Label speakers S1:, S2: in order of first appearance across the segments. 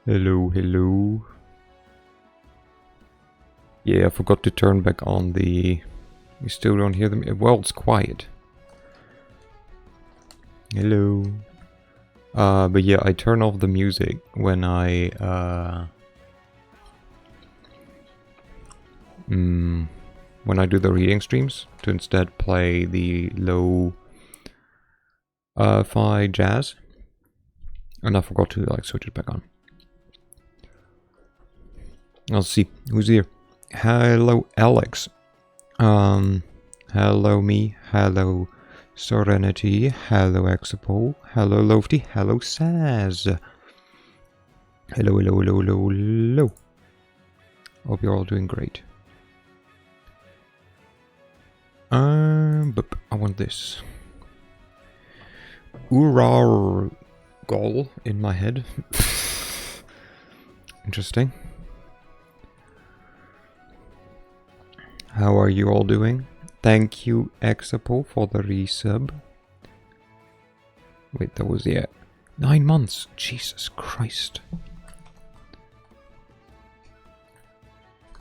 S1: Hello, hello. Yeah, I forgot to turn back on the... You still don't hear them? Well, it's quiet. Hello. But yeah, I turn off the music when I, when I do the reading streams, to instead play the lo-fi jazz. And I forgot to, like, switch it back on. Let's see, who's here? Hello, Alex. Hello me, hello Serenity, hello Exapo, hello Lofty, hello Saz. Hello, hello, hello, hello, hello. Hope you're all doing great. But I want this. Urar goal in my head. Interesting. How are you all doing? Thank you, Exapo, for the resub. Wait, that was, yeah, 9 months. Jesus Christ.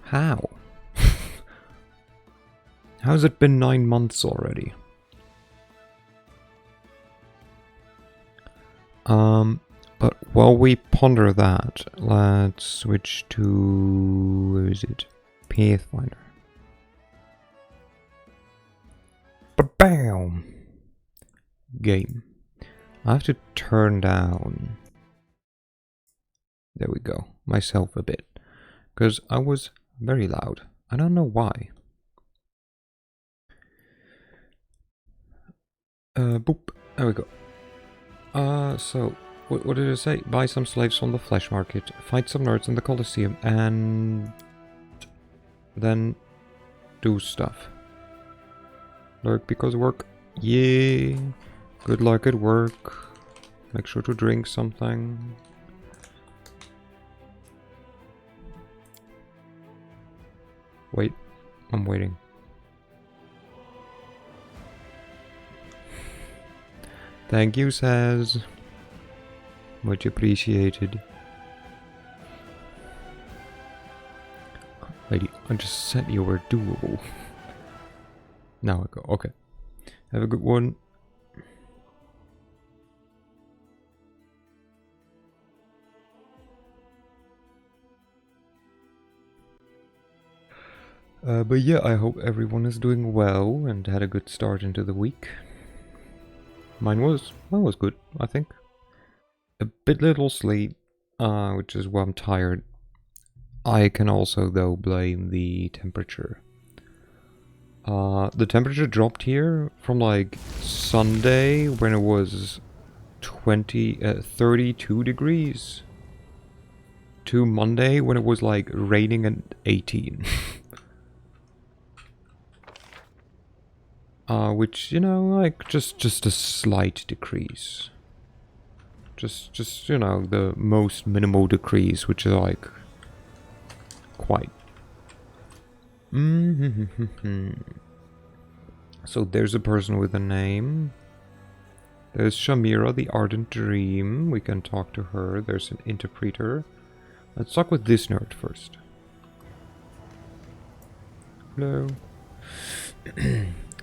S1: How? How's it been 9 months already? But while we ponder that, let's switch to... where is it? Pathfinder. Ba-bam! Game. I have to turn down... There we go. Myself a bit. Because I was very loud. I don't know why. Boop. There we go. So, what did it say? Buy some slaves from the flesh market, fight some nerds in the Colosseum, and then do stuff. Lurk because work. Yeah. Good luck at work. Make sure to drink something. Wait. I'm waiting. Thank you, Saz. Much appreciated. Lady, I just said you were doable. Now I go. Okay. Have a good one. But yeah, I hope everyone is doing well and had a good start into the week. Mine was good, I think. A bit little sleep, which is why I'm tired. I can also, though, blame the temperature. The temperature dropped here from like Sunday when it was 32 degrees to Monday when it was like raining at 18. Which, you know, like just a slight decrease. Just, you know, the most minimal decrease, which is like quite. So there's a person with a name. There's Shamira, the Ardent Dream. We can talk to her. There's an interpreter. Let's talk with this nerd first. Hello.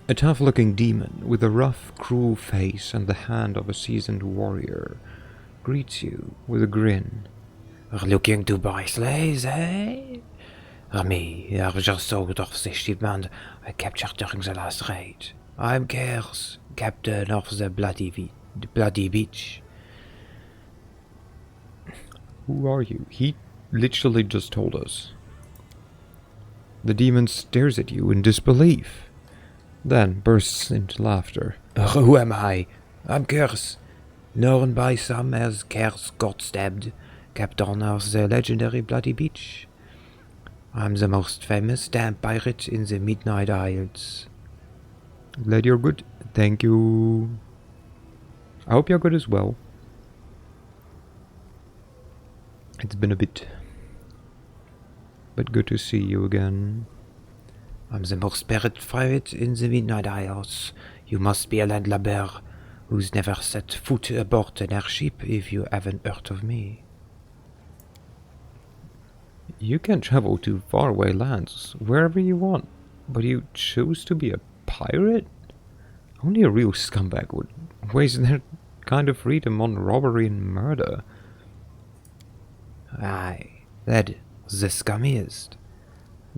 S1: A tough-looking demon with a rough, cruel face and the hand of a seasoned warrior greets you with a grin.
S2: Looking to buy slaves, eh? Me, I've just sold off the shipment I captured during the last raid. I'm Kers, captain of the Bloody Beach.
S1: Who are you? He literally just told us. The demon stares at you in disbelief, then bursts into laughter.
S2: Who am I? I'm Kers, known by some as Kers got stabbed, captain of the legendary Bloody Beach. I'm the most famous damn pirate in the Midnight Isles.
S1: Glad you're good. Thank you. I hope you're good as well. It's been a bit. But good to see you again.
S2: I'm the most pirate in the Midnight Isles. You must be a landlubber who's never set foot aboard an airship if you haven't heard of me.
S1: You can travel to faraway lands, wherever you want, but you choose to be a pirate? Only a real scumbag would waste their kind of freedom on robbery and murder.
S2: Aye, that the scummiest.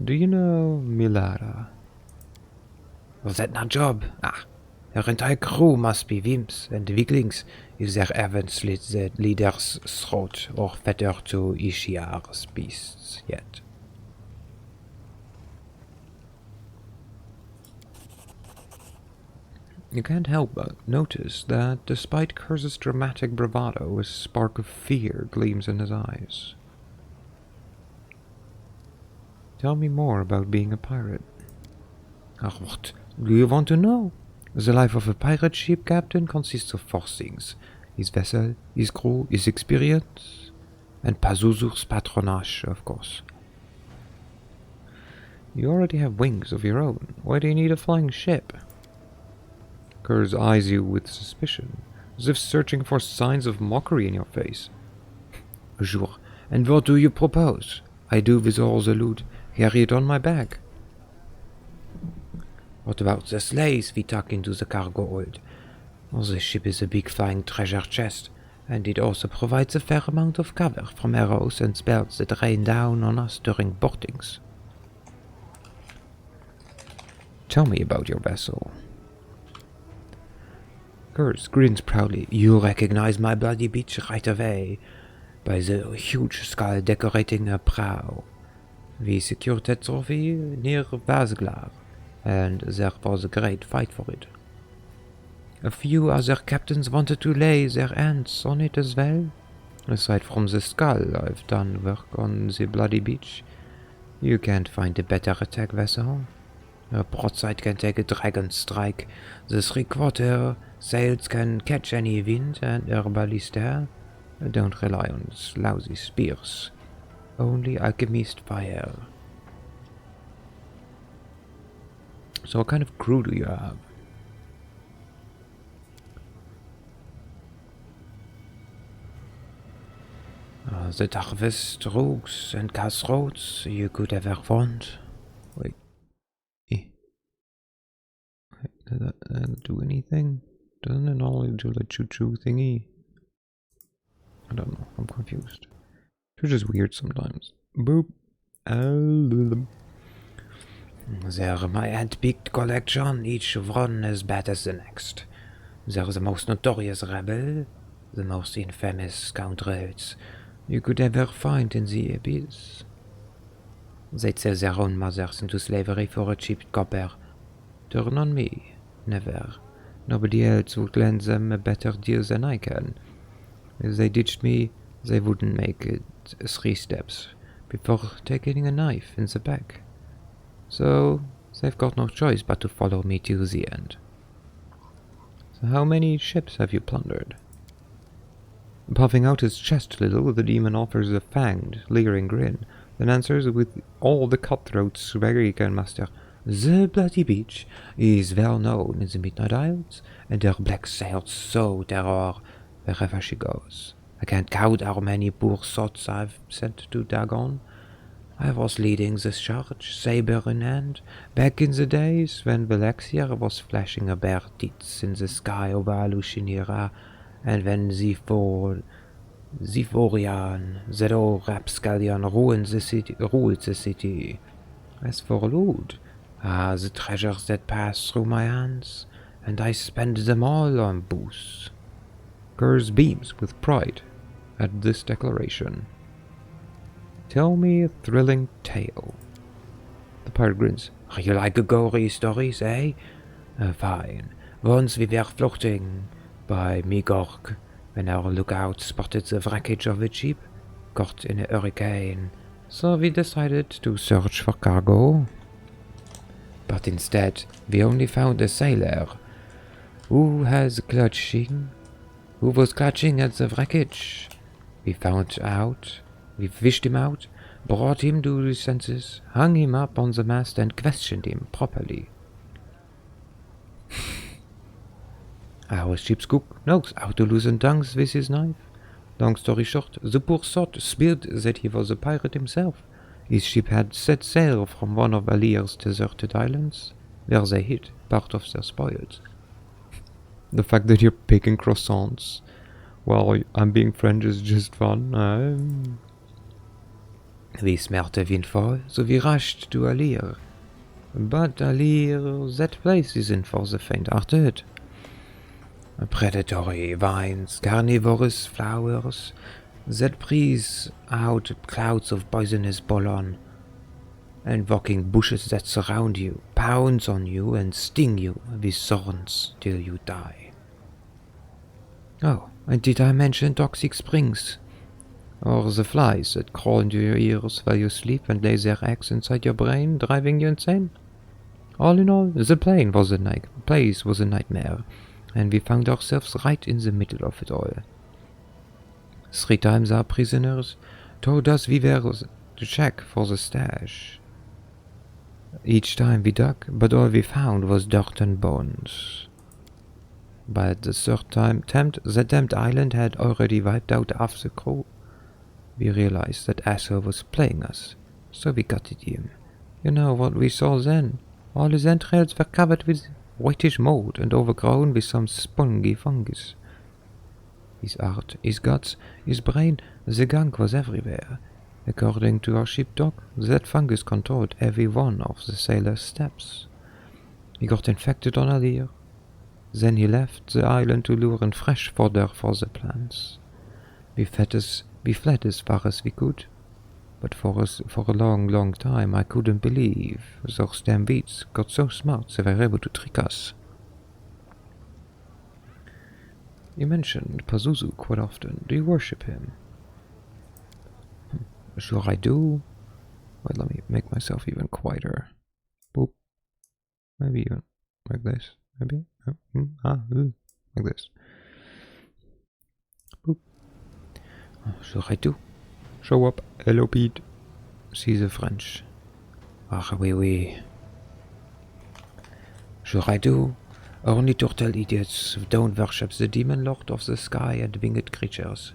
S1: Do you know Milara?
S2: Was that not job? Ah, her entire crew must be wimps and weaklings if they haven't slit the leader's throat or fed her to Ishiar's beasts yet.
S1: You can't help but notice that despite Kurz's dramatic bravado, a spark of fear gleams in his eyes. Tell me more about being a pirate.
S2: What do you want to know? The life of a pirate ship captain consists of four things: his vessel, his crew, his experience, and Pazuzu's patronage, of course.
S1: You already have wings of your own. Why do you need a flying ship? Kurz eyes you with suspicion, as if searching for signs of mockery in your face.
S2: Sure. And what do you propose? I do with all the loot. Carry it on my back. What about the sleighs we tuck into the cargo hold? Well, the ship is a big flying treasure chest, and it also provides a fair amount of cover from arrows and spells that rain down on us during boardings.
S1: Tell me about your vessel.
S2: Kurz grins proudly. You recognize my bloody beach right away, by the huge skull decorating her prow. We secured that trophy near Vasglar, and there was a great fight for it. A few other captains wanted to lay their hands on it as well. Aside from the skull, I've done work on the bloody beach. You can't find a better attack vessel. Her broadside can take a dragon strike. The three-quarter sails can catch any wind, and her ballista don't rely on lousy spears. Only alchemist fire.
S1: So what kind of crew do you have?
S2: The toughest rogues and cutthroats you could ever want.
S1: Wait. Does that do anything? Doesn't it only do the choo-choo thingy? I don't know. I'm confused. They're just weird sometimes. Boop.
S2: They're my hand-picked collection, each one as bad as the next. They're the most notorious rebel, the most infamous scoundrels you could ever find in the abyss. They'd sell their own mothers into slavery for a cheap copper. Turn on me. Never. Nobody else would lend them a better deal than I can. If they ditched me, they wouldn't make it 3 steps before taking a knife in the back. So they've got no choice but to follow me to the end.
S1: So how many ships have you plundered? Puffing out his chest a little, the demon offers a fanged, leering grin, then answers with all the cutthroat swagger he can muster. The Bloody Beach is well known in the Midnight Isles, and her black sails sow terror wherever she goes. I can't count how many poor sots I've sent to Dagon. I was leading the charge, saber in hand, back in the days when Velexia was flashing her bare tits in the sky over Alushinira, and when Ziforian, that old rapscallion, ruled the city. As for loot, the treasures that passed through my hands, and I spent them all on booze. Kurz beams with pride at this declaration. Tell me a thrilling tale. The pirate grins.
S2: You like gory stories, eh? Fine. Once we were floating by Migork when our lookout spotted the wreckage of a ship caught in a hurricane, so we decided to search for cargo. But instead, we only found a sailor who was clutching at the wreckage. We fished him out, brought him to his senses, hung him up on the mast, and questioned him properly. Our ship's cook knows how to loosen tongues with his knife. Long story short, the poor sot spilled that he was a pirate himself, His ship had set sail from one of Alir's deserted islands, where they hid part of their spoils.
S1: The fact that you're picking croissants while I'm being French is just fun.
S2: We smelt the windfall, so we rushed to Alir. But Alir, that place isn't for the faint-hearted. Predatory vines, carnivorous flowers that breathe out clouds of poisonous pollen, and walking bushes that surround you, pounce on you, and sting you with thorns till you die. Oh, and did I mention toxic springs? Or the flies that crawl into your ears while you sleep and lay their eggs inside your brain, driving you insane? All in all, the place was a nightmare, and we found ourselves right in the middle of it all. 3 times our prisoners told us we were to check for the stash. Each time we dug, but all we found was dirt and bones. By the 3rd attempt, the damned island had already wiped out half the crew. We realized that asshole was playing us, so we gutted him. You know what we saw then? All his entrails were covered with whitish mold and overgrown with some spongy fungus. His heart, his guts, his brain, the gunk was everywhere. According to our shipdog, that fungus controlled every one of the sailor's steps. He got infected on Alir. Then he left the island to lure in fresh fodder for the plants. We fled as far as we could, but for a long time I couldn't believe those damn beats got so smart they were able to trick us. You mentioned Pazuzu quite often. Do you worship him? Sure I do. Wait, let me make myself even quieter. Boop. Maybe even like this. Maybe? Like this. Boop. Sure I do. Show up. Hello, Pete. See the French. Ah, oui. Sure I do. Only turtle idiots don't worship the demon lord of the sky and winged creatures.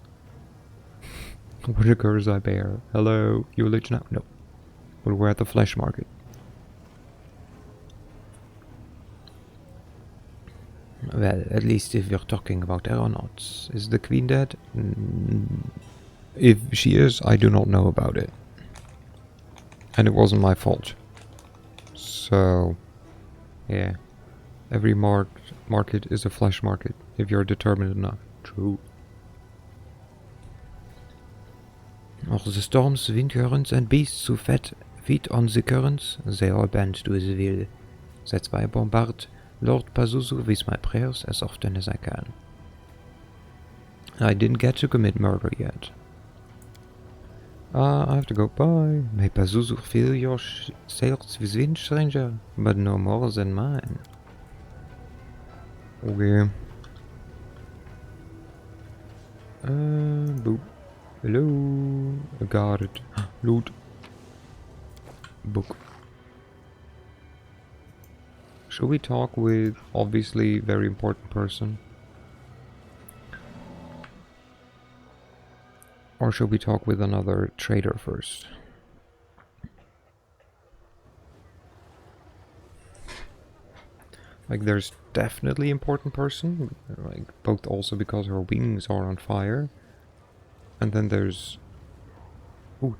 S2: What a curse I bear. Hello, you lich now? No. But we're at the flesh market. Well, at least if you're talking about aeronauts. Is the queen dead? If she is, I do not know about it. And it wasn't my fault. So, yeah. Every market is a flesh market, if you're determined enough. True. All the storms, wind currents, and beasts who feed on the currents, they all bend to his will. That's why I bombard Lord Pazuzu with my prayers as often as I can. I didn't get to commit murder yet. I have to go. Bye. May Pazuzu fill your sails with wind, stranger, but no more than mine. Okay. Boop. Hello. I got it. Loot. Book. Should we talk with, obviously, very important person? Or should we talk with another trader first? Like, there's definitely important person, like, both also because her wings are on fire. And then there's,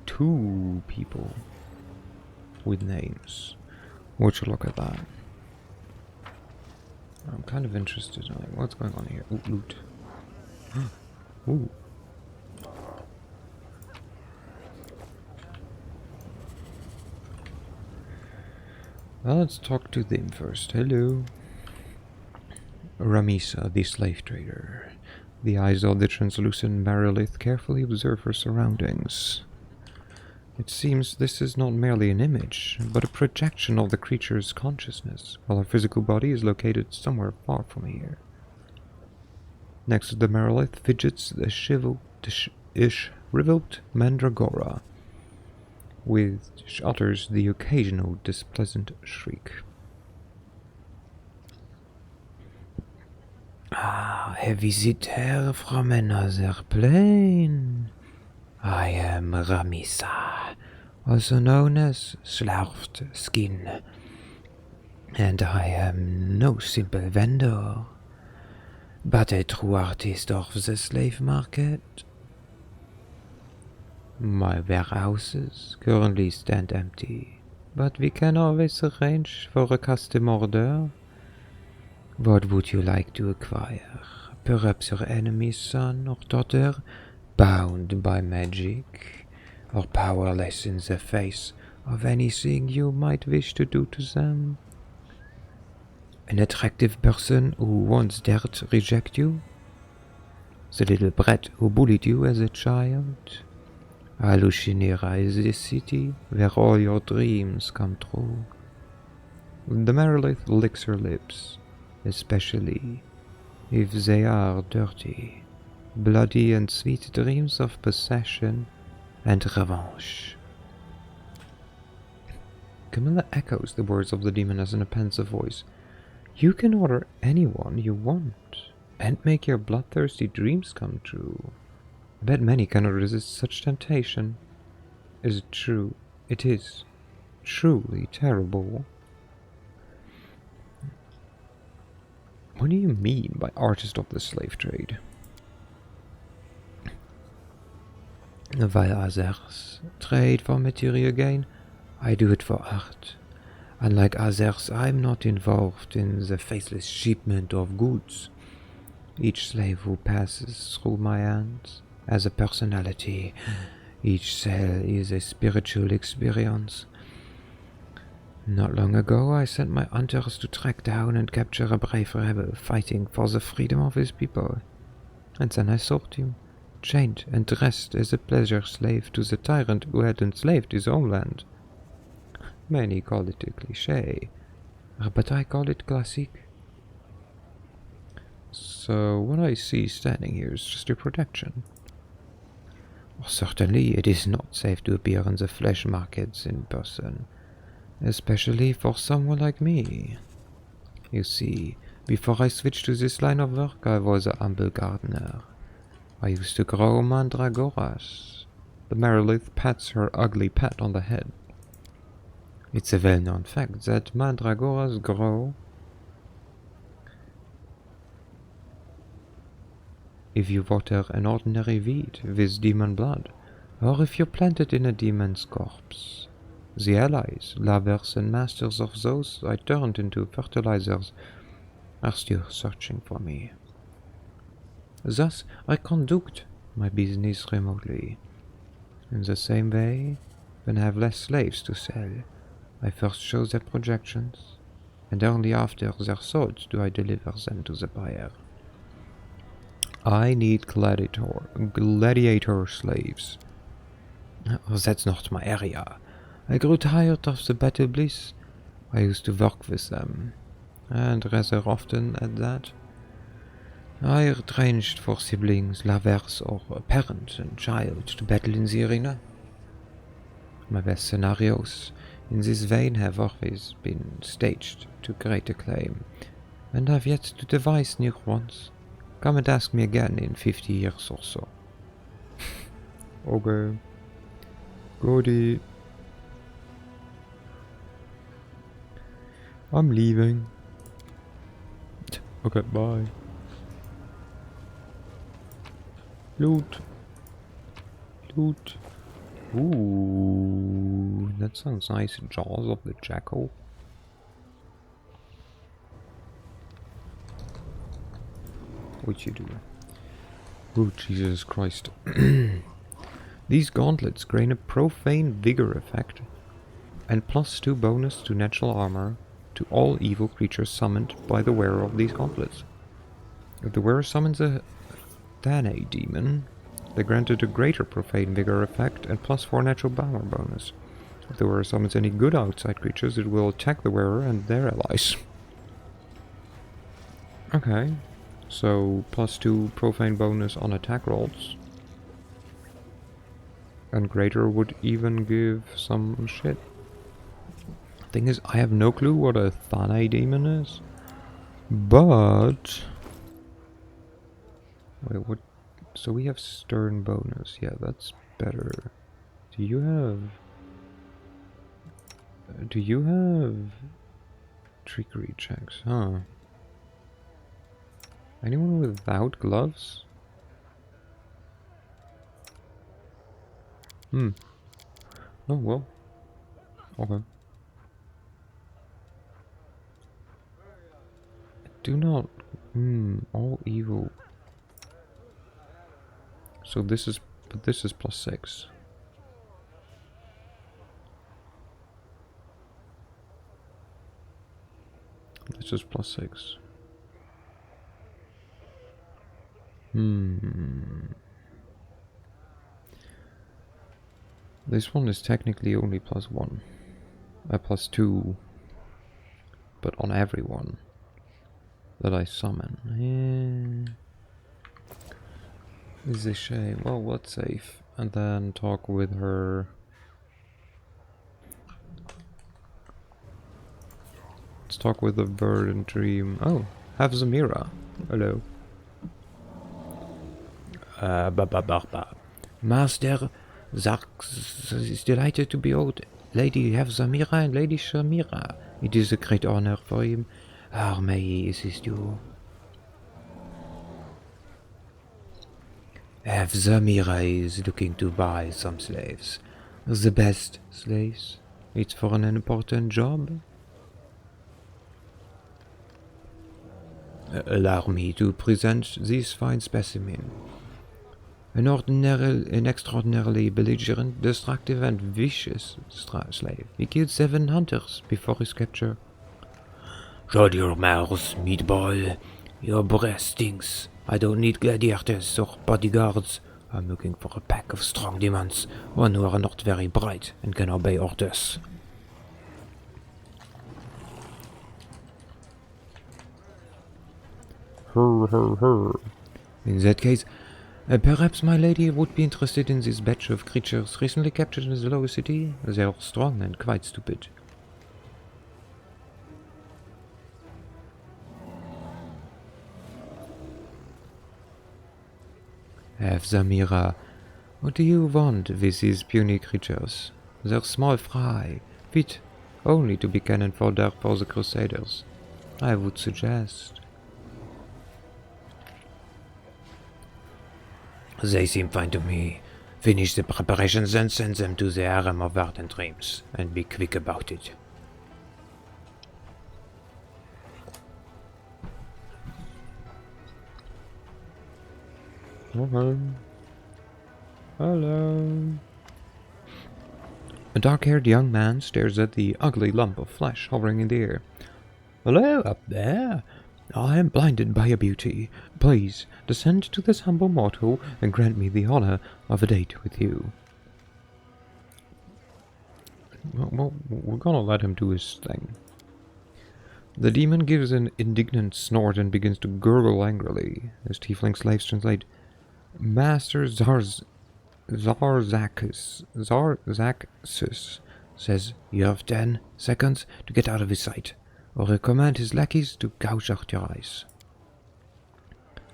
S2: 2 people with names. Would you look at that? I'm kind of interested in, like, what's going on here? Ooh, loot. Ooh. Well, let's talk to them first. Hello. Ramisa, the slave trader. The eyes of the translucent Marilith carefully observe her surroundings. It seems this is not merely an image, but a projection of the creature's consciousness, while her physical body is located somewhere far from here. Next to the Marilith fidgets the shriveled Mandragora, which utters the occasional displeasant shriek. Ah, a visitor from another plane. I am Ramisa, also known as slouched skin. And I am no simple vendor, but a true artist of the slave market. My warehouses currently stand empty, but we can always arrange for a custom order. What would you like to acquire? Perhaps your enemy's son or daughter, bound by magic, or powerless in the face of anything you might wish to do to them? An attractive person who once dared reject you? The little brat who bullied you as a child? Alushinira is the city where all your dreams come true.
S1: The Merilith licks her lips,
S2: Especially if they are dirty, bloody and sweet dreams of possession and revenge.
S1: Camilla echoes the words of the demoness in a pensive voice. You can order anyone you want, and make your bloodthirsty dreams come true. I bet many cannot resist such temptation. Is it true? It is truly terrible. What do you mean by artist of the slave trade?
S2: While others trade for material gain, I do it for art. Unlike others, I'm not involved in the faithless shipment of goods. Each slave who passes through my hands has a personality. Each cell is a spiritual experience. Not long ago, I sent my hunters to track down and capture a brave rebel fighting for the freedom of his people. And then I sold him, chained and dressed as a pleasure slave to the tyrant who had enslaved his homeland. Many call it a cliché, but I call it classique. So what I see standing here is just your protection. Certainly, it is not safe to appear in the flesh markets in person, especially for someone like me. You see, before I switched to this line of work, I was a humble gardener. I used to grow mandragoras.
S1: The Merilith pats her ugly pet on the head.
S2: It's a well-known fact that mandragoras grow if you water an ordinary weed with demon blood, or if you plant it in a demon's corpse. The allies, lovers and masters of those I turned into fertilizers are still searching for me. Thus, I conduct my business remotely. In the same way, when I have less slaves to sell, I first show their projections, and only after they're sold do I deliver them to the buyer.
S1: I need gladiator slaves.
S2: Oh, that's not my area. I grew tired of the battle bliss. I used to work with them, and rather often at that. I arranged for siblings, lovers, or a parent and child to battle in the arena. My best scenarios in this vein have always been staged to great acclaim, and I've yet to devise new ones. Come and ask me again in 50 years or so.
S1: Okay. Goodie. I'm leaving. Okay, bye. Loot. Loot. Ooh, that sounds nice. Jaws of the Jackal. What you do? Oh, Jesus Christ. These gauntlets gain a profane vigor effect and +2 bonus to natural armor to all evil creatures summoned by the wearer of these gauntlets. If the wearer summons a Thane demon, they granted a greater profane vigor effect and +4 natural armor bonus. If the wearer summons any good outside creatures, it will attack the wearer and their allies. Okay, so +2 profane bonus on attack rolls. And greater would even give some shit. Thing is, I have no clue what a Thane demon is. But... Wait, what? So we have stern bonus. Yeah, that's better. Do you have... Do you have trickery checks? Huh. Anyone without gloves? Hmm. Oh, well. Okay. Do not... all evil. So this is... But this is +6. This is +6. This one is technically only +1. +2. But on everyone that I summon. Is a shame. Well, let's save. And then talk with her. Let's talk with the bird and dream. Oh, have Zamira. Hello.
S2: Master Zax is delighted to behold Lady Zamira and Lady Shamira. It is a great honor for him. How may he assist you? Zamira is looking to buy some slaves. The best slaves. It's for an important job. Allow me to present this fine specimen. An extraordinarily belligerent, destructive, and vicious slave. He killed 7 hunters before his capture. Shut your mouth, meatball. Your breath stinks. I don't need gladiators or bodyguards. I'm looking for a pack of strong demons, one who are not very bright and can obey orders. In that case, perhaps my lady would be interested in this batch of creatures recently captured in the lower city. They are strong and quite stupid. Zamira, what do you want with these puny creatures? They're small fry, fit only to be cannon fodder for the Crusaders. I would suggest... They seem fine to me. Finish the preparations and send them to the harem of art and dreams, and be quick about it.
S1: Okay. Hello. A dark-haired young man stares at the ugly lump of flesh hovering in the air. Hello up there. I am blinded by your beauty. Please, descend to this humble mortal and grant me the honor of a date with you. Well, we're gonna let him do his thing. The demon gives an indignant snort and begins to gurgle angrily. His tiefling slaves translate, Master Zarzakis says you have 10 seconds to get out of his sight, or he'll command his lackeys to gouge out your eyes.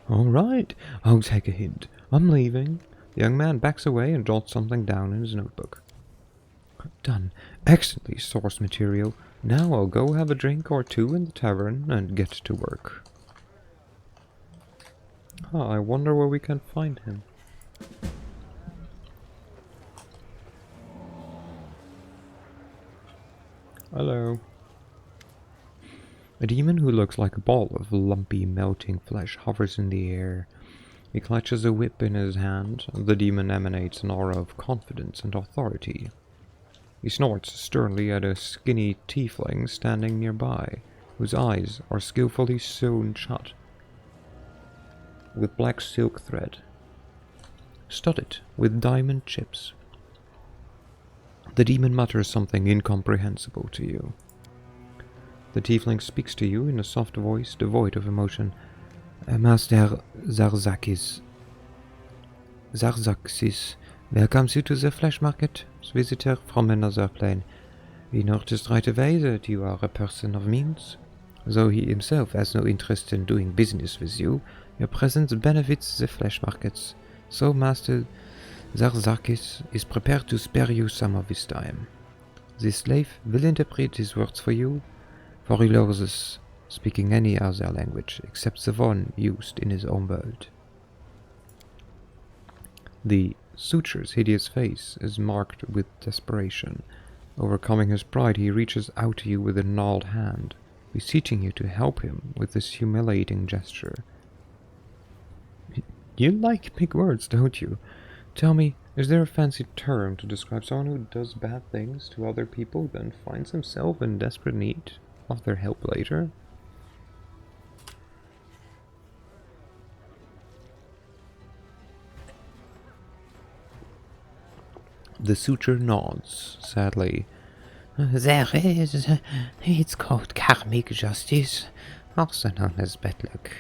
S1: All right, I'll take a hint. I'm leaving. The young man backs away and jots something down in his notebook. Done. Excellently sourced material. Now I'll go have a drink or two in the tavern and get to work. I wonder where we can find him. Hello. A demon who looks like a ball of lumpy, melting flesh hovers in the air. He clutches a whip in his hand. The demon emanates an aura of confidence and authority. He snorts sternly at a skinny tiefling standing nearby, whose eyes are skillfully sewn shut with black silk thread, studded with diamond chips. The demon mutters something incomprehensible to you. The tiefling speaks to you in a soft voice devoid of emotion. Master Zarzakis welcomes you to the flesh market, visitor from another plane. We noticed right away that you are a person of means. Though he himself has no interest in doing business with you, your presence benefits the flesh markets. So Master Zarzakis is prepared to spare you some of his time.
S2: The slave will interpret his words for you, for he loathes speaking any other language except the one used in his own world.
S1: The suture's hideous face is marked with desperation. Overcoming his pride, he reaches out to you with a gnarled hand, beseeching you to help him with this humiliating gesture. You like big words, don't you? Tell me, is there a fancy term to describe someone who does bad things to other people, then finds himself in desperate need of their help later? The suture nods, sadly.
S2: There is. It's called karmic justice, also known as bad luck.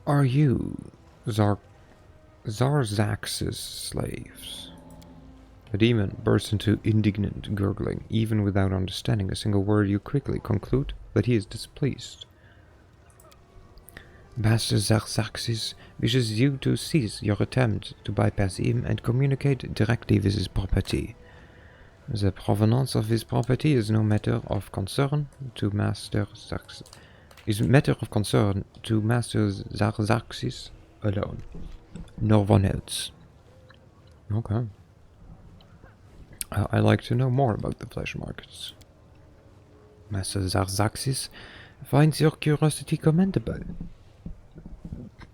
S1: Are you Zarzax's slaves? The demon bursts into indignant gurgling. Even without understanding a single word, you quickly conclude that he is displeased.
S2: Master Zarzaxis wishes you to cease your attempt to bypass him and communicate directly with his property. The provenance of his property is no matter of concern to Master Zarzaxis alone, no one else.
S1: Okay. I'd like to know more about the flesh markets.
S2: Master Zarzaxis finds your curiosity commendable.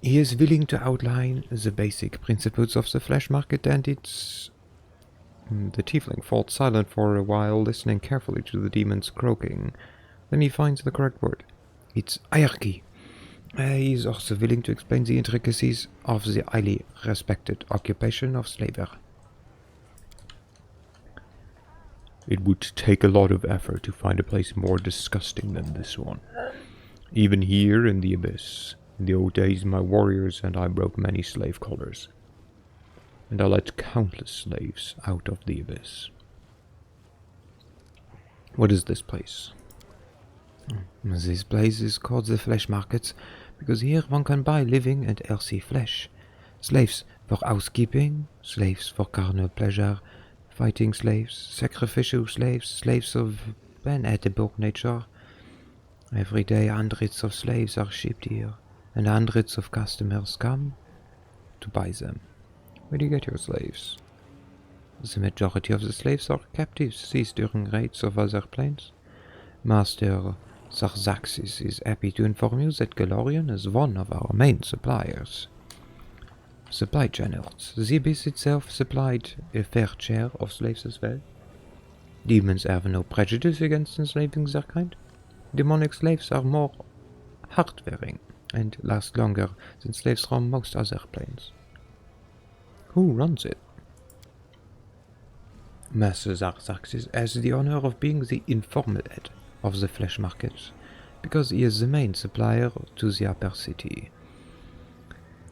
S2: He is willing to outline the basic principles of the flesh market and its...
S1: The tiefling falls silent for a while, listening carefully to the demon's croaking. Then he finds the correct word.
S2: It's hierarchy. He is also willing to explain the intricacies of the highly respected occupation of slaver.
S1: It would take a lot of effort to find a place more disgusting than this one. Even here in the abyss. In the old days, my warriors and I broke many slave collars, and I let countless slaves out of the abyss. What is this place?
S2: This place is called the flesh markets because here one can buy living and healthy flesh. Slaves for housekeeping, slaves for carnal pleasure, fighting slaves, sacrificial slaves, slaves of an edible nature. Every day hundreds of slaves are shipped here, and hundreds of customers come to buy them.
S1: Where do you get your slaves?
S2: The majority of the slaves are captives seized during raids of other planes. Master Zarzaxis is happy to inform you that Galorian is one of our main suppliers. Supply channels. The abyss itself supplied a fair share of slaves as well. Demons have no prejudice against enslaving their kind. Demonic slaves are more hard-wearing and last longer than slaves from most other planes.
S1: Who runs it?
S2: Master Zarzaxis has the honor of being the informal head of the flesh markets, because he is the main supplier to the upper city.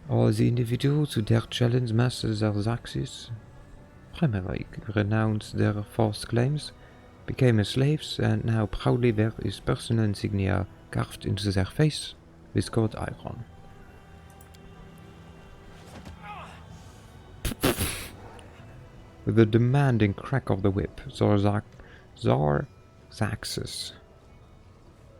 S2: All the individuals who dare challenge Master Zarzaxis primarily renounced their false claims, became slaves, and now proudly wear his personal insignia carved into their face with cold iron.
S1: With a demanding crack of the whip, Zarzaxis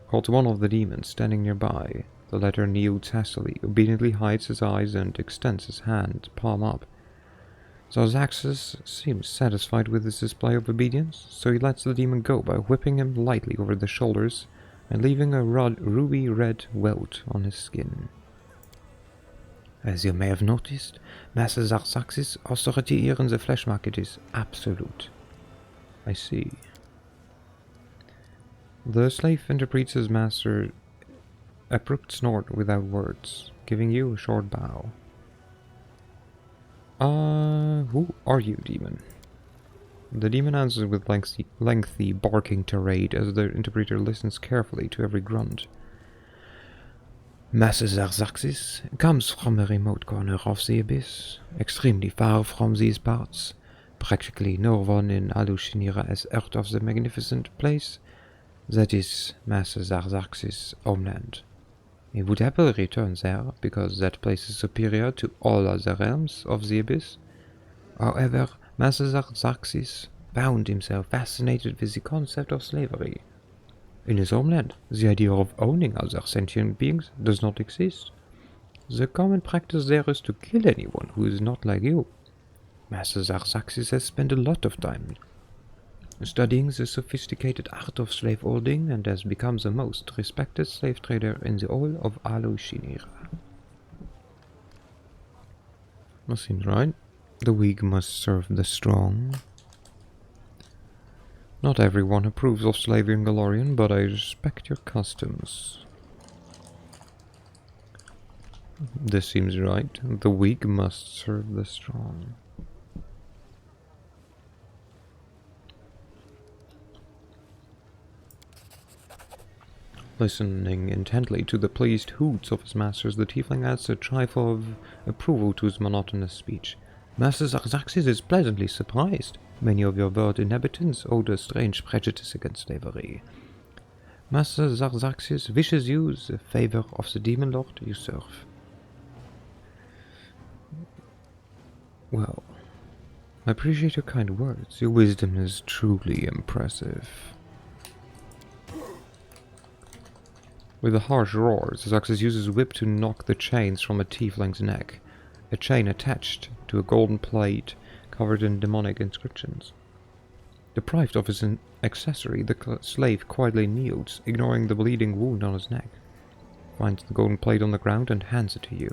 S1: called to one of the demons standing nearby. The latter kneels hastily, obediently hides his eyes, and extends his hand, palm up. Zarzaxis seems satisfied with his display of obedience, so he lets the demon go by whipping him lightly over the shoulders and leaving a ruby-red welt on his skin. As you may have noticed, Master Zarzaxis' authority here in the flesh market is absolute. I see. The slave interprets his master abrupt snort without words, giving you a short bow. Who are you, demon? The demon answers with lengthy barking tirade as the interpreter listens carefully to every grunt.
S2: Master Zarzaxis comes from a remote corner of the abyss, extremely far from these parts. Practically no one in Alushinira has heard of the magnificent place that is Master Zarzaxis' homeland. He would happily return there, because that place is superior to all other realms of the Abyss. However, Master Xerxes found himself fascinated with the concept of slavery. In his homeland, the idea of owning other sentient beings does not exist. The common practice there is to kill anyone who is not like you. Master Xerxes has spent a lot of time studying the sophisticated art of slaveholding and has become the most respected slave trader in the whole of Alushinira.
S1: That seems right. The weak must serve the strong. Not everyone approves of slavery in Galorian, but I respect your customs. This seems right. The weak must serve the strong. Listening intently to the pleased hoots of his masters, the tiefling adds a trifle of approval to his monotonous speech.
S2: Master Xerxes is pleasantly surprised. Many of your world inhabitants hold a strange prejudice against slavery. Master Xerxes wishes you the favor of the demon lord you serve.
S1: Well, I appreciate your kind words. Your wisdom is truly impressive. With a harsh roar, Xerxes uses his whip to knock the chains from a tiefling's neck, a chain attached to a golden plate covered in demonic inscriptions. Deprived of his accessory, the slave quietly kneels, ignoring the bleeding wound on his neck, finds the golden plate on the ground and hands it to you.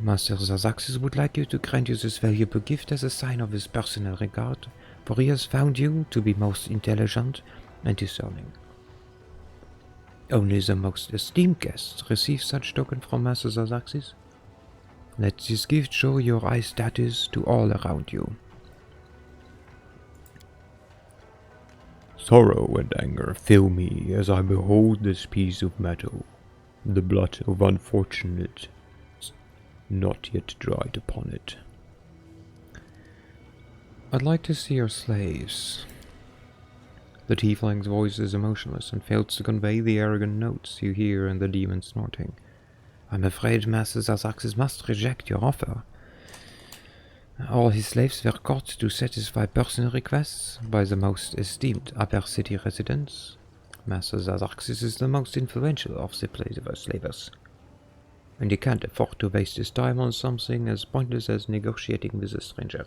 S2: Master Xerxes would like you to grant you this valuable gift as a sign of his personal regard, for he has found you to be most intelligent and discerning. Only the most esteemed guests receive such token from Master Xerxes. Let this gift show your high status to all around you.
S1: Sorrow and anger fill me as I behold this piece of metal. The blood of unfortunate not yet dried upon it. I'd like to see your slaves. The tiefling's voice is emotionless and fails to convey the arrogant notes you hear in the demon snorting.
S2: I'm afraid Master Xerxes must reject your offer. All his slaves were caught to satisfy personal requests by the most esteemed upper city residents. Master Xerxes is the most influential of the slavers, and he can't afford to waste his time on something as pointless as negotiating with a stranger.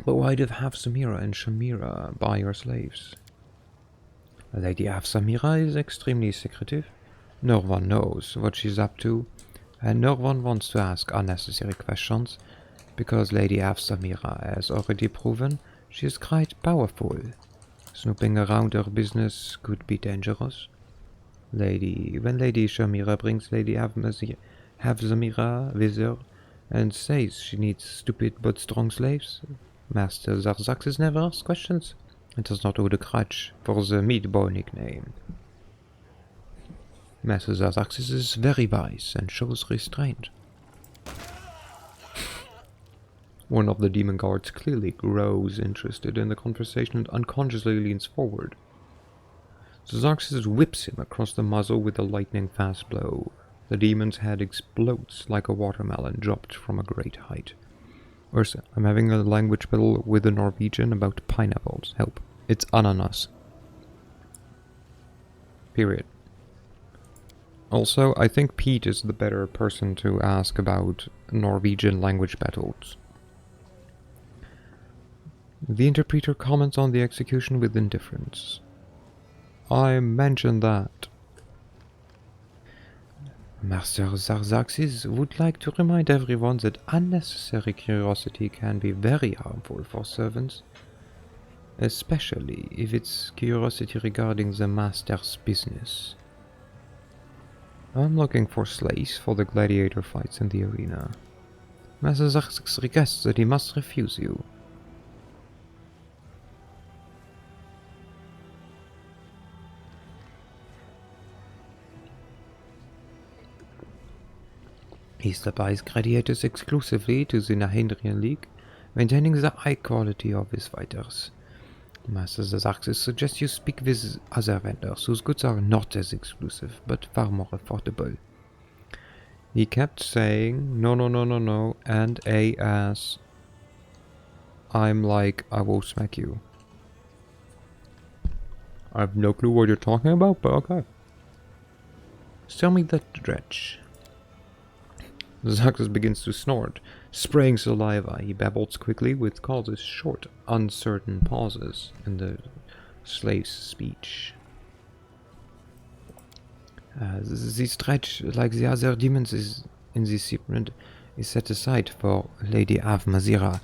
S1: But why did Samira and Shamira buy your slaves?
S2: Lady Samira is extremely secretive. No one knows what she's up to, and no one wants to ask unnecessary questions, because Lady Samira has already proven she is quite powerful. Snooping around her business could be dangerous. When Lady Shamira brings Lady Samira with her and says she needs stupid but strong slaves, Master Xerxes never asks questions and does not hold a grudge for the meatball nickname. Master Xerxes is very wise and shows restraint.
S1: One of the demon guards clearly grows interested in the conversation and unconsciously leans forward. Xerxes whips him across the muzzle with a lightning-fast blow. The demon's head explodes like a watermelon dropped from a great height. Ursa, I'm having a language battle with a Norwegian about pineapples. Help. It's ananas. Period. Also, I think Pete is the better person to ask about Norwegian language battles. The interpreter comments on the execution with indifference. I mentioned that.
S2: Master Xerxes would like to remind everyone that unnecessary curiosity can be very harmful for servants, especially if it's curiosity regarding the master's business.
S1: I'm looking for slaves for the gladiator fights in the arena.
S2: Master Xerxes requests that he must refuse you. He supplies gladiators exclusively to the Nahindrian League, maintaining the high quality of his fighters. Master Zaxxas suggests you speak with other vendors whose goods are not as exclusive, but far more affordable.
S1: He kept saying, no, no, no, no, no, and a ass. I'm like, I will smack you. I have no clue what you're talking about, but okay.
S2: Sell me that dredge.
S1: Zaxxas begins to snort, spraying saliva. He babbles quickly, which causes short, uncertain pauses in the slave's speech.
S2: This dredge, like the other demons in this shipment, is set aside for Lady Avzamira.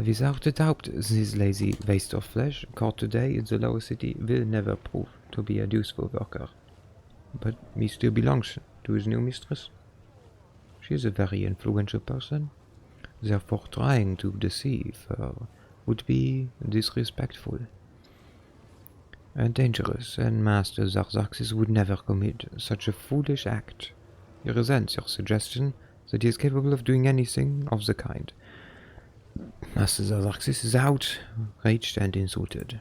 S2: Without a doubt, this lazy waste of flesh, caught today in the lower city, will never prove to be a useful worker. But he still belongs to his new mistress. She is a very influential person. Therefore, trying to deceive her would be disrespectful and dangerous, and Master Zaxxas would never commit such a foolish act. He resents your suggestion that he is capable of doing anything of the kind. Master Zaxxas is outraged and insulted.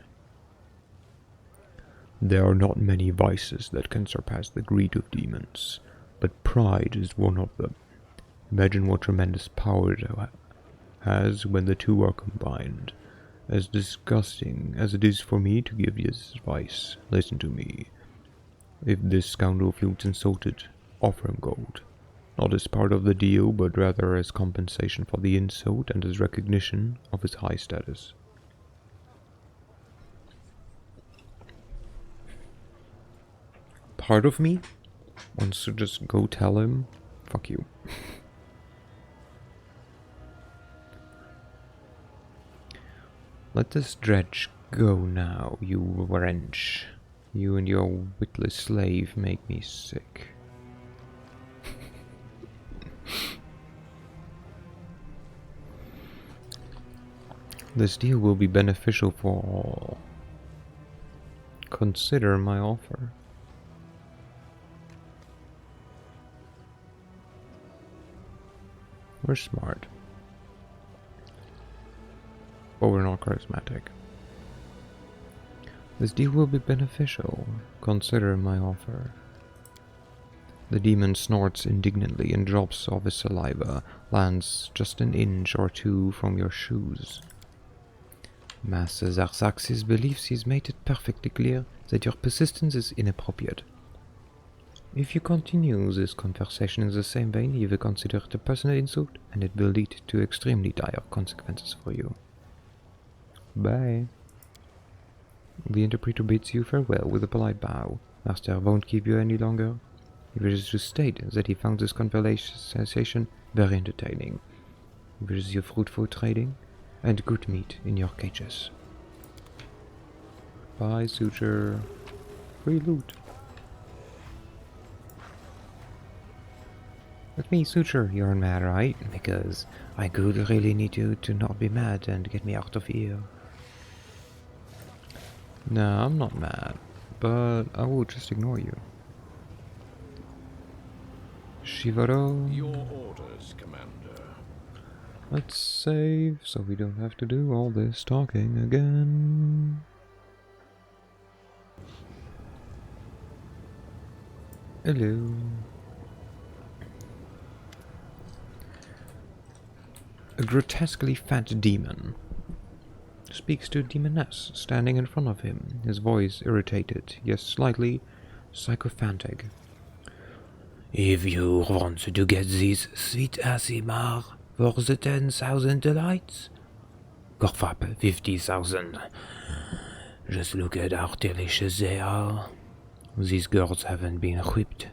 S1: There are not many vices that can surpass the greed of demons, but pride is one of them. Imagine what tremendous power it has when the two are combined. As disgusting as it is for me to give you this advice, listen to me. If this scoundrel feels insulted, offer him gold. Not as part of the deal, but rather as compensation for the insult and as recognition of his high status. Part of me wants to just go tell him, fuck you. Let this dredge go now, you wrench. You and your witless slave make me sick. This deal will be beneficial for all. Consider my offer. We're smart. But we're not charismatic. This deal will be beneficial. Consider my offer. The demon snorts indignantly and drops off his saliva, lands just an inch or two from your shoes. Master Zaxxas believes he's made it perfectly clear that your persistence is inappropriate. If you continue this conversation in the same vein, he will consider it a personal insult, and it will lead to extremely dire consequences for you. Bye. The interpreter bids you farewell with a polite bow. Master won't keep you any longer. He wishes to state that he found this conversation very entertaining. He wishes you fruitful trading and good meat in your cages. Bye, suture. Free loot. Let me suture, you're mad, right? Because I could really need you to not be mad and get me out of here. No, I'm not mad, but I will just ignore you. Shivaro.
S3: Your orders, Commander.
S1: Let's save so we don't have to do all this talking again. Hello. A grotesquely fat demon speaks to a demoness standing in front of him, his voice irritated, yet slightly sycophantic.
S2: If you want to get this sweet Asimar for the 10,000 delights, cough up 50,000. Just look at how delicious they are. These girls haven't been whipped.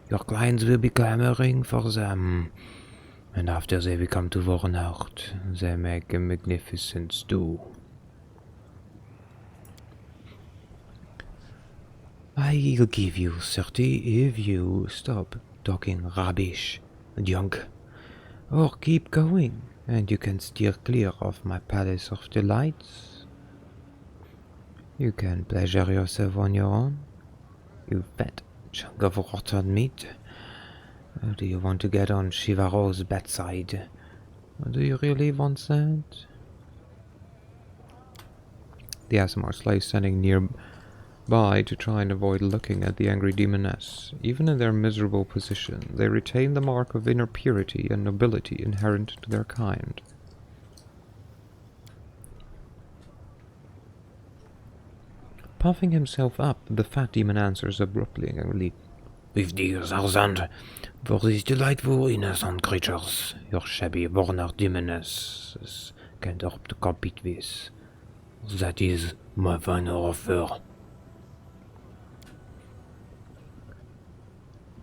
S2: Your clients will be clamoring for them. And after they become too worn out, they make a magnificent stew. I'll give you 30 if you stop talking rubbish, junk. Or keep going, and you can steer clear of my palace of delights. You can pleasure yourself on your own, you fat chunk of rotten meat. Or do you want to get on Shivaro's bedside? Or do you really want that?
S1: the ASMR slave standing nearby to try and avoid looking at the angry demoness. Even in their miserable position, they retain the mark of inner purity and nobility inherent to their kind. Puffing himself up, the fat demon answers abruptly and angrily.
S2: 50,000 for these delightful innocent creatures. Your shabby Warner demonesses can't hope to compete with. That is my final offer.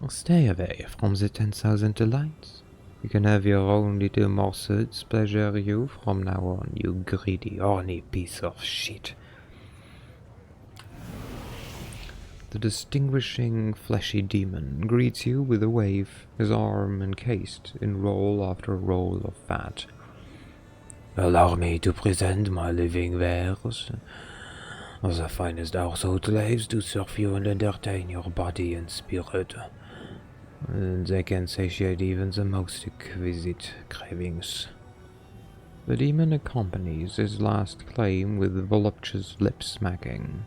S1: Stay away from the 10,000 delights. You can have your own little morsels pleasure you from now on, you greedy, horny piece of shit. The distinguishing fleshy demon greets you with a wave, his arm encased in roll after roll of fat.
S2: Allow me to present my living wares. The finest household slaves to serve you and entertain your body and spirit. They can satiate even the most exquisite cravings.
S1: The demon accompanies his last claim with voluptuous lip smacking,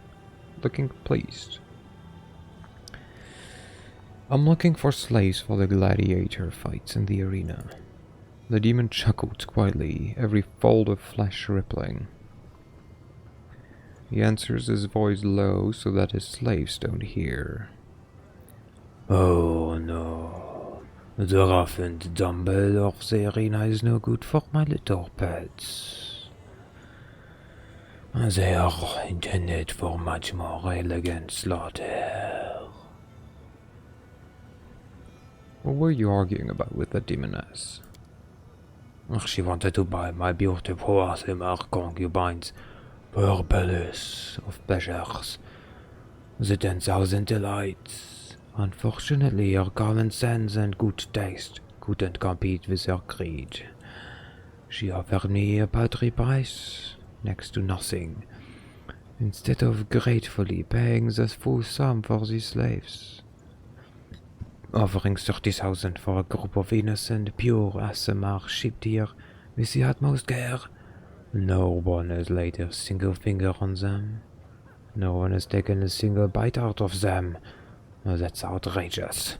S1: looking pleased. I'm looking for slaves for the gladiator fights in the arena. The demon chuckled quietly, every fold of flesh rippling. He answers his voice low so that his slaves don't hear.
S2: Oh no, the rough and tumble of the arena is no good for my little pets. They are intended for much more elegant slaughter.
S1: What were you arguing about with the demoness?
S2: She wanted to buy my beautiful ASMR concubines for palace of pleasures, the 10,000 delights. Unfortunately, her common sense and good taste couldn't compete with her greed. She offered me a paltry price, next to nothing, instead of gratefully paying the full sum for the slaves. Offering 30,000 for a group of innocent, pure ASMR sheep deer with the utmost care. No one has laid a single finger on them. No one has taken a single bite out of them. That's outrageous.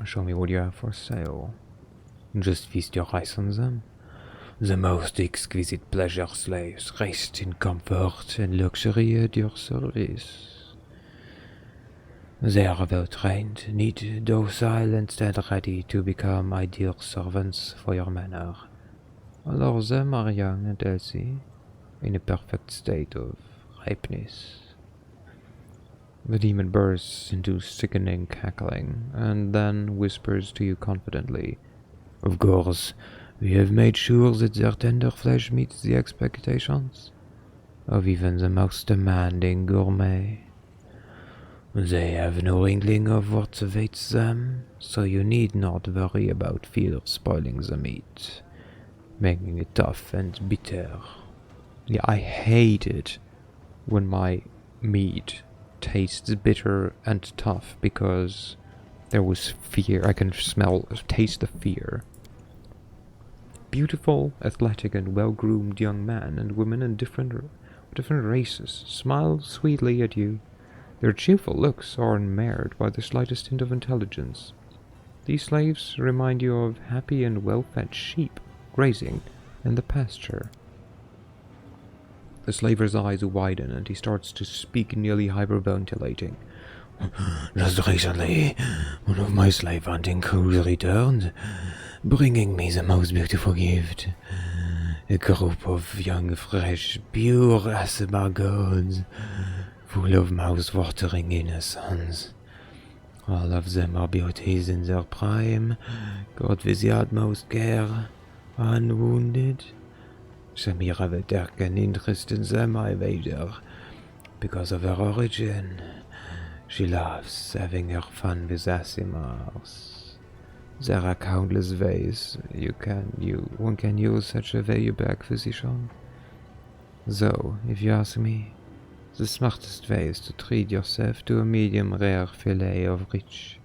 S1: Show me what you have for sale.
S2: Just feast your eyes on them. The most exquisite pleasure slaves, raised in comfort and luxury at your service. They are well trained, neat, docile, and stand ready to become ideal servants for your manor. All of them are young and healthy, in a perfect state of ripeness. The demon bursts into sickening cackling, and then whispers to you confidently, Of course, we have made sure that their tender flesh meets the expectations of even the most demanding gourmet. They have no inkling of what awaits them, so you need not worry about fear spoiling the meat, making it tough and bitter.
S1: Yeah, I hate it when my meat tastes bitter and tough because there was fear. I can taste the fear. Beautiful, athletic, and well-groomed young men and women in different races smile sweetly at you. Their cheerful looks are unmarred by the slightest hint of intelligence. These slaves remind you of happy and well-fed sheep grazing in the pasture. The slaver's eyes widen and he starts to speak, nearly hyperventilating.
S2: Just recently, one of my slave hunting crews returned, bringing me the most beautiful gift. A group of young, fresh, pure ASMR gods, full of mouth-watering innocence. All of them are beauties in their prime, caught with the utmost care, unwounded. Shamira will take an interest in them, I wager, because of her origin. She loves having her fun with ASMRs. There are countless ways one can use such a valuable acquisition. Though, if you ask me, the smartest way is to treat yourself to a medium rare fillet of rich,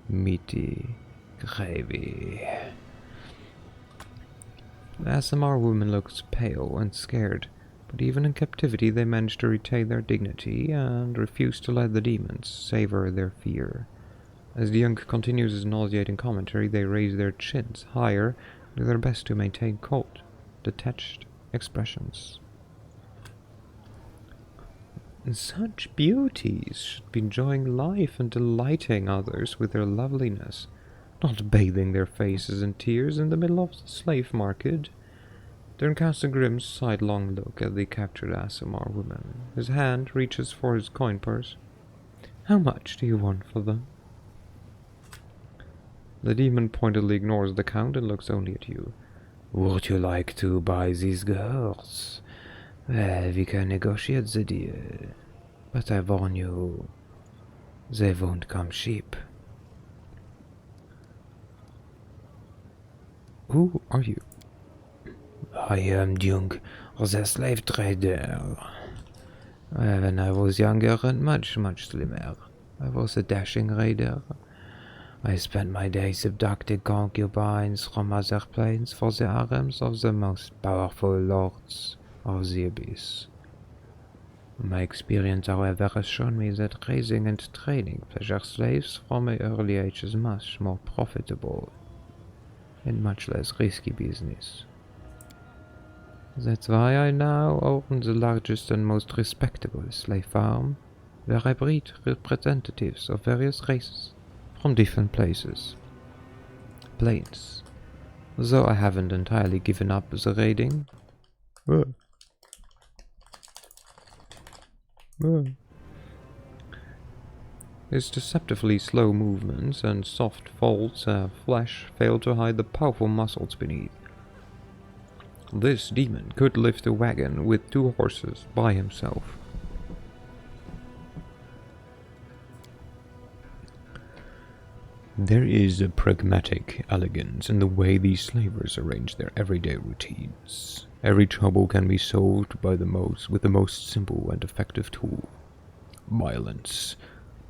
S2: meaty gravy. The ASMR woman looks pale and scared,
S1: But even in captivity, they manage to retain their dignity and refuse to let the demons savor their fear. As the Yunk continues his nauseating commentary, they raise their chins higher, do their best to maintain cold, detached expressions. Such beauties should be enjoying life and delighting others with their loveliness, not bathing their faces in tears in the middle of the slave market. Dern casts a grim, sidelong look at the captured Aasimar woman. His hand reaches for his coin purse. How much do you want for them? The demon pointedly ignores the count and looks only at you.
S2: Would you like to buy these girls? Well, we can negotiate the deal. But I warn you, they won't come cheap.
S1: Who are you?
S2: I am Jung, the slave trader. When I was younger and much slimmer, I was a dashing raider. I spent my days abducting concubines from other planes for the harems of the most powerful lords of the abyss. My experience, however, has shown me that raising and training pleasure slaves from an early age is much more profitable and much less risky business. That's why I now own the largest and most respectable slave farm, where I breed representatives of various races from different places. Planes. Though I haven't entirely given up the raiding. His deceptively slow movements and soft folds of flesh fail to hide the powerful muscles beneath. This demon could lift a wagon with 2 horses by himself. There is a pragmatic elegance in the way these slavers arrange their everyday routines. Every trouble can be solved with the most simple and effective tool: violence,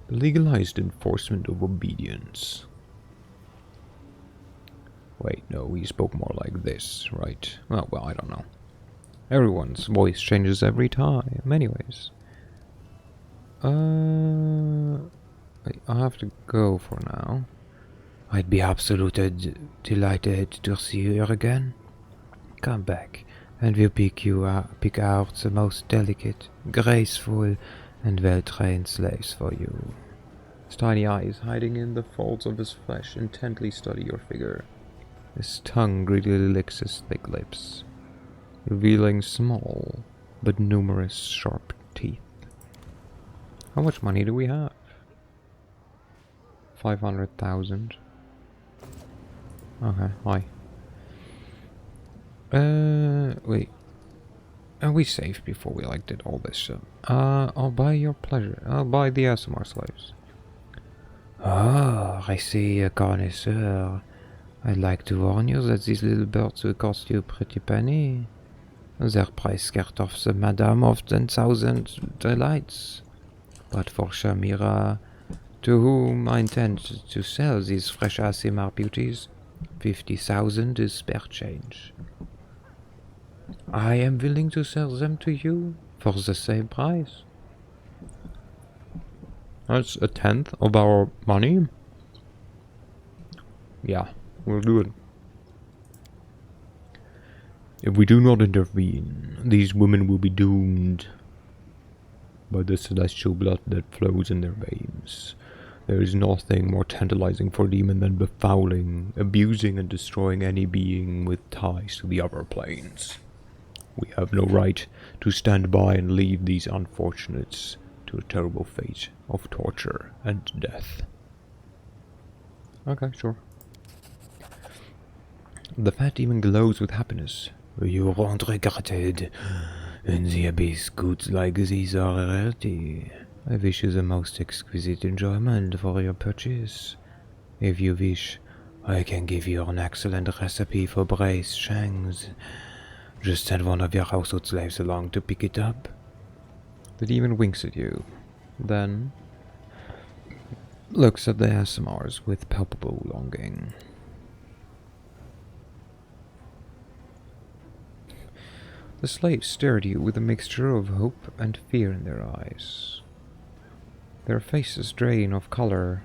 S2: the legalized enforcement of obedience. Wait, no, he spoke more like this, right? Well, I don't know. Everyone's voice changes every time, anyways. I have to go for now. I'd be absolutely delighted to see you here again. Come back, and we'll pick out the most delicate, graceful, and well-trained slaves for you.
S1: His tiny eyes, hiding in the folds of his flesh, intently study your figure. His tongue greedily licks his thick lips, revealing small but numerous sharp teeth. How much money do we have? 500,000. Okay, hi. Wait. Are we safe before we did all this shit? I'll buy your pleasure. I'll buy the Aasimar slaves.
S2: Oh, I see a connoisseur. I'd like to warn you that these little birds will cost you a pretty penny. Their price scared off the madam of 10,000 delights. But for Shamira, to whom I intend to sell these fresh Aasimar beauties, 50,000 is spare change. I am willing to sell them to you for the same price.
S1: That's 1/10 of our money? Yeah, we'll do it. If we do not intervene, these women will be doomed by the celestial blood that flows in their veins. There is nothing more tantalizing for a demon than befouling, abusing, and destroying any being with ties to the upper planes. We have no right to stand by and leave these unfortunates to a terrible fate of torture and death. Okay, sure. The fat demon glows with happiness.
S2: You won't regret it. In the abyss, goods like these are a rarity. I wish you the most exquisite enjoyment for your purchase. If you wish, I can give you an excellent recipe for braised shanks. Just send one of your household slaves along to pick it up.
S1: The demon winks at you, then looks at the Aasimars with palpable longing. The slaves stare at you with a mixture of hope and fear in their eyes. Their faces drain of color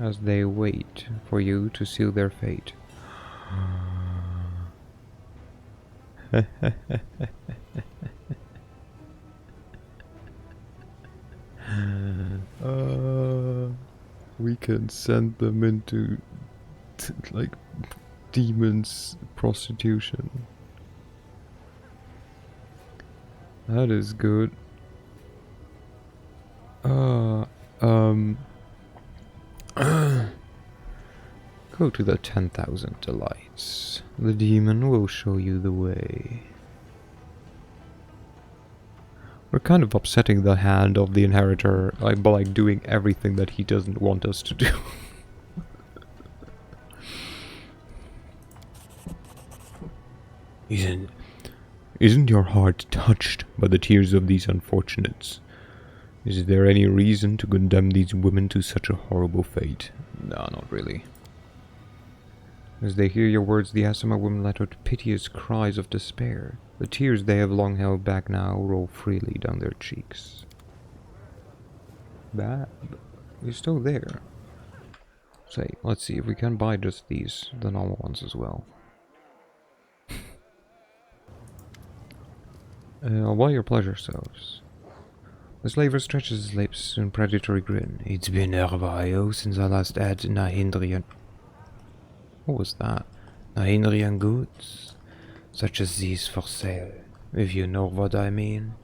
S1: as they wait for you to seal their fate. We can send them into like demons prostitution. That is good. Go to the 10,000 delights. The demon will show you the way. We're kind of upsetting the hand of the inheritor by like doing everything that he doesn't want us to do. Isn't your heart touched by the tears of these unfortunates? Is there any reason to condemn these women to such a horrible fate? No, not really. As they hear your words, the Asama women let out piteous cries of despair. The tears they have long held back now roll freely down their cheeks. Bab, you're still there. Say, let's see if we can buy just these, the normal ones as well. While your pleasure serves. The slaver stretches his lips in predatory grin.
S2: It's been a while since I last had Nahindrian.
S1: What was that?
S2: Nahindrian goods, such as these for sale, if you know what I mean.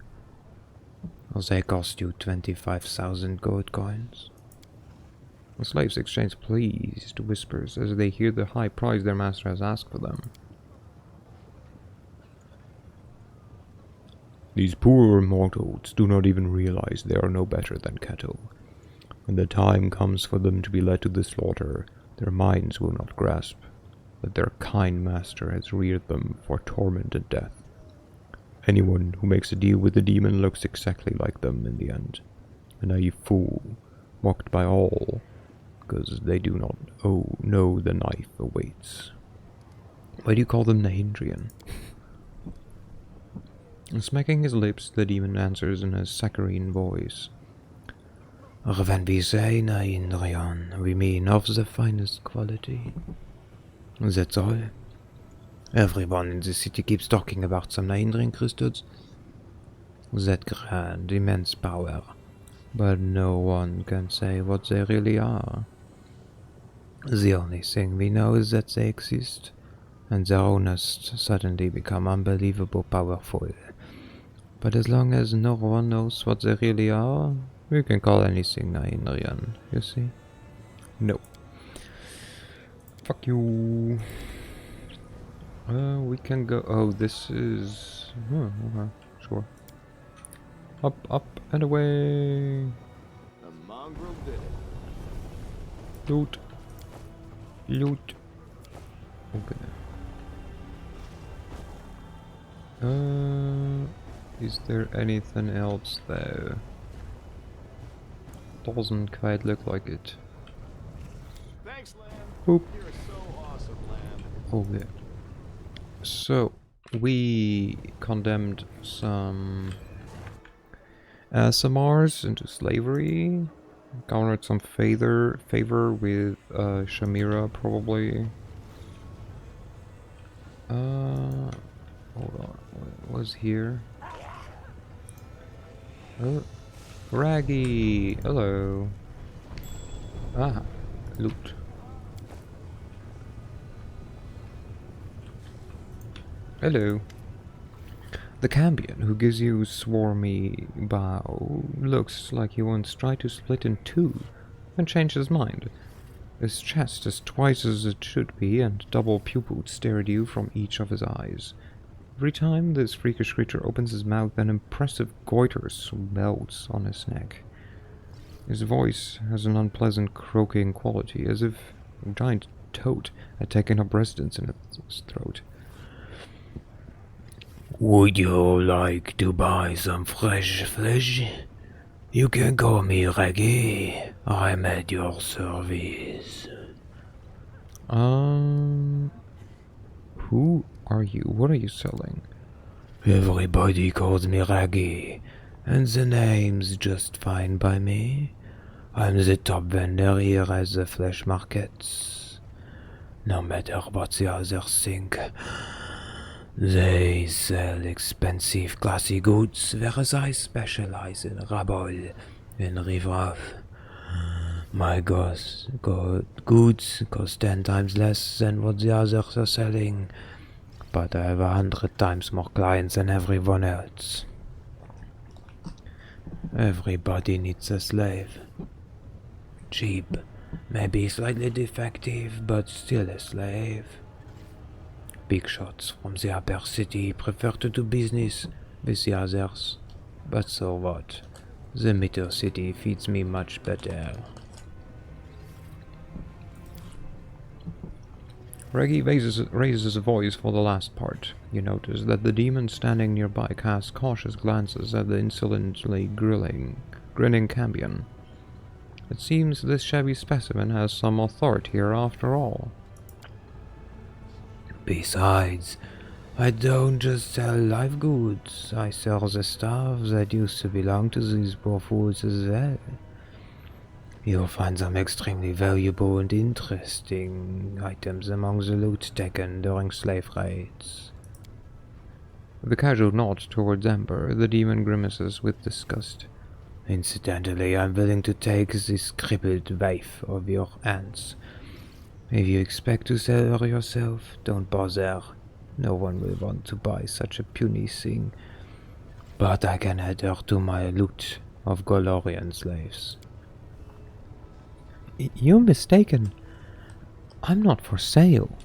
S2: They cost you 25,000 gold coins.
S1: The slaves exchange pleased whispers as they hear the high price their master has asked for them. These poor mortals do not even realize they are no better than cattle. When the time comes for them to be led to the slaughter, their minds will not grasp that their kind master has reared them for torment and death. Anyone who makes a deal with the demon looks exactly like them in the end. A naive fool, mocked by all, because they do not know the knife awaits. Why do you call them Nahindrian? Smacking his lips, the demon answers in a saccharine voice.
S2: When we say Nahindrian, we mean of the finest quality. That's all. Everyone in the city keeps talking about some Nahindrian crystals. That grand, immense power. But no one can say what they really are. The only thing we know is that they exist, and their owners suddenly become unbelievably powerful. But as long as no one knows what they really are, we can call anything Nahindrian, you see?
S1: No. Fuck you. We can go. Oh, this is. Okay, sure. Up, up, and away.
S3: The mongrel did it.
S1: Loot. Loot. Okay. Is there anything else though? Doesn't quite look like it.
S3: Thanks, Lamb.
S1: Boop.
S3: You're so awesome, Lamb.
S1: Oh yeah. So we condemned some Samars into slavery. Garnered some favor with Shamira probably. Hold on. What was here? Oh, Raggy. Hello. Ah, loot. Hello. The Cambion, who gives you swarmy bow, looks like he once tried to split in two, and changed his mind. His chest is twice as it should be, and double pupils stare at you from each of his eyes. Every time this freakish creature opens his mouth, an impressive goiter swells on his neck. His voice has an unpleasant croaking quality, as if a giant toad had taken up residence in his throat.
S2: Would you like to buy some fresh flesh? You can call me Reggie. I'm at your service.
S1: Who are you? What are you selling?
S2: Everybody calls me Raggy, and the name's just fine by me. I'm the top vendor here at the flesh markets. No matter what the others think, they sell expensive classy goods, whereas I specialize in rabble and riffraff. My goods cost 10 times less than what the others are selling, but I have 100 times more clients than everyone else. Everybody needs a slave. Cheap, maybe slightly defective, but still a slave. Big shots from the upper city prefer to do business with the others. But so what? The middle city feeds me much better.
S1: Reggie raises a voice for the last part. You notice that the demon standing nearby casts cautious glances at the insolently grinning Cambion. It seems this shabby specimen has some authority here after all.
S2: Besides, I don't just sell live goods, I sell the stuff that used to belong to these poor fools as well. You'll find some extremely valuable and interesting items among the loot taken during slave raids.
S1: With a casual nod towards Ember, the demon grimaces with disgust.
S2: Incidentally, I'm willing to take this crippled waif of your aunt's. If you expect to sell her yourself, don't bother. No one will want to buy such a puny thing. But I can add her to my loot of Golorian slaves.
S1: You're mistaken. I'm not for sale.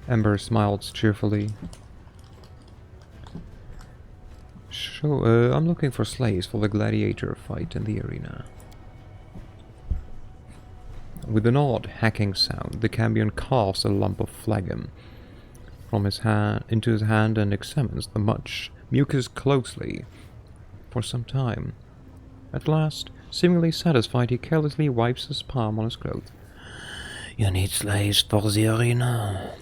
S1: Ember smiles cheerfully. I'm looking for slaves for the gladiator fight in the arena. With an odd hacking sound, the Cambion casts a lump of phlegm from his hand into his hand and examines the mucus closely for some time. At last, seemingly satisfied, he carelessly wipes his palm on his cloth.
S2: You need slaves for the arena?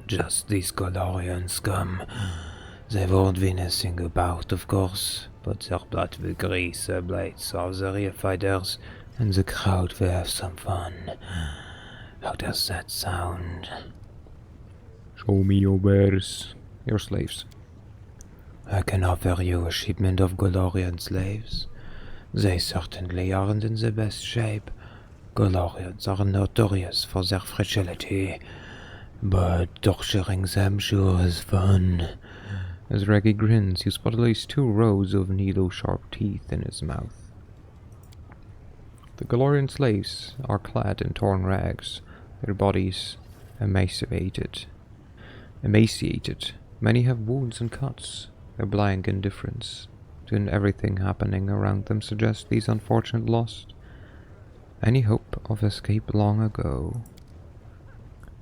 S2: Just these Golorian scum. They won't win a single bout, of course, but their blood will grease the blades of the real fighters, and the crowd will have some fun. How does that sound?
S1: Show me your wares. Your slaves.
S2: I can offer you a shipment of Golorian slaves. They certainly aren't in the best shape. Golorians are notorious for their fragility, but torturing them sure is fun.
S1: As Reggie grins, you spot at least 2 rows of needle-sharp teeth in his mouth. The Golorian slaves are clad in torn rags, their bodies emaciated. Many have wounds and cuts. Their blank indifference to everything happening around them suggests these unfortunate lost any hope of escape long ago.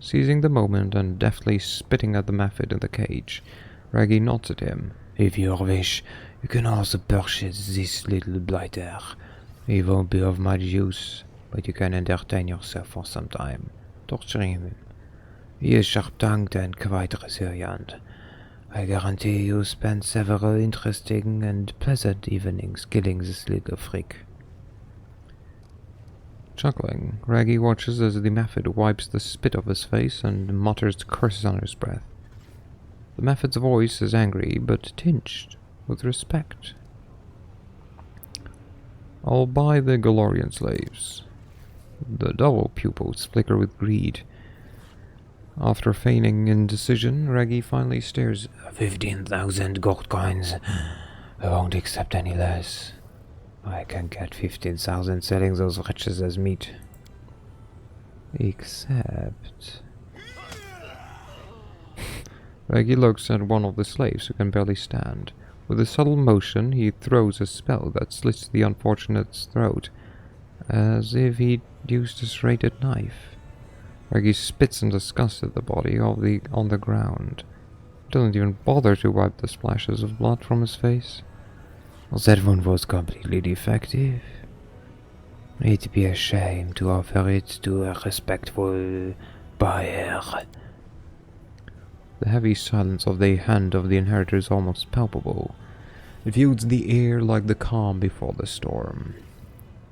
S1: Seizing the moment and deftly spitting at the mephit in the cage, Reggie nods at him.
S2: If you wish, you can also purchase this little blighter. He won't be of much use, but you can entertain yourself for some time, torturing him. He is sharp-tongued and quite resilient. I guarantee you'll spend several interesting and pleasant evenings killing this little freak.
S1: Chuckling, Reggie watches as the mephit wipes the spit off his face and mutters curses under his breath. The mephit's voice is angry, but tinged with respect. I'll buy the Golorian slaves. The double pupils flicker with greed. After feigning indecision, Reggie finally stares.
S2: 15,000 gold coins. I won't accept any less. I can get 15,000 selling those wretches as meat.
S1: Except... Reggie looks at one of the slaves who can barely stand. With a subtle motion, he throws a spell that slits the unfortunate's throat, as if he'd used a serrated knife. Reggie spits in disgust at the body on the ground. He doesn't even bother to wipe the splashes of blood from his face.
S2: Well, that one was completely defective. It'd be a shame to offer it to a respectful buyer.
S1: The heavy silence of the hand of the inheritor is almost palpable. It fills the air like the calm before the storm.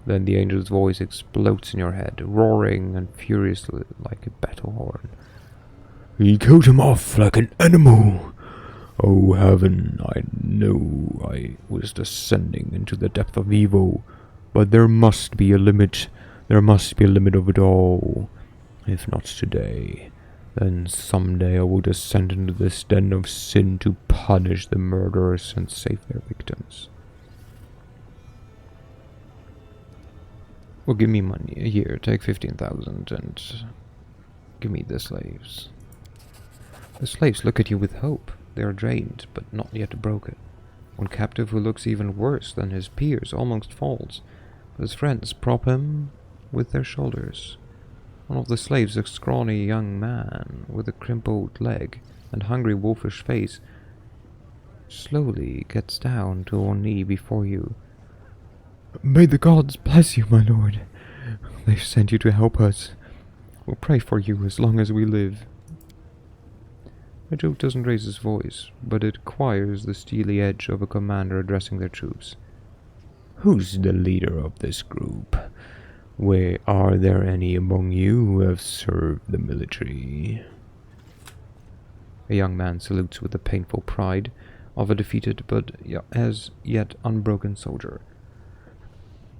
S1: Then the angel's voice explodes in your head, roaring and furiously like a battle horn.
S2: He killed him off like an animal. Oh heaven, I know I was descending into the depth of evil, but there must be a limit. There must be a limit of it all. If not today, then someday I will descend into this den of sin to punish the murderers and save their victims. Well, give me money. Here, take 15,000 and give me the slaves. The slaves look at you with hope. They are drained, but not yet broken. One captive who looks even worse than his peers almost falls, but his friends prop him with their shoulders. One of the slaves, a scrawny young man with a crumpled leg and hungry wolfish face, slowly gets down to one knee before you. May the gods bless you, my lord. They've sent you to help us. We'll pray for you as long as we live. Joe doesn't raise his voice, but it acquires the steely edge of a commander addressing their troops. Who's the leader of this group? Where are there any among you who have served the military? A young man salutes with the painful pride of a defeated but as yet unbroken soldier.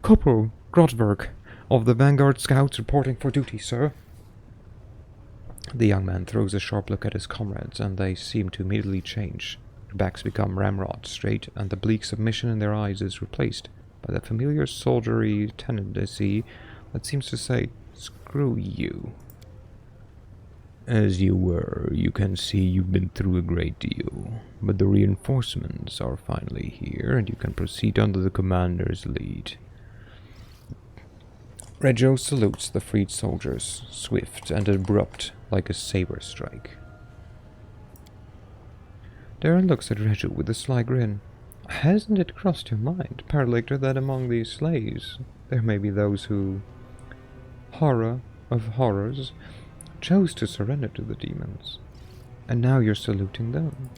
S2: Corporal Grotberg, of the Vanguard Scouts, reporting for duty, sir. The young man throws a sharp look at his comrades, and they seem to immediately change. Their backs become ramrod straight, and the bleak submission in their eyes is replaced by that familiar soldiery tendency that seems to say, "Screw you." As you were, you can see you've been through a great deal, but the reinforcements are finally here, and you can proceed under the commander's lead. Reggio salutes the freed soldiers, swift and abrupt like a saber strike. Darren looks at Reggio with a sly grin. Hasn't it crossed your mind, Paralictor, that among these slaves there may be those who, horror of horrors, chose to surrender to the demons, and now you're saluting them?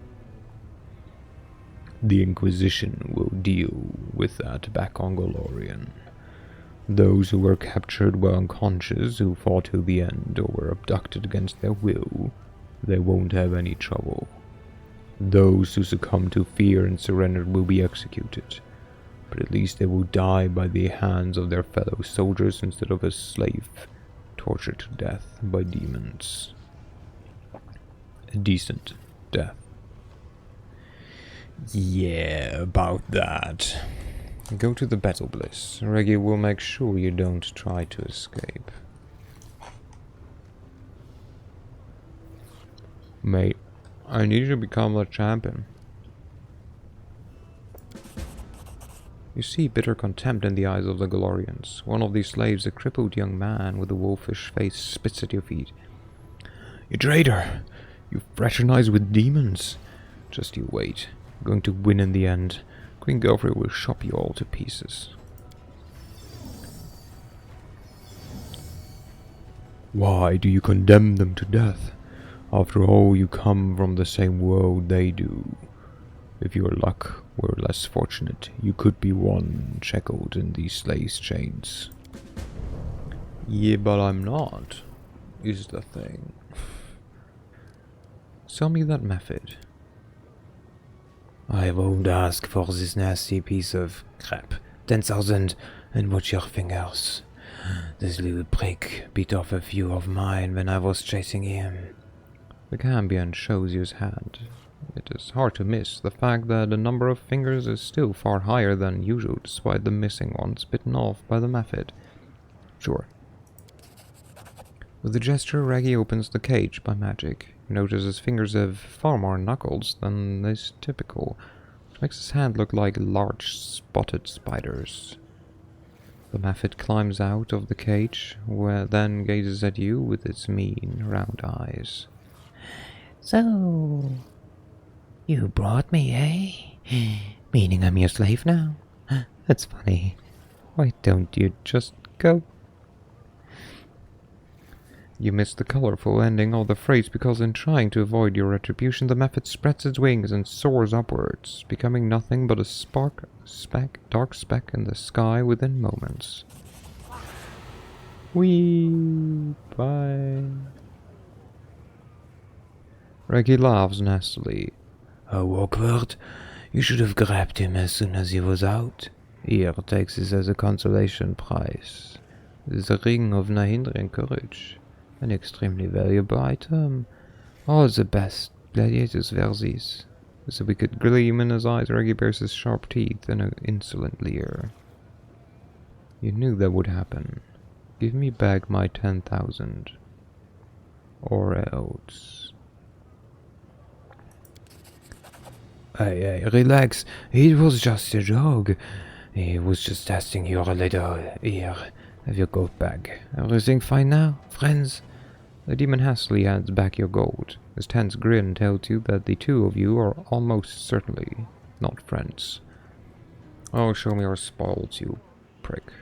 S2: The Inquisition will deal with that back on Golorian. Those who were captured were unconscious, who fought till the end, or were abducted against their will, they won't have any trouble. Those who succumb to fear and surrender will be executed, but at least they will die by the hands of their fellow soldiers instead of a slave tortured to death by demons. A decent death. Yeah, about that. Go to the Battle Bliss. Reggie will make sure you don't try to escape. Mate, I need you to become a champion. You see bitter contempt in the eyes of the Galorians. One of these slaves, a crippled young man with a wolfish face, spits at your feet. You traitor! You fraternize with demons! Just you wait. You're going to win in the end. Queen Gopher will chop you all to pieces. Why do you condemn them to death? After all, you come from the same world they do. If your luck were less fortunate, you could be one shackled in these slaves' chains. Yeah, but I'm not, is the thing. Sell me that method. I won't ask for this nasty piece of crap. 10,000 and watch your fingers. This little prick bit off a few of mine when I was chasing him.
S1: The Cambion shows you his hand. It is hard to miss the fact that the number of fingers is still far higher than usual, despite the missing ones bitten off by the mephit. Sure. With a gesture, Raggy opens the cage by magic. You notice his fingers have far more knuckles than is typical, which makes his hand look like large spotted spiders. The mephit climbs out of the cage, then gazes at you with its mean, round eyes.
S2: So, you brought me, eh? Meaning I'm your slave now?
S1: That's funny. Why don't you just go? You missed the colorful ending of the phrase because in trying to avoid your retribution, the method spreads its wings and soars upwards, becoming nothing but a dark speck in the sky within moments. Whee! Bye. Reggie laughs nastily.
S2: Oh, awkward. You should have grabbed him as soon as he was out. Here, takes this as a consolation prize. The ring of Nahindran courage. An extremely valuable item. All the best gladiators wear these. With a wicked gleam in his eyes, Reggie bares his sharp teeth in an insolent leer. You knew that would happen. Give me back my 10,000. Or else. Hey, relax. It was just a joke. He was just testing your little ear. Have your gold back. Everything fine now, friends?
S1: The demon hastily hands back your gold. His tense grin tells you that the two of you are almost certainly not friends. Oh, show me your spoils, you prick.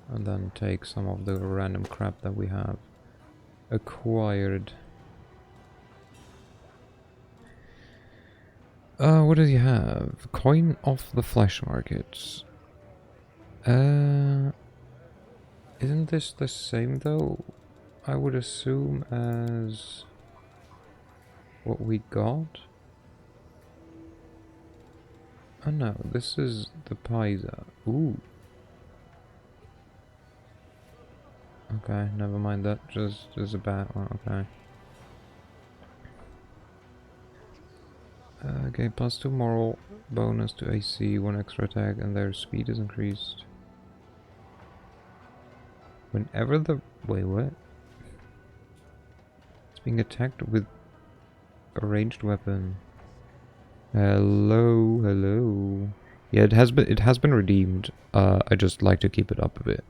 S1: And then take some of the random crap that we have acquired. What does he have? Coin off the flesh markets. Isn't this the same though? I would assume as what we got. Oh no, this is the Paisa. Ooh. Okay, never mind that. Just a bad one. Okay. Okay, +2 moral, bonus to AC, 1 extra attack, and their speed is increased. Whenever the... Wait, what? It's being attacked with a ranged weapon. Hello, hello. Yeah, it has been redeemed. I just like to keep it up a bit.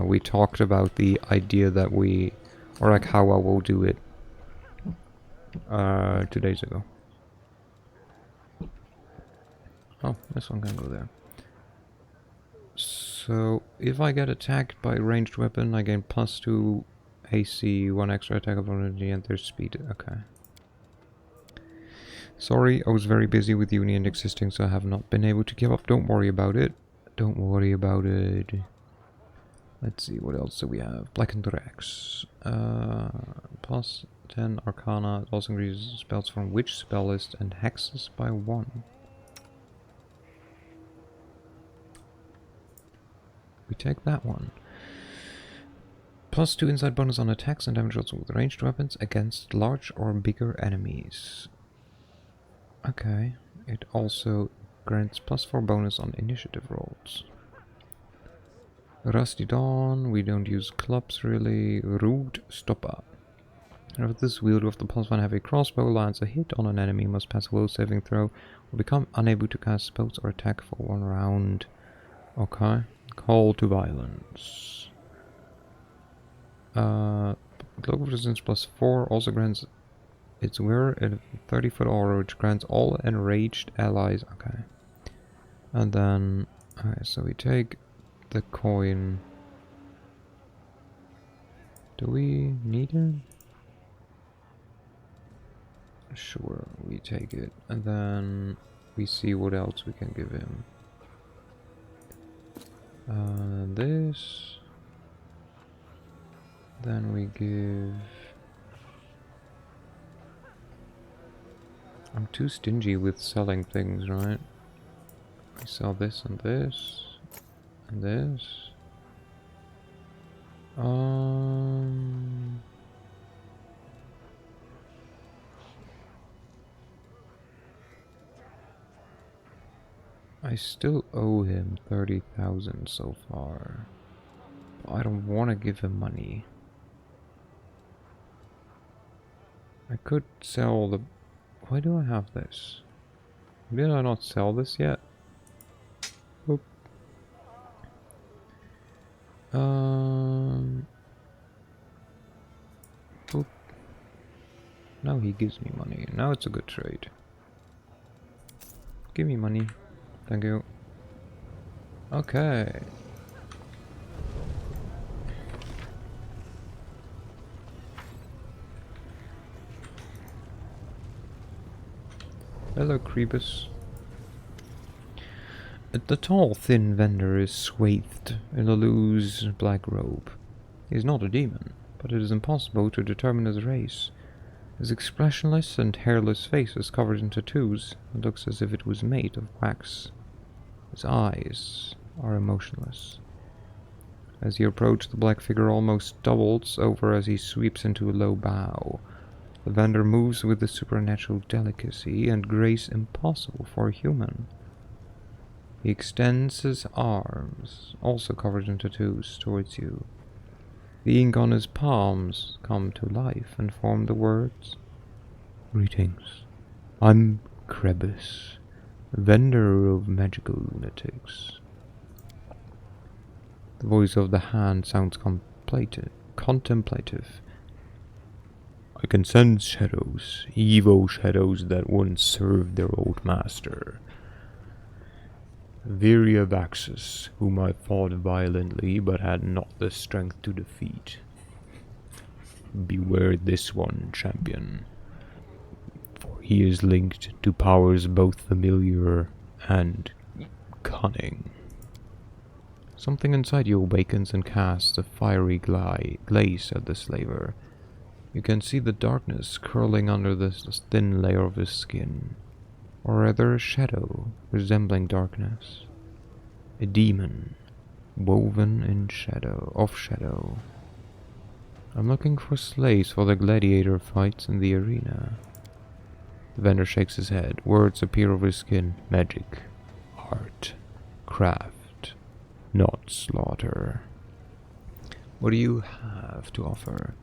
S1: We talked about the idea that or like how I will do it 2 days ago. Oh, this one can go there. So, if I get attacked by a ranged weapon, I gain +2 AC, 1 extra attack ability, and their speed. Okay. Sorry, I was very busy with uni and existing, so I have not been able to keep up. Don't worry about it. Don't worry about it. Let's see, what else do we have? Blackened Rex. +10 Arcana. It also increases spells from Witch spell list and hexes by 1. We take that one. +2 inside bonus on attacks and damage rolls with ranged weapons against large or bigger enemies. Okay. It also grants +4 bonus on initiative rolls. Rusty Dawn, we don't use clubs really. Root Stopper. If this wielder of the +1 heavy crossbow lands a hit on an enemy, must pass a will saving throw or become unable to cast spells or attack for 1 round. Okay. Call to violence. Cloak of Resistance +4 also grants its wearer a 30-foot aura, which grants all enraged allies. Okay. And then, okay, so we take the coin. Do we need it? Sure, we take it. And then we see what else we can give him. This. Then we give... I'm too stingy with selling things, right? We sell this and this. And this. I still owe him 30,000 so far. But I don't want to give him money. I could sell the... Why do I have this? Did I not sell this yet? Oop. Oop. Now he gives me money. Now it's a good trade. Give me money. Thank you. Okay. Hello, Crebus. The tall, thin vendor is swathed in a loose black robe. He is not a demon, but it is impossible to determine his race. His expressionless and hairless face is covered in tattoos and looks as if it was made of wax. His eyes are emotionless. As you approach, the black figure almost doubles over as he sweeps into a low bow. The vendor moves with a supernatural delicacy and grace impossible for a human. He extends his arms, also covered in tattoos, towards you. The ink on his palms come to life and form the words, "Greetings. I'm Crebus, vendor of magical lunatics." The voice of the hand sounds contemplative. "I can sense shadows, evil shadows that once served their old master, Viriavaxus, whom I fought violently but had not the strength to defeat. Beware this one, champion, for he is linked to powers both familiar and cunning." Something inside you awakens and casts a fiery glaze at the slaver. You can see the darkness curling under this thin layer of his skin, or rather a shadow resembling darkness. A demon, woven in shadow. "I'm looking for slaves for the gladiator fights in the arena." The vendor shakes his head. Words appear over his skin. "Magic, art, craft, not slaughter. What do you have to offer?"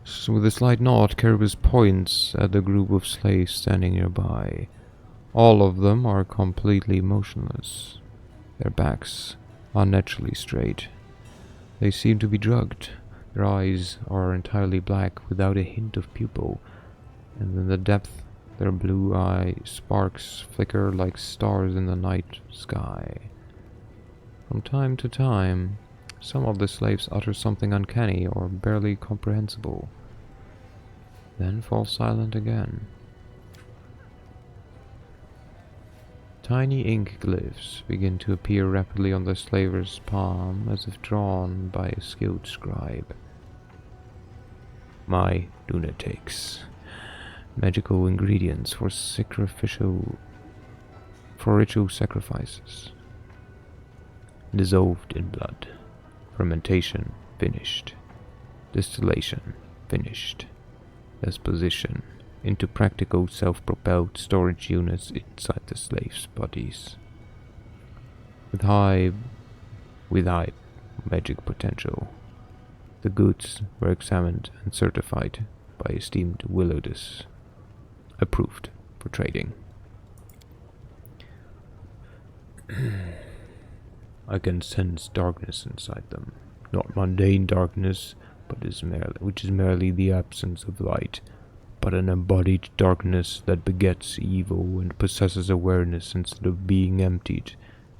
S1: So with a slight nod, Caribus points at the group of slaves standing nearby. All of them are completely motionless. Their backs are naturally straight. They seem to be drugged. Their eyes are entirely black without a hint of pupil, and in the depth their blue eye sparks flicker like stars in the night sky. From time to time, some of the slaves utter something uncanny or barely comprehensible, then fall silent again. Tiny ink glyphs begin to appear rapidly on the slaver's palm, as if drawn by a skilled scribe. "My lunatics. Magical ingredients for ritual sacrifices. Dissolved in blood. Fermentation finished. Distillation finished. Disposition into practical self-propelled storage units inside the slaves' bodies. With high magic potential. The goods were examined and certified by esteemed Willodus. Approved for trading. I can sense darkness inside them. Not mundane darkness, which is merely the absence of light, but an embodied darkness that begets evil and possesses awareness instead of being emptied.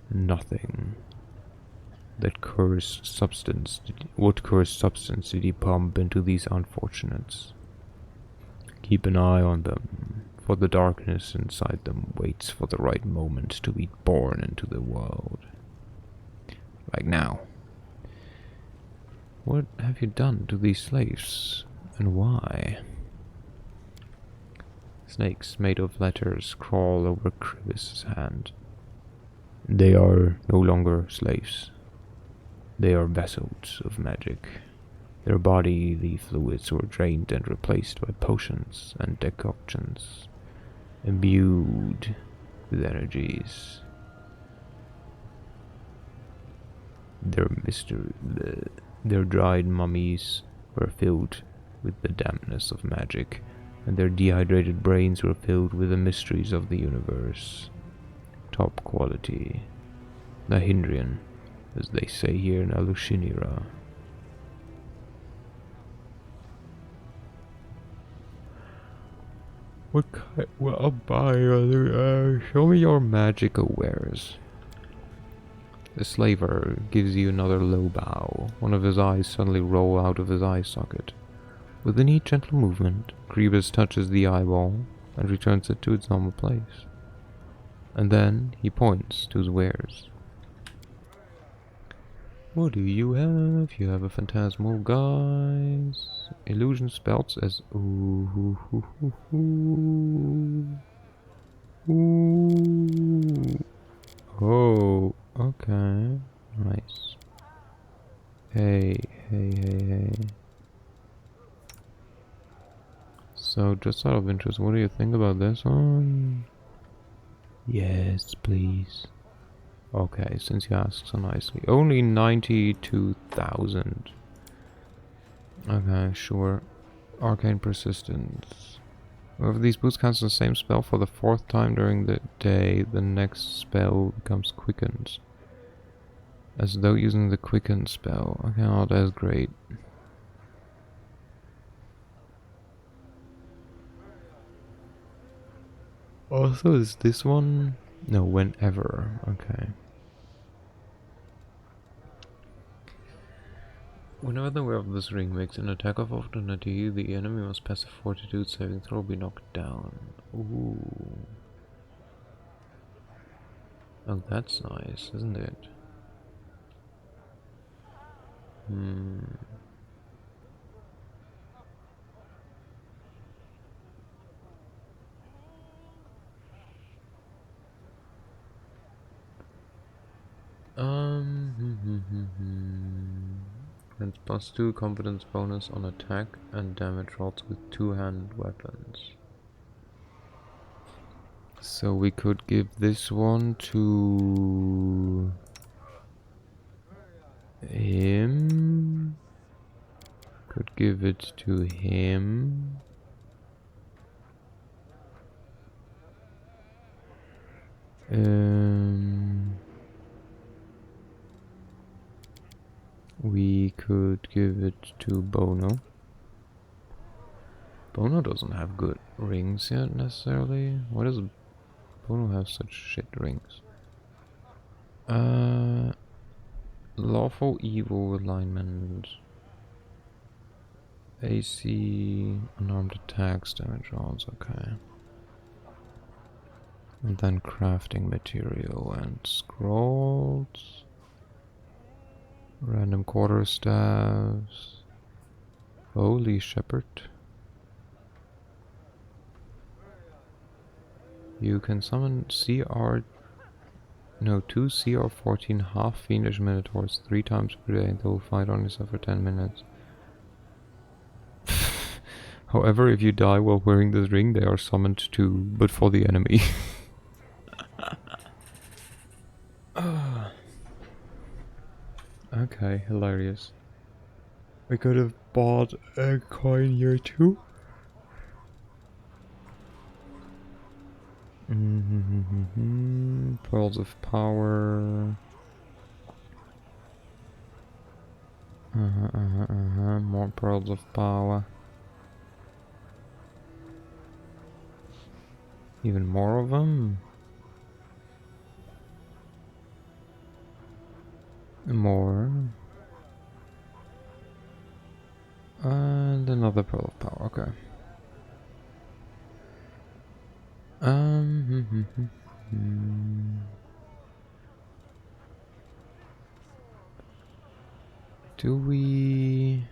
S1: Nothing. What cursed substance did he pump into these unfortunates? Keep an eye on them, for the darkness inside them waits for the right moment to be born into the world. Like now. What have you done to these slaves, and why?" Snakes made of letters crawl over Cribus's hand. "They are no longer slaves. They are vessels of magic. Their bodily fluids were drained and replaced by potions and decoctions, imbued with energies. Their dried mummies were filled with the dampness of magic, and their dehydrated brains were filled with the mysteries of the universe. Top quality. Nahindrian, as they say here in Alushinira." I'll buy show me your magical wares." The slaver gives you another low bow. One of his eyes suddenly roll out of his eye socket. With a neat, gentle movement, Crebus touches the eyeball, and returns it to its normal place. And then he points to his wares. What do you have? You have a phantasmal guise. Illusion spells as ooh, ooh, ooh, ooh, ooh. Oh, okay. Nice. Hey, hey, hey, hey. So, just out of interest, what do you think about this one? Yes, please. Okay, since you asked so nicely. Only 92,000. Okay, sure. Arcane Persistence. Whoever these boots casts the same spell for the 4th time during the day, the next spell becomes quickened. As though using the quicken spell. Okay, oh, that's great. Also, is this one? No, whenever. Okay. Whenever the wearer of this ring makes an attack of opportunity, the enemy must pass a fortitude saving throw or be knocked down. Ooh. Oh, that's nice, isn't it? Hmm. Grants +2 confidence bonus on attack and damage rolls with two-handed weapons. So we could give this one to him. Could give it to him. We could give it to Bono. Bono doesn't have good rings yet necessarily. Why does Bono have such shit rings? Lawful evil alignment. AC unarmed attacks, damage rolls, okay. And then crafting material and scrolls. Random quarterstaffs. Holy shepherd. You can summon two CR14 half fiendish minotaurs 3 times per day. They will fight on yourself for 10 minutes. However, if you die while wearing this ring, they are summoned too, but for the enemy. Okay, hilarious. We could have bought a coin here too. Pearls of power. More pearls of power. Even more of them. More. And another pearl of power, okay. Do we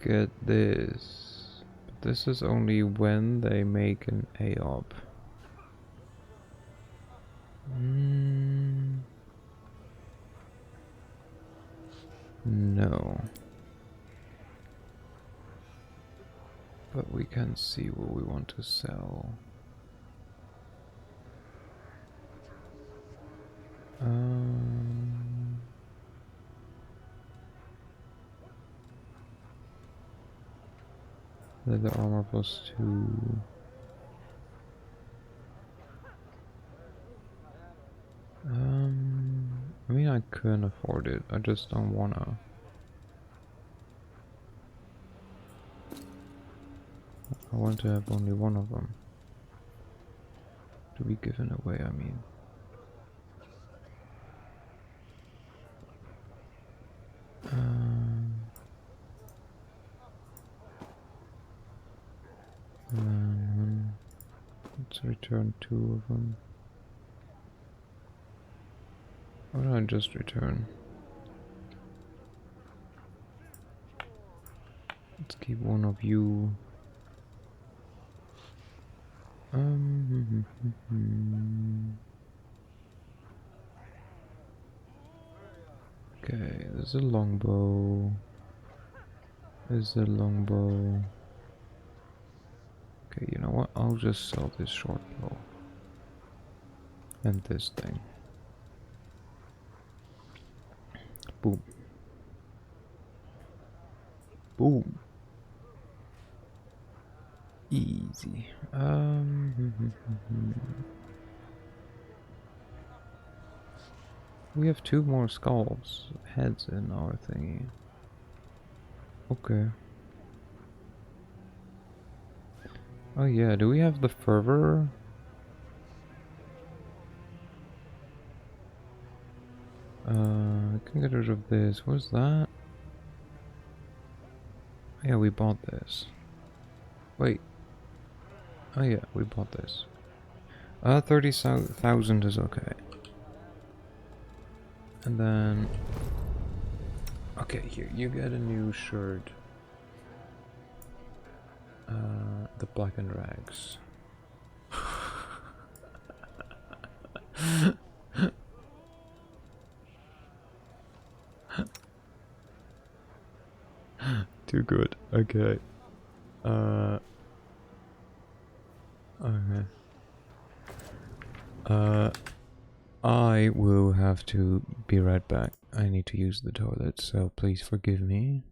S1: get this? This is only when they make an AOP. No. But we can see what we want to sell. Leather armor +2. I mean, I can afford it. I just don't wanna. I want to have only one of them to be given away, I mean. Let's return 2 of them. Why don't I just return? Let's keep one of you. Okay, there's a longbow. There's a longbow. Okay, you know what? I'll just sell this short bow. And this thing. Boom. Boom. Easy. We have 2 more skulls, heads in our thingy. Okay. Oh yeah, do we have the fervor? I can get rid of this. What's that? Yeah, we bought this. Wait. Oh yeah, we bought this. 30,000 is okay. And then... Okay, here, you get a new shirt. The blackened rags. Too good. Okay. Okay. I will have to be right back. I need to use the toilet, so please forgive me.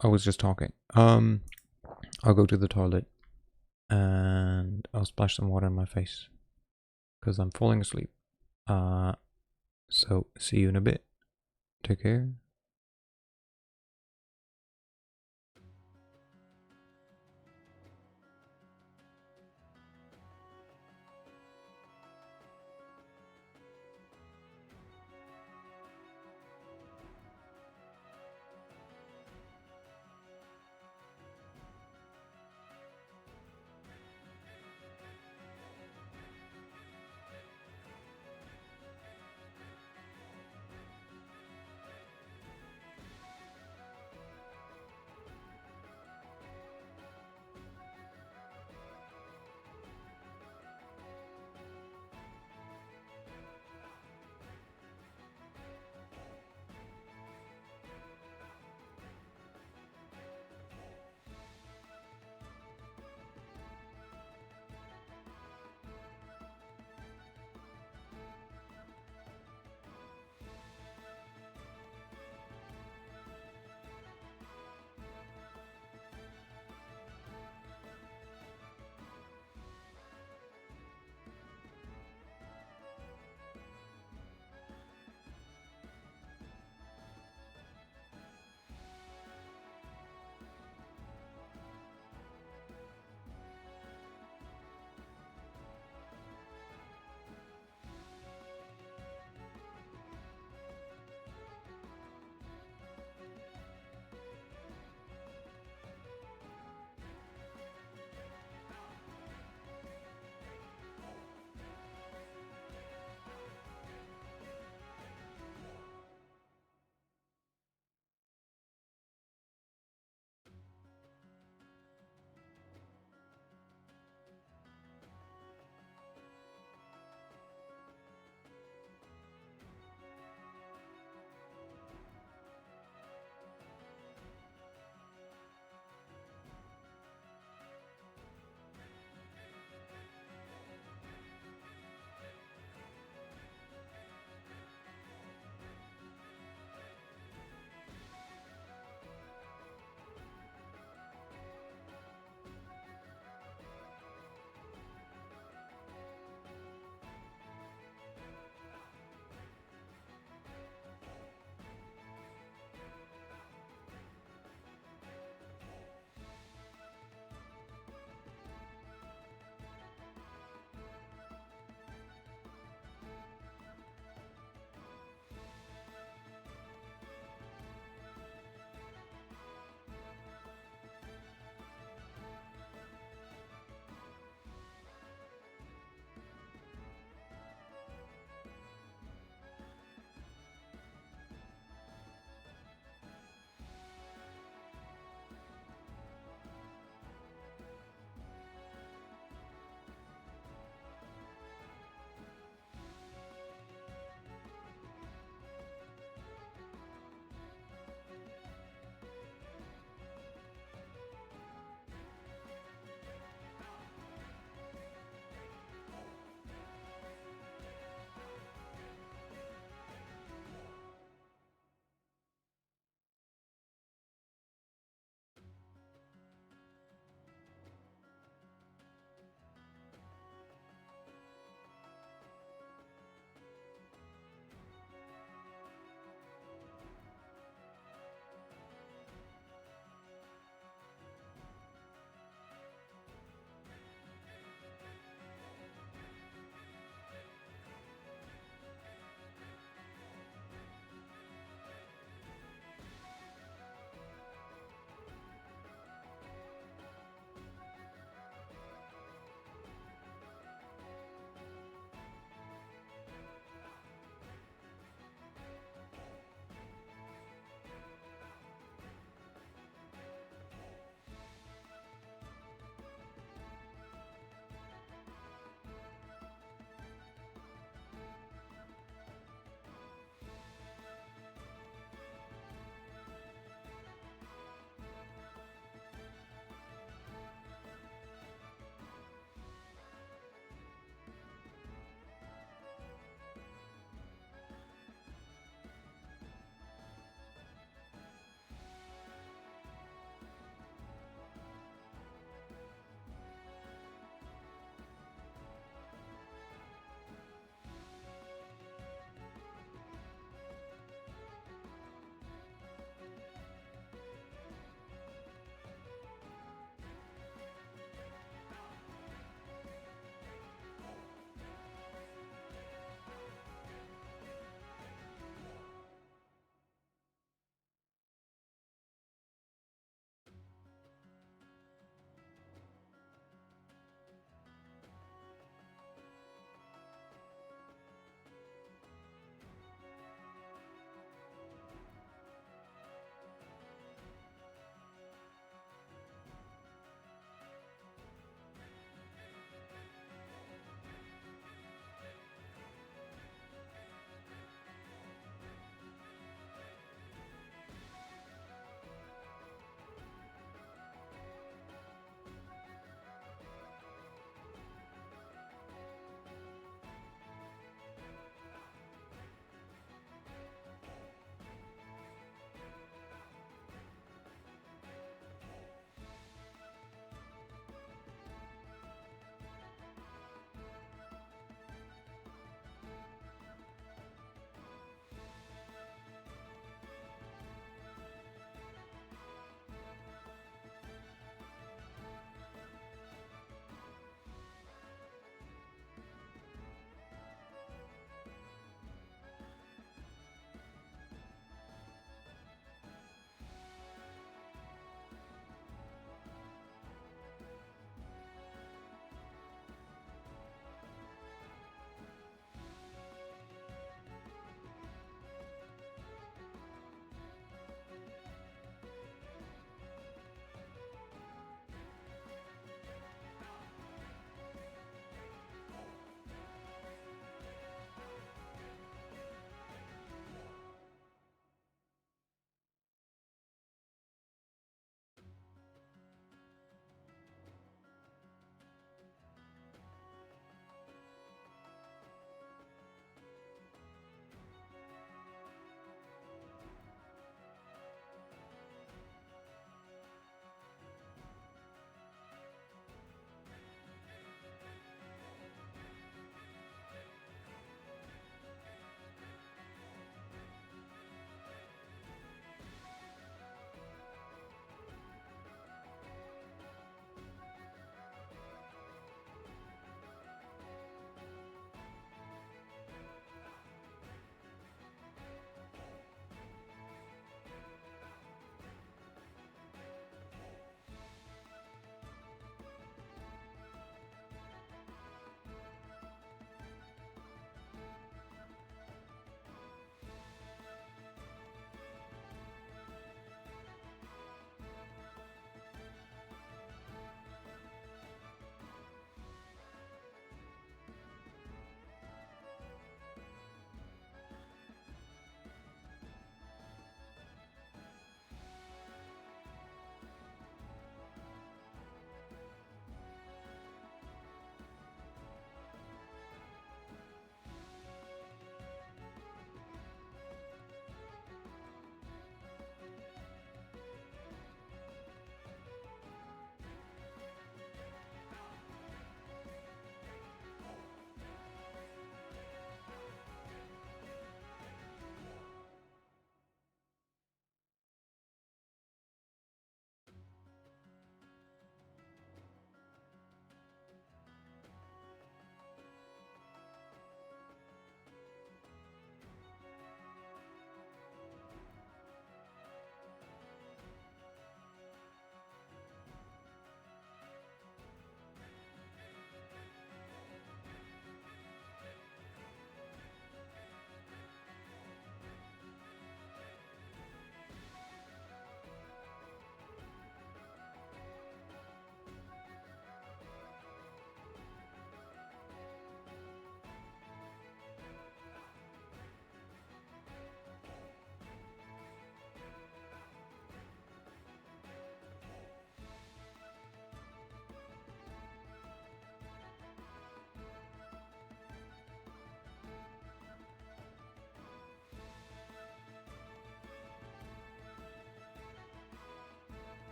S1: I was just talking. I'll go to the toilet and I'll splash some water in my face because I'm falling asleep. So see you in a bit. Take care.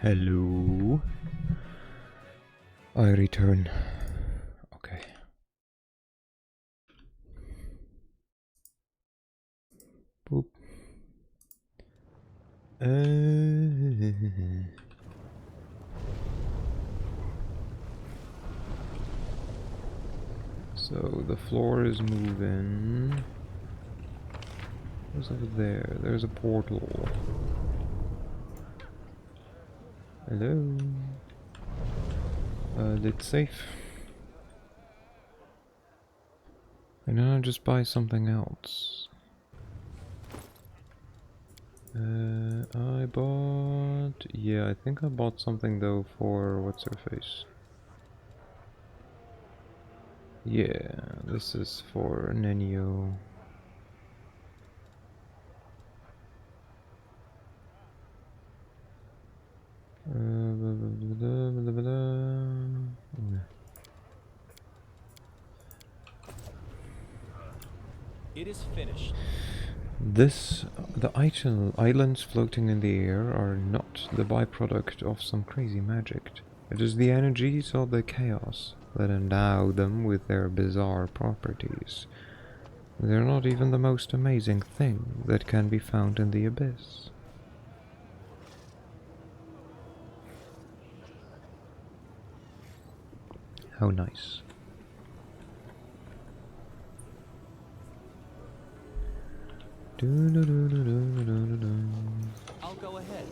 S1: Hello. I return. Okay. Boop. So the floor is moving. What's over there? There's a portal. Hello. It's safe. And then I'll just buy something else. I bought... Yeah, I think I bought something though for... what's her face? Yeah, this is for Nenio.
S4: It is finished.
S1: The islands floating in the air are not the byproduct of some crazy magic. It is the energies of the chaos that endow them with their bizarre properties. They're not even the most amazing thing that can be found in the abyss. How nice.
S4: I'll go ahead.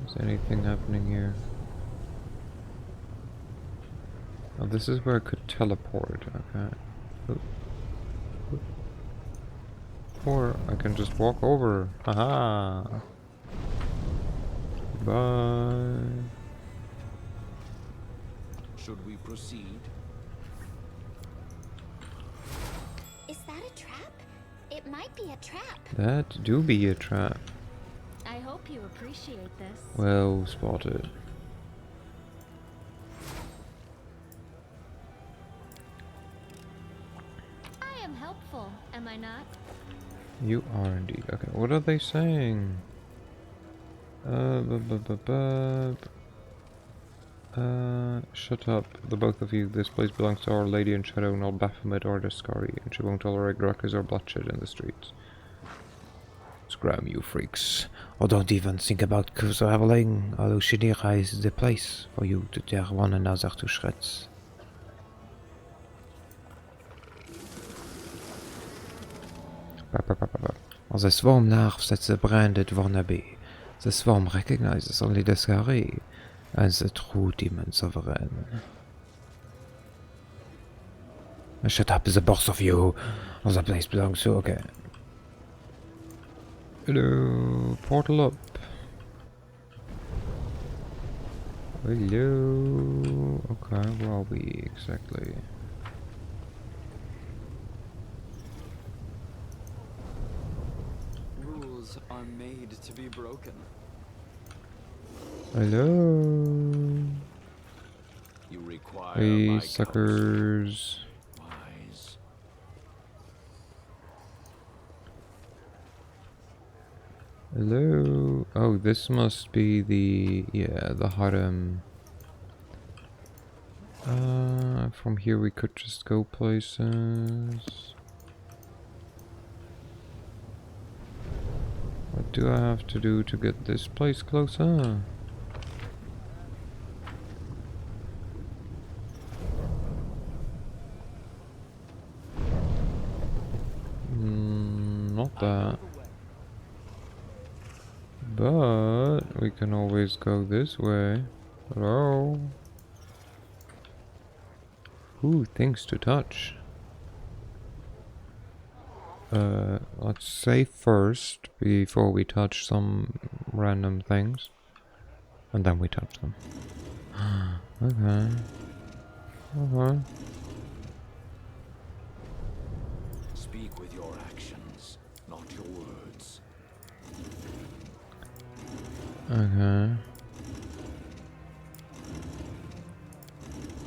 S1: Is anything happening here? Oh, this is where I could teleport, okay. Or I can just walk over. Haha! Bye!
S3: Should we proceed?
S5: Is that a trap? It might be a trap.
S1: That do be a trap.
S5: I hope you appreciate this.
S1: Well spotted.
S5: I am helpful, am I not?
S1: You are indeed. Okay, what are they saying? Shut up, the both of you. This place belongs to Our Lady in Shadow, not Baphomet or Descari, and she won't tolerate ruckus or bloodshed in the streets. Scram, you freaks.
S2: Or don't even think about traveling. Alushidira is the place for you to tear one another to shreds. The swarm laughs at the branded wannabe. The swarm recognizes only the Descari and the true demon sovereign. Shut up, the both of you. All the place belongs to... Okay.
S1: Hello, portal up. Hello. Okay, where are we exactly?
S3: Rules are made to be broken.
S1: Hello.
S3: You require
S1: Hey,
S3: my
S1: suckers.
S3: counsel. Wise.
S1: Hello. Oh, this must be the... yeah, the harem. From here we could just go places. What do I have to do to get this place closer? Not that. But we can always go this way. Hello? Ooh, things to touch. Let's save first before we touch some random things. And then we touch them. Okay. Okay.
S3: Speak with your actions, not your words.
S1: Okay.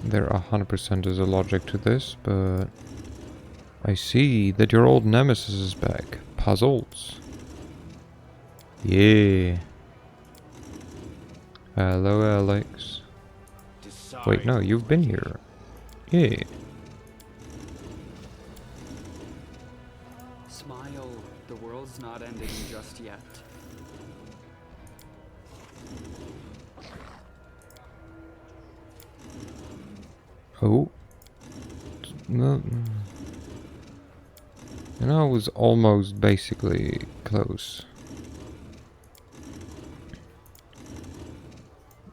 S1: There 100% is a logic to this, but I see that your old nemesis is back. Puzzles. Yeah. Hello, Alex. Wait, no, you've been here. Yeah.
S6: Smile. The world's not ending just yet.
S1: Oh. No. You know, I was almost basically close.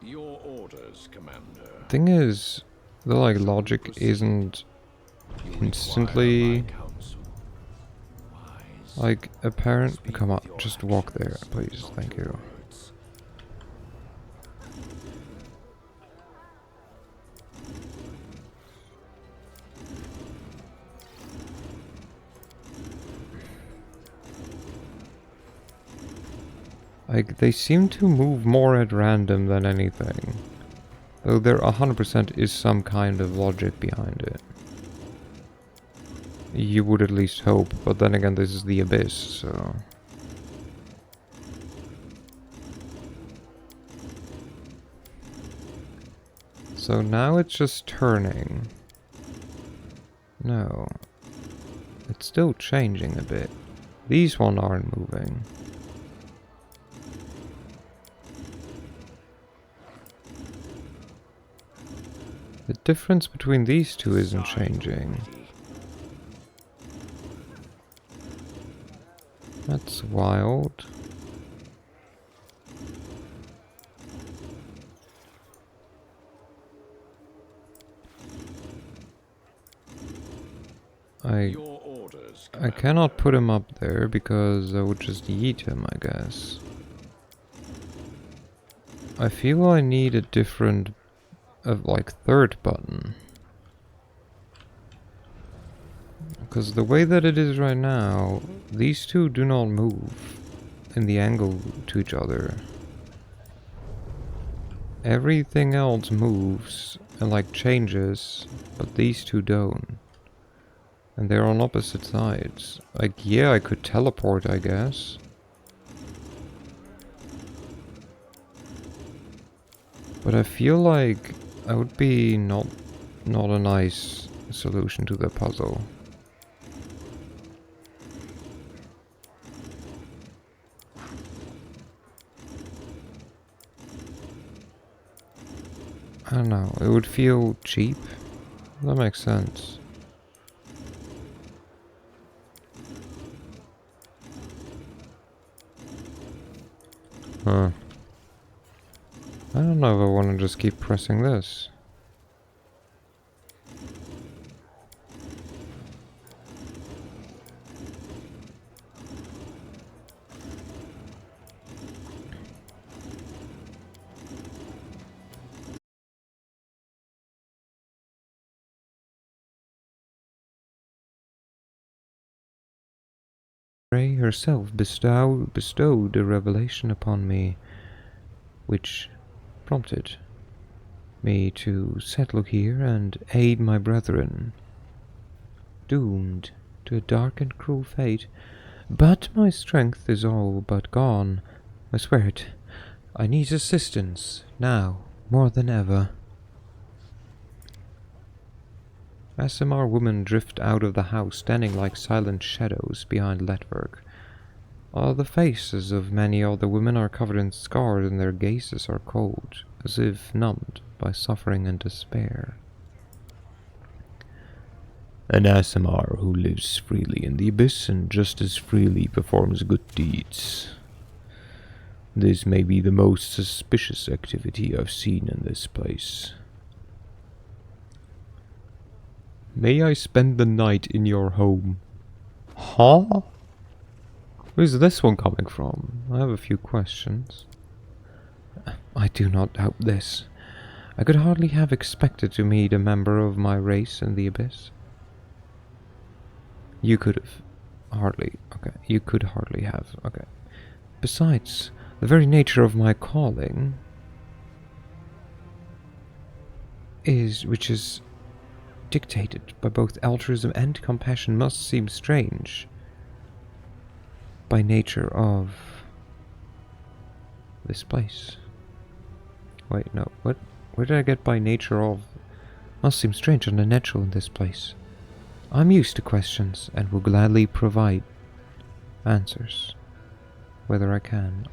S3: Your orders, Commander.
S1: Thing is, the like logic isn't
S3: You
S1: instantly
S3: require my counsel. Wise.
S1: like apparent.
S3: Speak
S1: Come on,
S3: with your
S1: just walk there,
S3: actions,
S1: please.
S3: not
S1: Thank
S3: your
S1: you.
S3: words.
S1: Like, they seem to move more at random than anything. Though there 100% is some kind of logic behind it. You would at least hope, but then again this is the Abyss, so... So now it's just turning. No. It's still changing a bit. These one aren't moving. The difference between these two isn't changing. That's wild.
S3: Your orders,
S1: I
S3: Commander.
S1: cannot put him up there because I would just yeet him, I guess. I feel I need a different, like, third button. Because the way that it is right now, these two do not move in the angle to each other. Everything else moves and like changes, but these two don't. And they're on opposite sides. Like, yeah, I could teleport, I guess. But I feel like that would be not a nice solution to the puzzle. I don't know, it would feel cheap. That makes sense. Huh. I don't know if I want to just keep pressing this. Ray herself bestowed a revelation upon me, which prompted me to settle here and aid my brethren, doomed to a dark and cruel fate. But my strength is all but gone. I swear it. I need assistance, now, more than ever. SMR women drift out of the house, standing like silent shadows behind Letwerk. All the faces of many other women are covered in scars, and their gazes are cold, as if numbed by suffering and despair. An ASMR who lives freely in the abyss and just as freely performs good deeds. This may be the most suspicious activity I've seen in this place. May I spend the night in your home? Huh? Where's this one coming from? I have a few questions. I do not doubt this. I could hardly have expected to meet a member of my race in the abyss. You could have. Hardly. Okay. You could hardly have. Okay. Besides, the very nature of my calling which is dictated by both altruism and compassion, must seem strange by nature of this place. Wait, no, what? Where did I get by nature of?
S2: Must seem strange and unnatural in this place. I'm used to questions and will gladly provide answers, whether I can.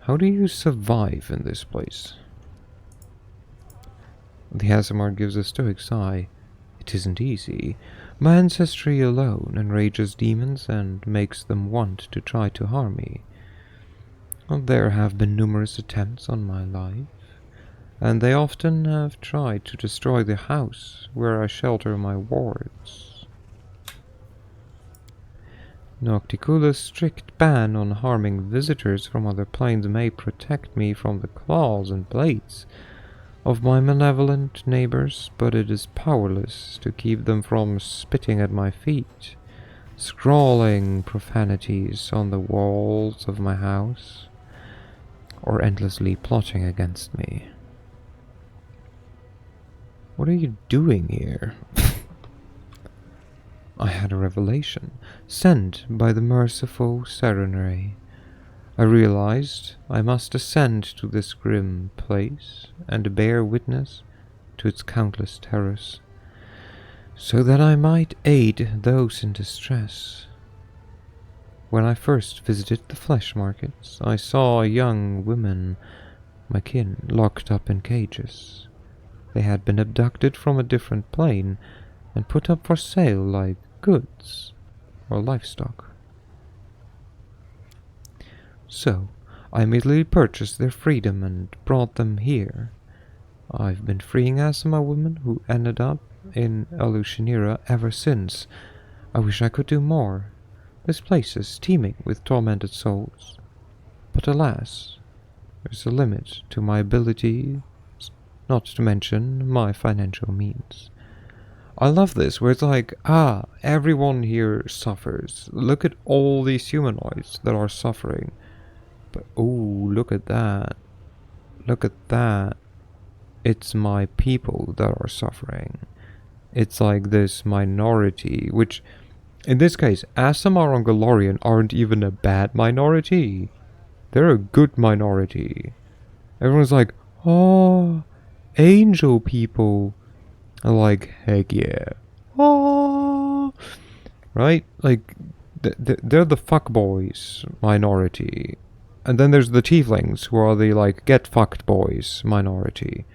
S1: How do you survive in this place?
S2: The ASMR gives a stoic sigh. It isn't easy. My ancestry alone enrages demons and makes them want to try to harm me. Well, there have been numerous attempts on my life, and they often have tried to destroy the house where I shelter my wards. Nocticula's strict ban on harming visitors from other planes may protect me from the claws and blades of my malevolent neighbors, but it is powerless to keep them from spitting at my feet, scrawling profanities on the walls of my house, or endlessly plotting against me.
S1: What are you doing here?
S2: I had a revelation, sent by the merciful Serenray. I realized I must ascend to this grim place and bear witness to its countless terrors, so that I might aid those in distress. When I first visited the flesh markets, I saw young women, my kin, locked up in cages. They had been abducted from a different plane and put up for sale like goods or livestock. So, I immediately purchased their freedom and brought them here. I've been freeing Asama women who ended up in Alushinira ever since. I wish I could do more. This place is teeming with tormented souls. But alas, there's a limit to my ability, not to mention my financial means. I love this, where it's like, everyone here suffers. Look at all these humanoids that are suffering. But, oh, look at that. Look at that. It's my people that are suffering. It's like this minority, which, in this case, Asamar and Galorian aren't even a bad minority. They're a good minority. Everyone's like, oh, angel people. I'm like, heck yeah. Oh, right? Like, they're the fuckboys minority. And then there's the tieflings, who are the, like, get fucked boys minority.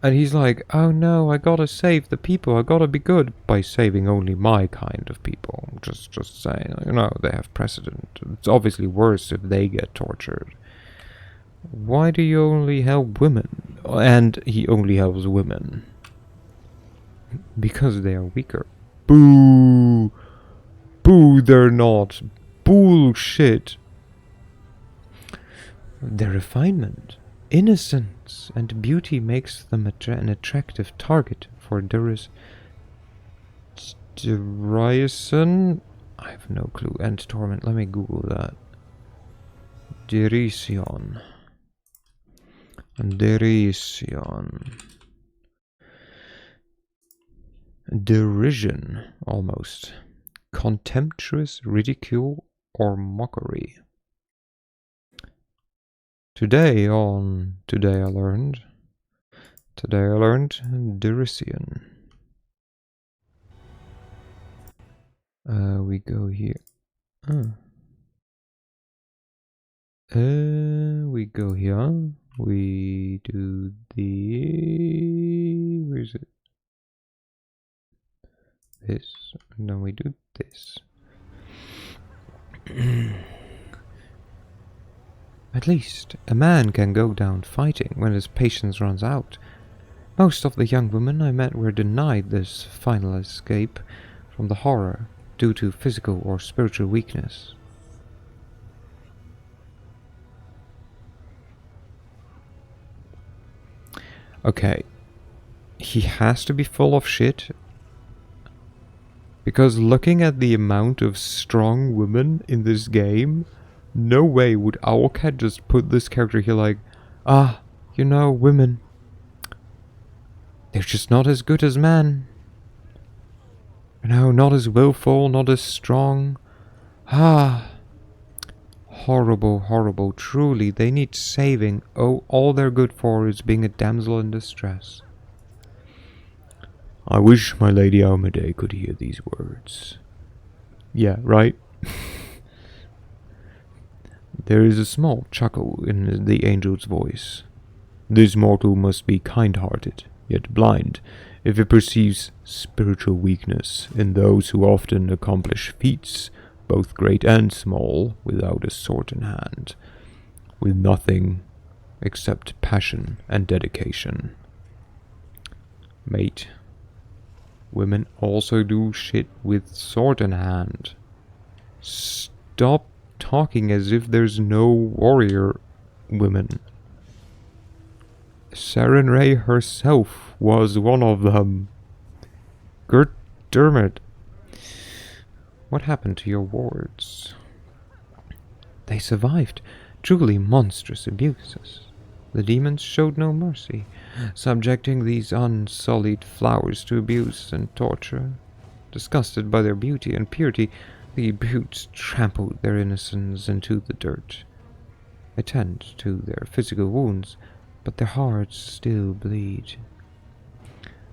S2: And he's like, oh no, I gotta save the people, I gotta be good by saving only my kind of people. Just saying, they have precedent. It's obviously worse if they get tortured. Why do you only help women? And he only helps women. Because they are weaker. Boo! Boo, they're not. Bullshit. Their refinement, innocence, and beauty makes them an attractive target for derision. I have no clue. And torment. Let me Google that. Derision. Derision, almost. Contemptuous ridicule or mockery. Today I learned derision. We go here. We go here. We do the... where is it? This. And then we do this. At least, a man can go down fighting when his patience runs out. Most of the young women I met were denied this final escape from the horror due to physical or spiritual weakness. Okay, he has to be full of shit, because looking at the amount of strong women in this game, no way would Owlcat just put this character here like, women, they're just not as good as men. Not as willful, not as strong.
S1: Horrible, horrible. Truly, they need saving. Oh, all they're good for is being a damsel in distress. I wish my Lady Almede could hear these words. Yeah, right? There is a small chuckle in the angel's voice. This mortal must be kind-hearted, yet blind, if it perceives spiritual weakness in those who often accomplish feats, both great and small, without a sword in hand, with nothing except passion and dedication. Mate, women also do shit with sword in hand. Stop talking as if there's no warrior women. Saren Ray herself was one of them. Gert Dermot. What happened to your wards? They survived truly monstrous abuses. The demons showed no mercy, subjecting these unsullied flowers to abuse and torture. Disgusted by their beauty and purity, the brutes trampled their innocence into the dirt. Attend to their physical wounds, but their hearts still bleed.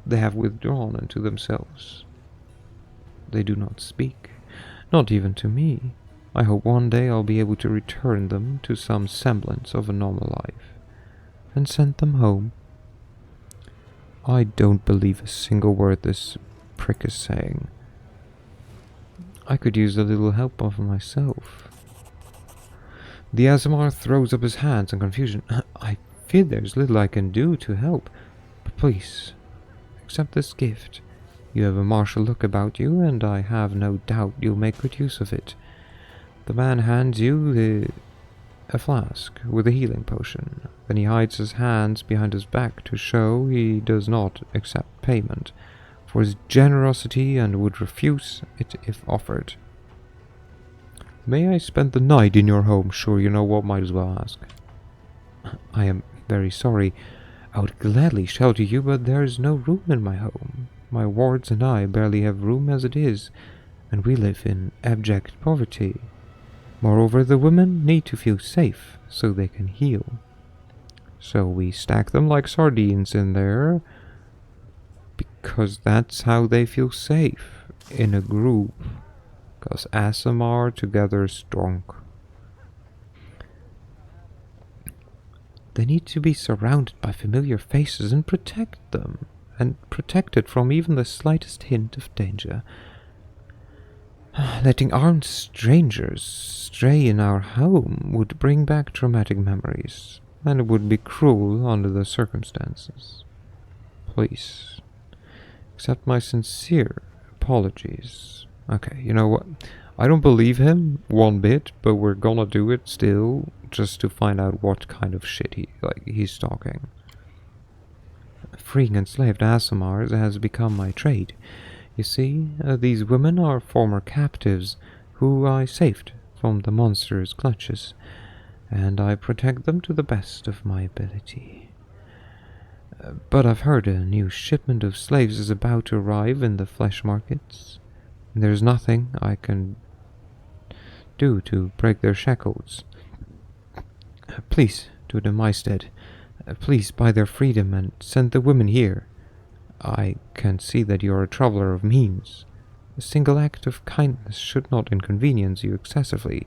S1: They have withdrawn into themselves. They do not speak, not even to me. I hope one day I'll be able to return them to some semblance of a normal life, and send them home. I don't believe a single word this prick is saying. I could use a little help of myself. The Azamar throws up his hands in confusion. I fear there's little I can do to help, but please, accept this gift. You have a martial look about you, and I have no doubt you'll make good use of it. The man hands you a flask with a healing potion. Then he hides his hands behind his back to show he does not accept payment for his generosity and would refuse it if offered. May I spend the night in your home? Sure, you know what, might as well ask. I am very sorry. I would gladly shelter you, but there is no room in my home. My wards and I barely have room as it is, and we live in abject poverty. Moreover, the women need to feel safe so they can heal. So we stack them like sardines in there, because that's how they feel safe, in a group. Because Asimar together strong. They need to be surrounded by familiar faces and protect them, and protected from even the slightest hint of danger. Letting armed strangers stray in our home would bring back traumatic memories, and it would be cruel under the circumstances. Please, accept my sincere apologies. Okay, you know what? I don't believe him one bit, but we're gonna do it still, just to find out what kind of shit he's talking. Freeing enslaved Asimars has become my trade. You see, these women are former captives who I saved from the monster's clutches, and I protect them to the best of my ability. But I've heard a new shipment of slaves is about to arrive in the flesh markets. There's nothing I can do to break their shackles. Please do it in my stead. Please buy their freedom and send the women here. I can see that you are a traveler of means. A single act of kindness should not inconvenience you excessively,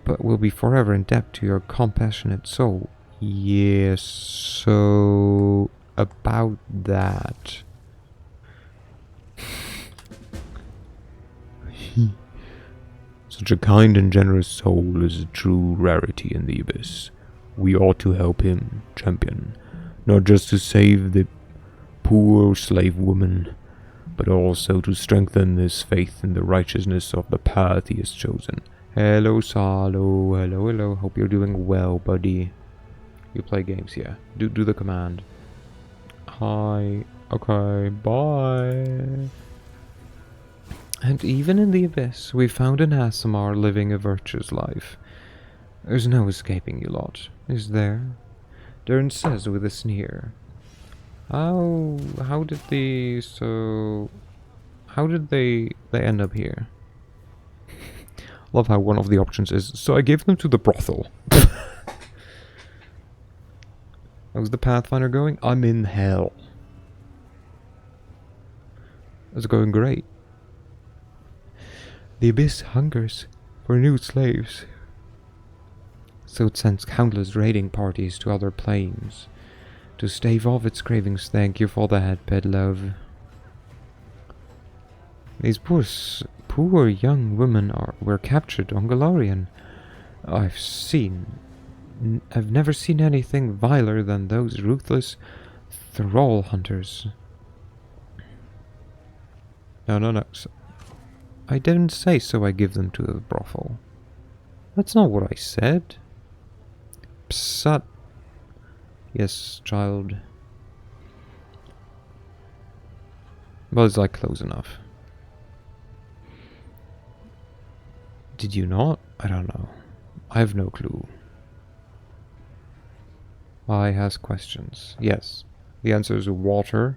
S1: but will be forever in debt to your compassionate soul. Yes, so about that. Such a kind and generous soul is a true rarity in the Abyss. We ought to help him, champion, not just to save the poor slave woman, but also to strengthen his faith in the righteousness of the path he has chosen. Hello, Salo. Hello, hello. Hope you're doing well, buddy. You play games, yeah. Do the command. Hi. Okay, bye. And even in the Abyss, we found an Asimar living a virtuous life. There's no escaping you lot, is there? Dern says with a sneer. How did they end up here? Love how one of the options is, so I gave them to the brothel. How's the Pathfinder going? I'm in hell. It's going great. The Abyss hungers for new slaves, so it sends countless raiding parties to other planes to stave off its cravings. Thank you for the headbed, love. These poor young women were captured on Galarian. I've never seen anything viler than those ruthless thrall hunters. No. I didn't say so I give them to the brothel. That's not what I said. Psat. Yes, child. Was I close enough? Did you not? I don't know. I have no clue. I has questions. Yes. The answer is water.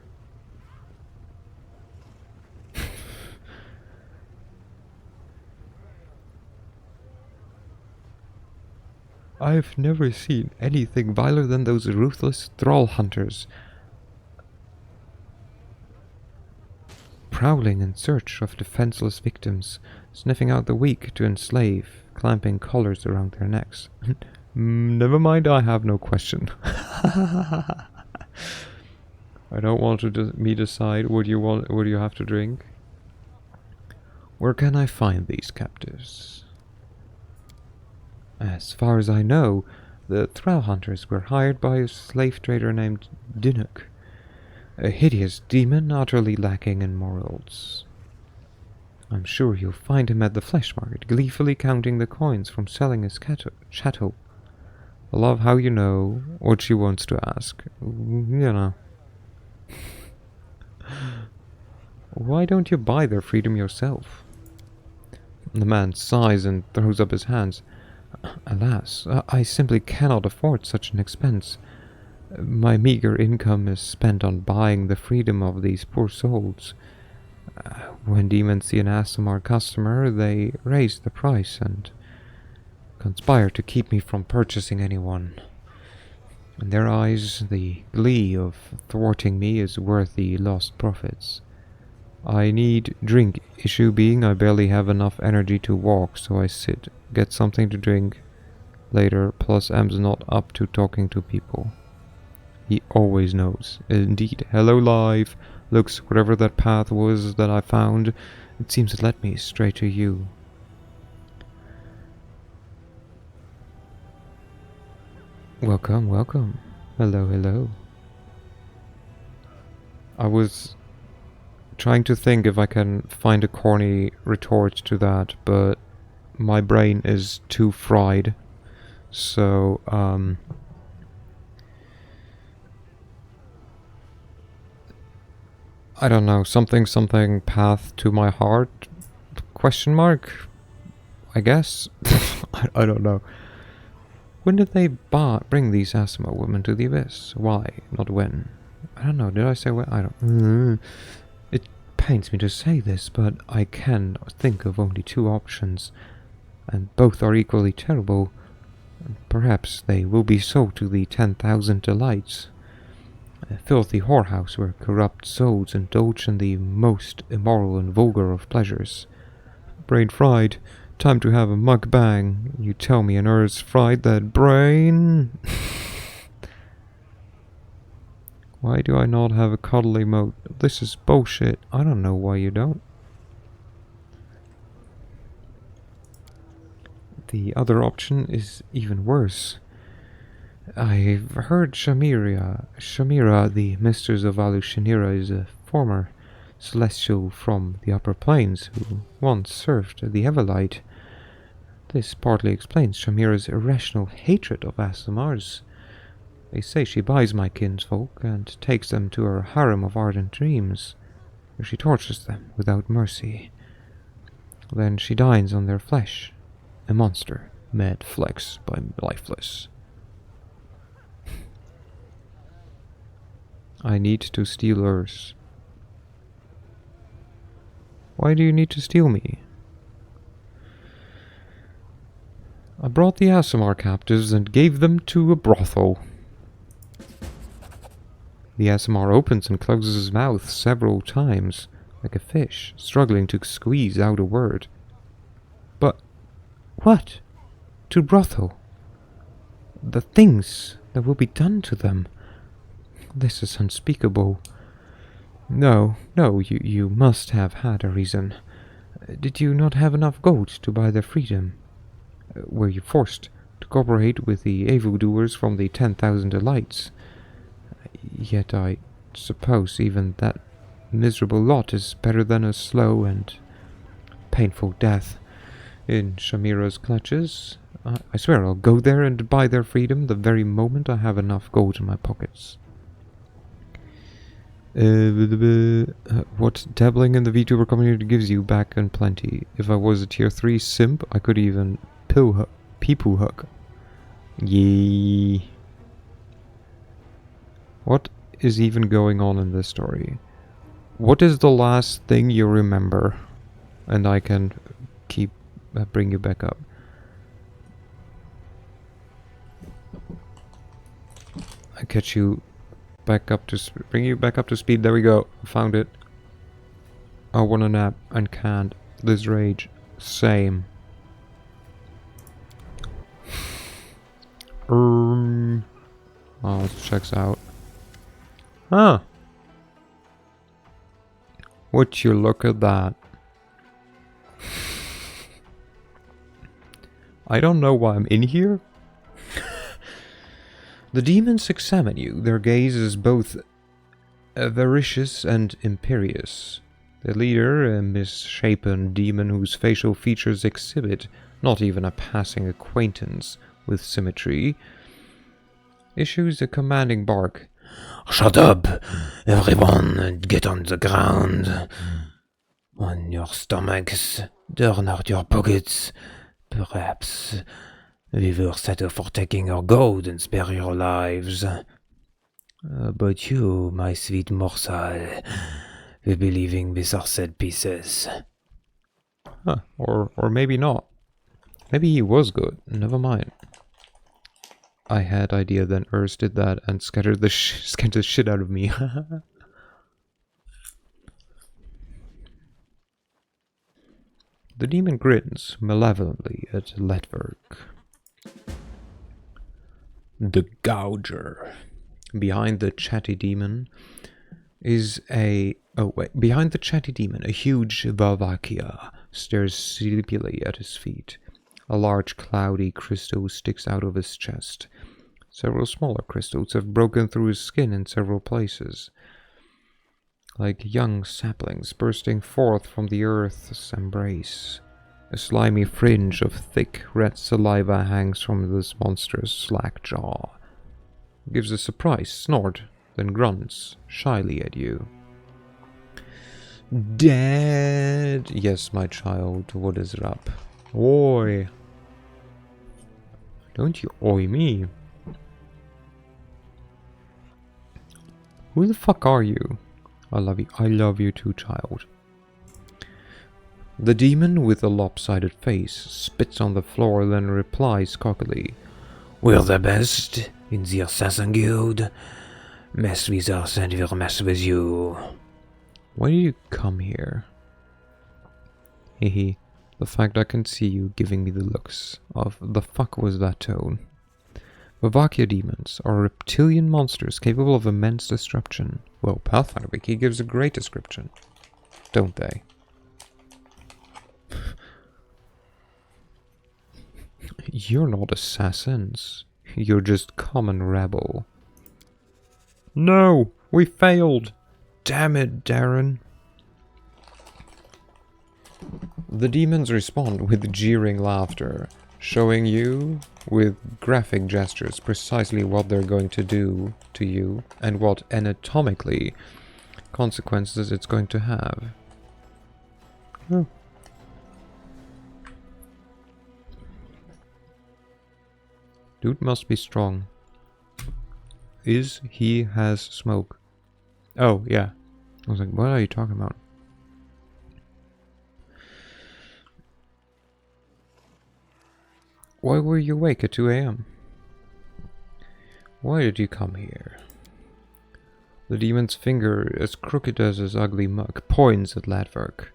S1: I've never seen anything viler than those ruthless thrall hunters, prowling in search of defenseless victims, sniffing out the weak to enslave, clamping collars around their necks. Never mind, I have no question. I don't want me decide what you have to drink. Where can I find these captives? As far as I know, the thrall hunters were hired by a slave trader named Dinnock, a hideous demon utterly lacking in morals. I'm sure you'll find him at the flesh market, gleefully counting the coins from selling his chattel. I love how you know what she wants to ask. You know. Why don't you buy their freedom yourself? The man sighs and throws up his hands. Alas, I simply cannot afford such an expense. My meager income is spent on buying the freedom of these poor souls. When demons see an Aasimar customer, they raise the price and conspire to keep me from purchasing anyone. In their eyes, the glee of thwarting me is worth the lost profits. I need drink, issue being I barely have enough energy to walk, so I sit, get something to drink later, plus M's not up to talking to people. He always knows. Indeed, hello life. Looks, whatever that path was that I found, it seems it led me straight to you. Welcome, welcome. Hello, hello. I was trying to think if I can find a corny retort to that, but my brain is too fried. So, I don't know, something path to my heart? Question mark? I guess? I don't know. When did they bring these Aasimar women to the Abyss? Why? Not when. I don't know, did I say when? I don't... It pains me to say this, but I can think of only two options, and both are equally terrible. Perhaps they will be sold to the 10,000 Delights, a filthy whorehouse where corrupt souls indulge in the most immoral and vulgar of pleasures. Brain fried. Time to have a mukbang. You tell me an earth's fried that brain? Why do I not have a cuddle emote? This is bullshit. I don't know why you don't. The other option is even worse. I've heard Shamira, the mistress of Alushanira, is a former celestial from the upper planes who once served the Everlight. This partly explains Shamira's irrational hatred of Aasimars. They say she buys my kinsfolk and takes them to her harem of ardent dreams, where she tortures them without mercy. Then she dines on their flesh, a monster made flex by lifeless. I need to steal hers. Why do you need to steal me? I brought the Asimar captives and gave them to a brothel. The Asimar opens and closes his mouth several times, like a fish, struggling to squeeze out a word. But what? To brothel? The things that will be done to them. This is unspeakable. No, you must have had a reason. Did you not have enough gold to buy their freedom? Were you forced to cooperate with the evildoers from the 10,000 Elites? Yet I suppose even that miserable lot is better than a slow and painful death in Shamira's clutches. I swear I'll go there and buy their freedom the very moment I have enough gold in my pockets. What dabbling in the VTuber community gives you back and plenty. If I was a tier 3 simp, I could even people hook. Yee. What is even going on in this story? What is the last thing you remember? And I can bring you back up. I catch you back up to bring you back up to speed. There we go. Found it. I want a nap and can't. This rage. Same. Oh, this checks out. Huh. Would you look at that? I don't know why I'm in here. The demons examine you. Their gaze is both avaricious and imperious. The leader, a misshapen demon whose facial features exhibit not even a passing acquaintance with symmetry, issues a commanding bark.
S2: Shut up, everyone, and get on the ground. On your stomachs, turn out your pockets. Perhaps we will settle for taking your gold and spare your lives. But you, my sweet morsel, will be leaving with our said pieces.
S1: Huh. Or maybe not. Maybe he was good. Never mind. I had idea then Urs did that and scattered the shit out of me. The demon grins malevolently at Letverk. The Gouger. Behind the chatty demon is a... Oh wait, behind the chatty demon, a huge Vavakia stares sleepily at his feet. A large cloudy crystal sticks out of his chest. Several smaller crystals have broken through his skin in several places, like young saplings bursting forth from the earth's embrace. A slimy fringe of thick red saliva hangs from this monster's slack jaw. It gives a surprised snort, then grunts shyly at you. Dad! Yes, my child, what is it up? Oi! Don't you oi me. Who the fuck are you? I love you. I love you too, child. The demon with a lopsided face spits on the floor, then replies cockily.
S2: We're the best in the Assassin Guild. Mess with us and we'll mess with you.
S1: Why do you come here? Hehe. The fact I can see you giving me the looks of the fuck was that tone. Vavakia demons are reptilian monsters capable of immense destruction. Well, Pathfinder Wiki gives a great description, don't they? You're not assassins. You're just common rebel. No! We failed! Damn it, Darren. The demons respond with jeering laughter, showing you with graphic gestures precisely what they're going to do to you and what anatomically consequences it's going to have. Oh. Dude must be strong. He has smoke. Oh, yeah. I was like, what are you talking about? Why were you awake at 2 a.m.? Why did you come here? The demon's finger, as crooked as his ugly mug, points at Ladverk.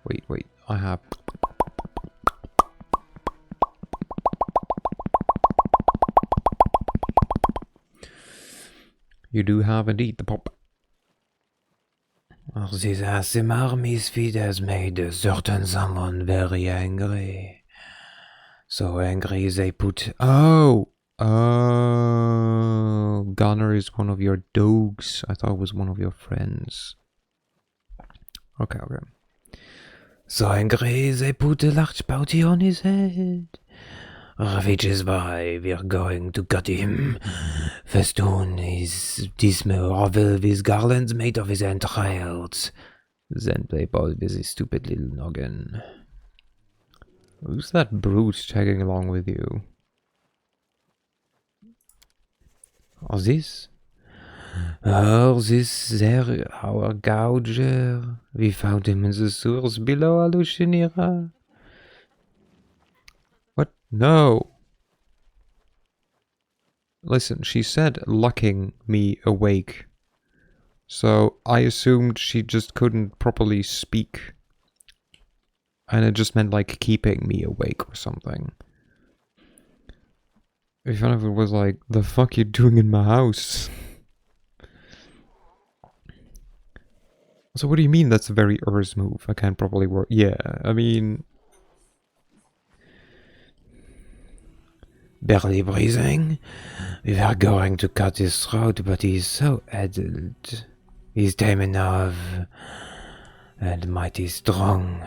S1: Wait, I have... You do have indeed the pop.
S2: This awesome army's feat has made a certain someone very angry. So angry they put... Oh! Gunner is one of your dogs. I thought it was one of your friends. Okay. So angry they put a large bounty on his head. Which is why we're going to cut him. Festoon his dismal with garlands made of his entrails. Then play ball with his stupid little noggin.
S1: Who's that brute tagging along with you?
S2: This? This there, our gouger. We found him in the sewers below Alushinira.
S1: What? No! Listen, she said lucking me awake. So I assumed she just couldn't properly speak. And it just meant like keeping me awake or something. If one of it was like, the fuck you doing in my house? So what do you mean that's a very Urs move? I can't properly work. Yeah, I mean...
S2: Barely breathing. We were going to cut his throat, but he's so adult. He's tame enough and mighty strong.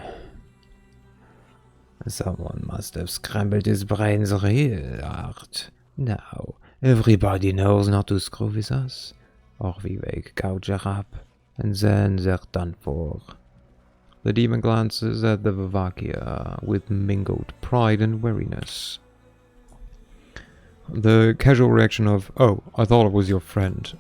S2: Someone must have scrambled his brains real hard. Now, everybody knows not to screw with us, or we wake Gouger up, and then they're done for.
S1: The demon glances at the Vavakia with mingled pride and weariness. The casual reaction of, oh, I thought it was your friend.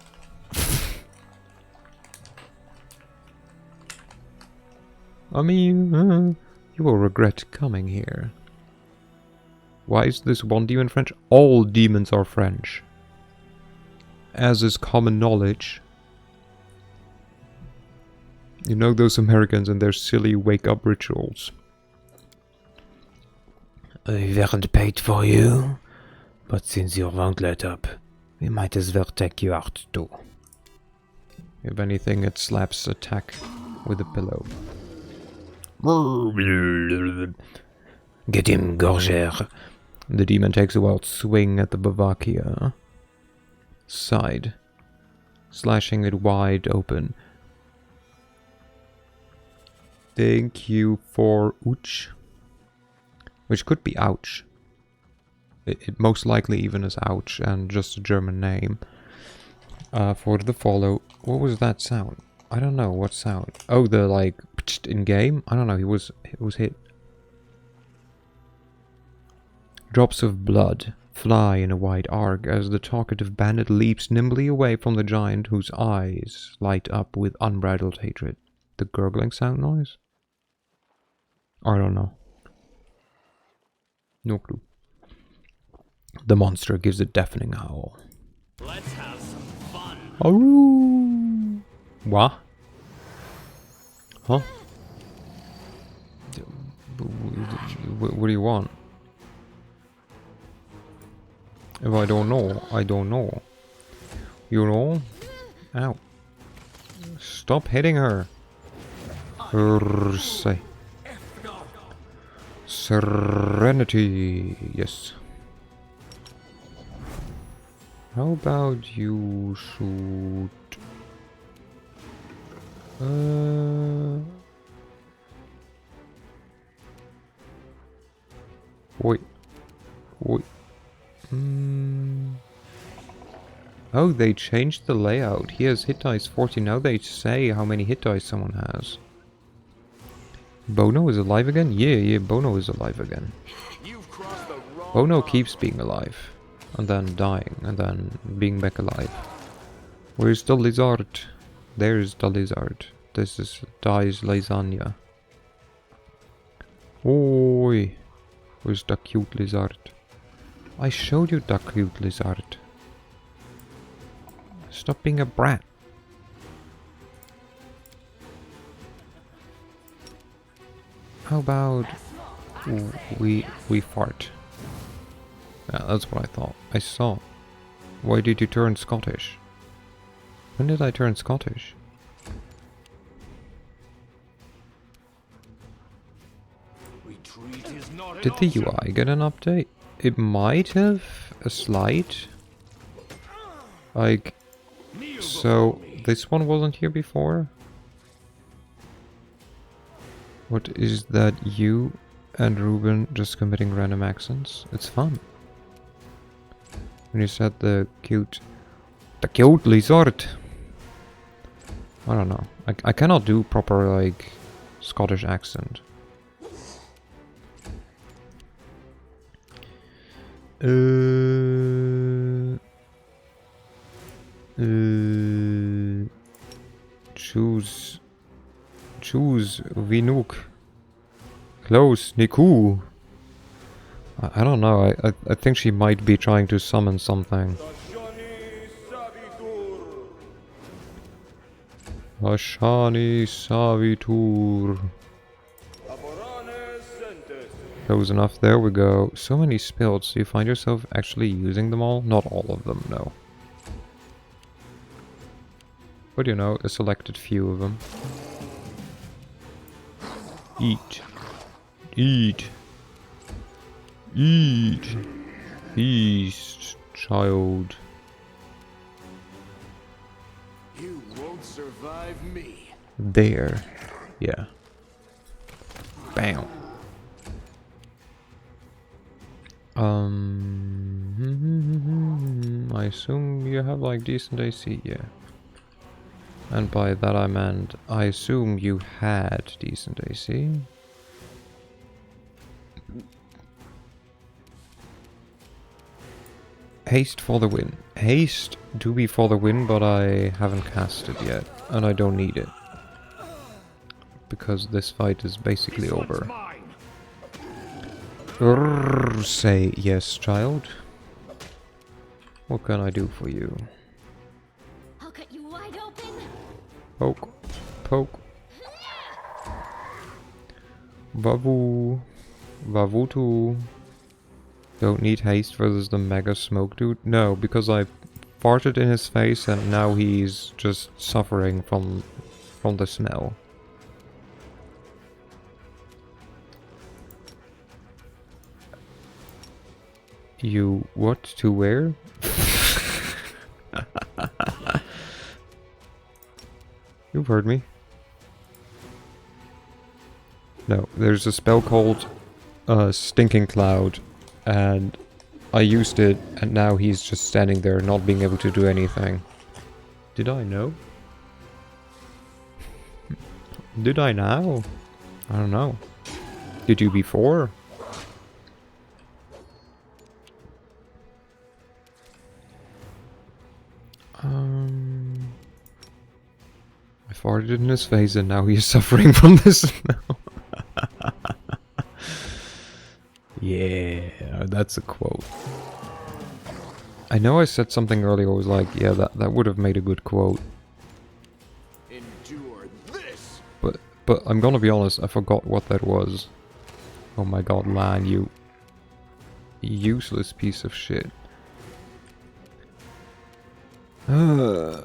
S1: I mean, you will regret coming here. Why is this one demon French? All demons are French. As is common knowledge. You know those Americans and their silly wake-up rituals.
S2: We weren't paid for you, but since you won't let up, we might as well take you out too.
S1: If anything, it slaps attack with a pillow.
S2: Get him, Gorger.
S1: The demon takes a wild swing at the Bavakia side, slashing it wide open. Thank you for ouch. Which could be ouch. It most likely even is ouch and just a German name. For the follow. What was that sound? I don't know what sound. Oh, the like in game? I don't know, he was hit. Drops of blood fly in a wide arc as the talkative bandit leaps nimbly away from the giant whose eyes light up with unbridled hatred. The gurgling sound noise? I don't know. No clue. The monster gives a deafening howl.
S4: Let's have some fun.
S1: Aroo! What? Huh? What do you want? If I don't know, I don't know. You know? Ow. Stop hitting her. Say. Serenity. Yes. How about you shoot... Wait. Oh, they changed the layout. He has hit dice 40. Now they say how many hit dice someone has. Bono is alive again? Yeah, Bono is alive again. Bono keeps being alive. And then dying. And then being back alive. Where's the lizard? There's the lizard. This is Dies lasagna. Oi! Where's the cute lizard? I showed you duck cute lizard. Stop being a brat. How about we fart? Yeah, that's what I thought. I saw. Why did you turn Scottish? When did I turn Scottish?
S3: Retreat is not
S1: Did the UI get an update? It might have a slight. Like, so this one wasn't here before? What is that, you and Ruben just committing random accents? It's fun. When you said the cute lizard. I don't know. I cannot do proper, like, Scottish accent. Choose Vinook. Close Niku. I don't know. I think she might be trying to summon something. Ashani Savitur. Close enough. There we go. So many spells. Do you find yourself actually using them all? Not all of them, no. But you know, a selected few of them. Eat. Eat. Eat. Feast, child.
S3: You won't survive me.
S1: There. Yeah. Bam. I assume you have like decent AC, yeah. And by that I meant, I assume you had decent AC. Haste for the win. Haste do be for the win, but I haven't cast it yet, and I don't need it. Because this fight is basically over. Say yes, child. What can I do for you?
S5: I'll cut you wide open.
S1: Poke. Poke. Vavu. Vavutu. Don't need haste versus the mega smoke dude. No, because I farted in his face and now he's just suffering from the smell. You what to wear? You've heard me. No, there's a spell called Stinking Cloud, and I used it, and now he's just standing there not being able to do anything. Did I know? Did I now? I don't know. Did you before? I farted in his face and now he is suffering from this smell. Yeah, that's a quote. I know I said something earlier, I was like, yeah, that would have made a good quote.
S3: Endure this.
S1: But I'm gonna be honest, I forgot what that was. Oh my god, Lan, you useless piece of shit. I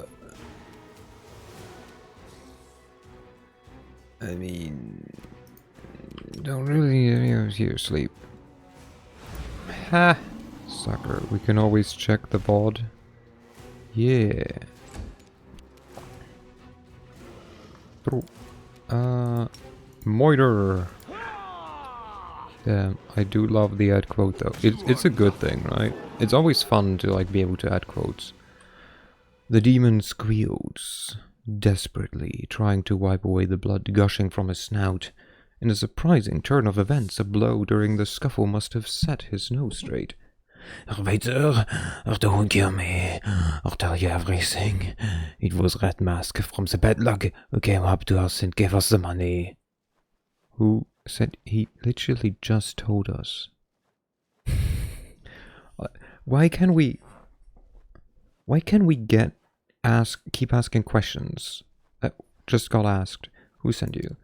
S1: mean, don't really here sleep. Ha! Sucker, we can always check the VOD. Yeah. Through. Moiter. Damn, I do love the ad quote though. It's a good thing, right? It's always fun to like be able to add quotes. The demon squeals, desperately trying to wipe away the blood gushing from his snout. In a surprising turn of events, a blow during the scuffle must have set his nose straight.
S2: Waiter, don't kill me. I'll tell you everything. It was Red Mask from the padlock who came up to us and gave us the money.
S1: Who said he literally just told us? Why can we keep asking questions? Just got asked. Who sent you?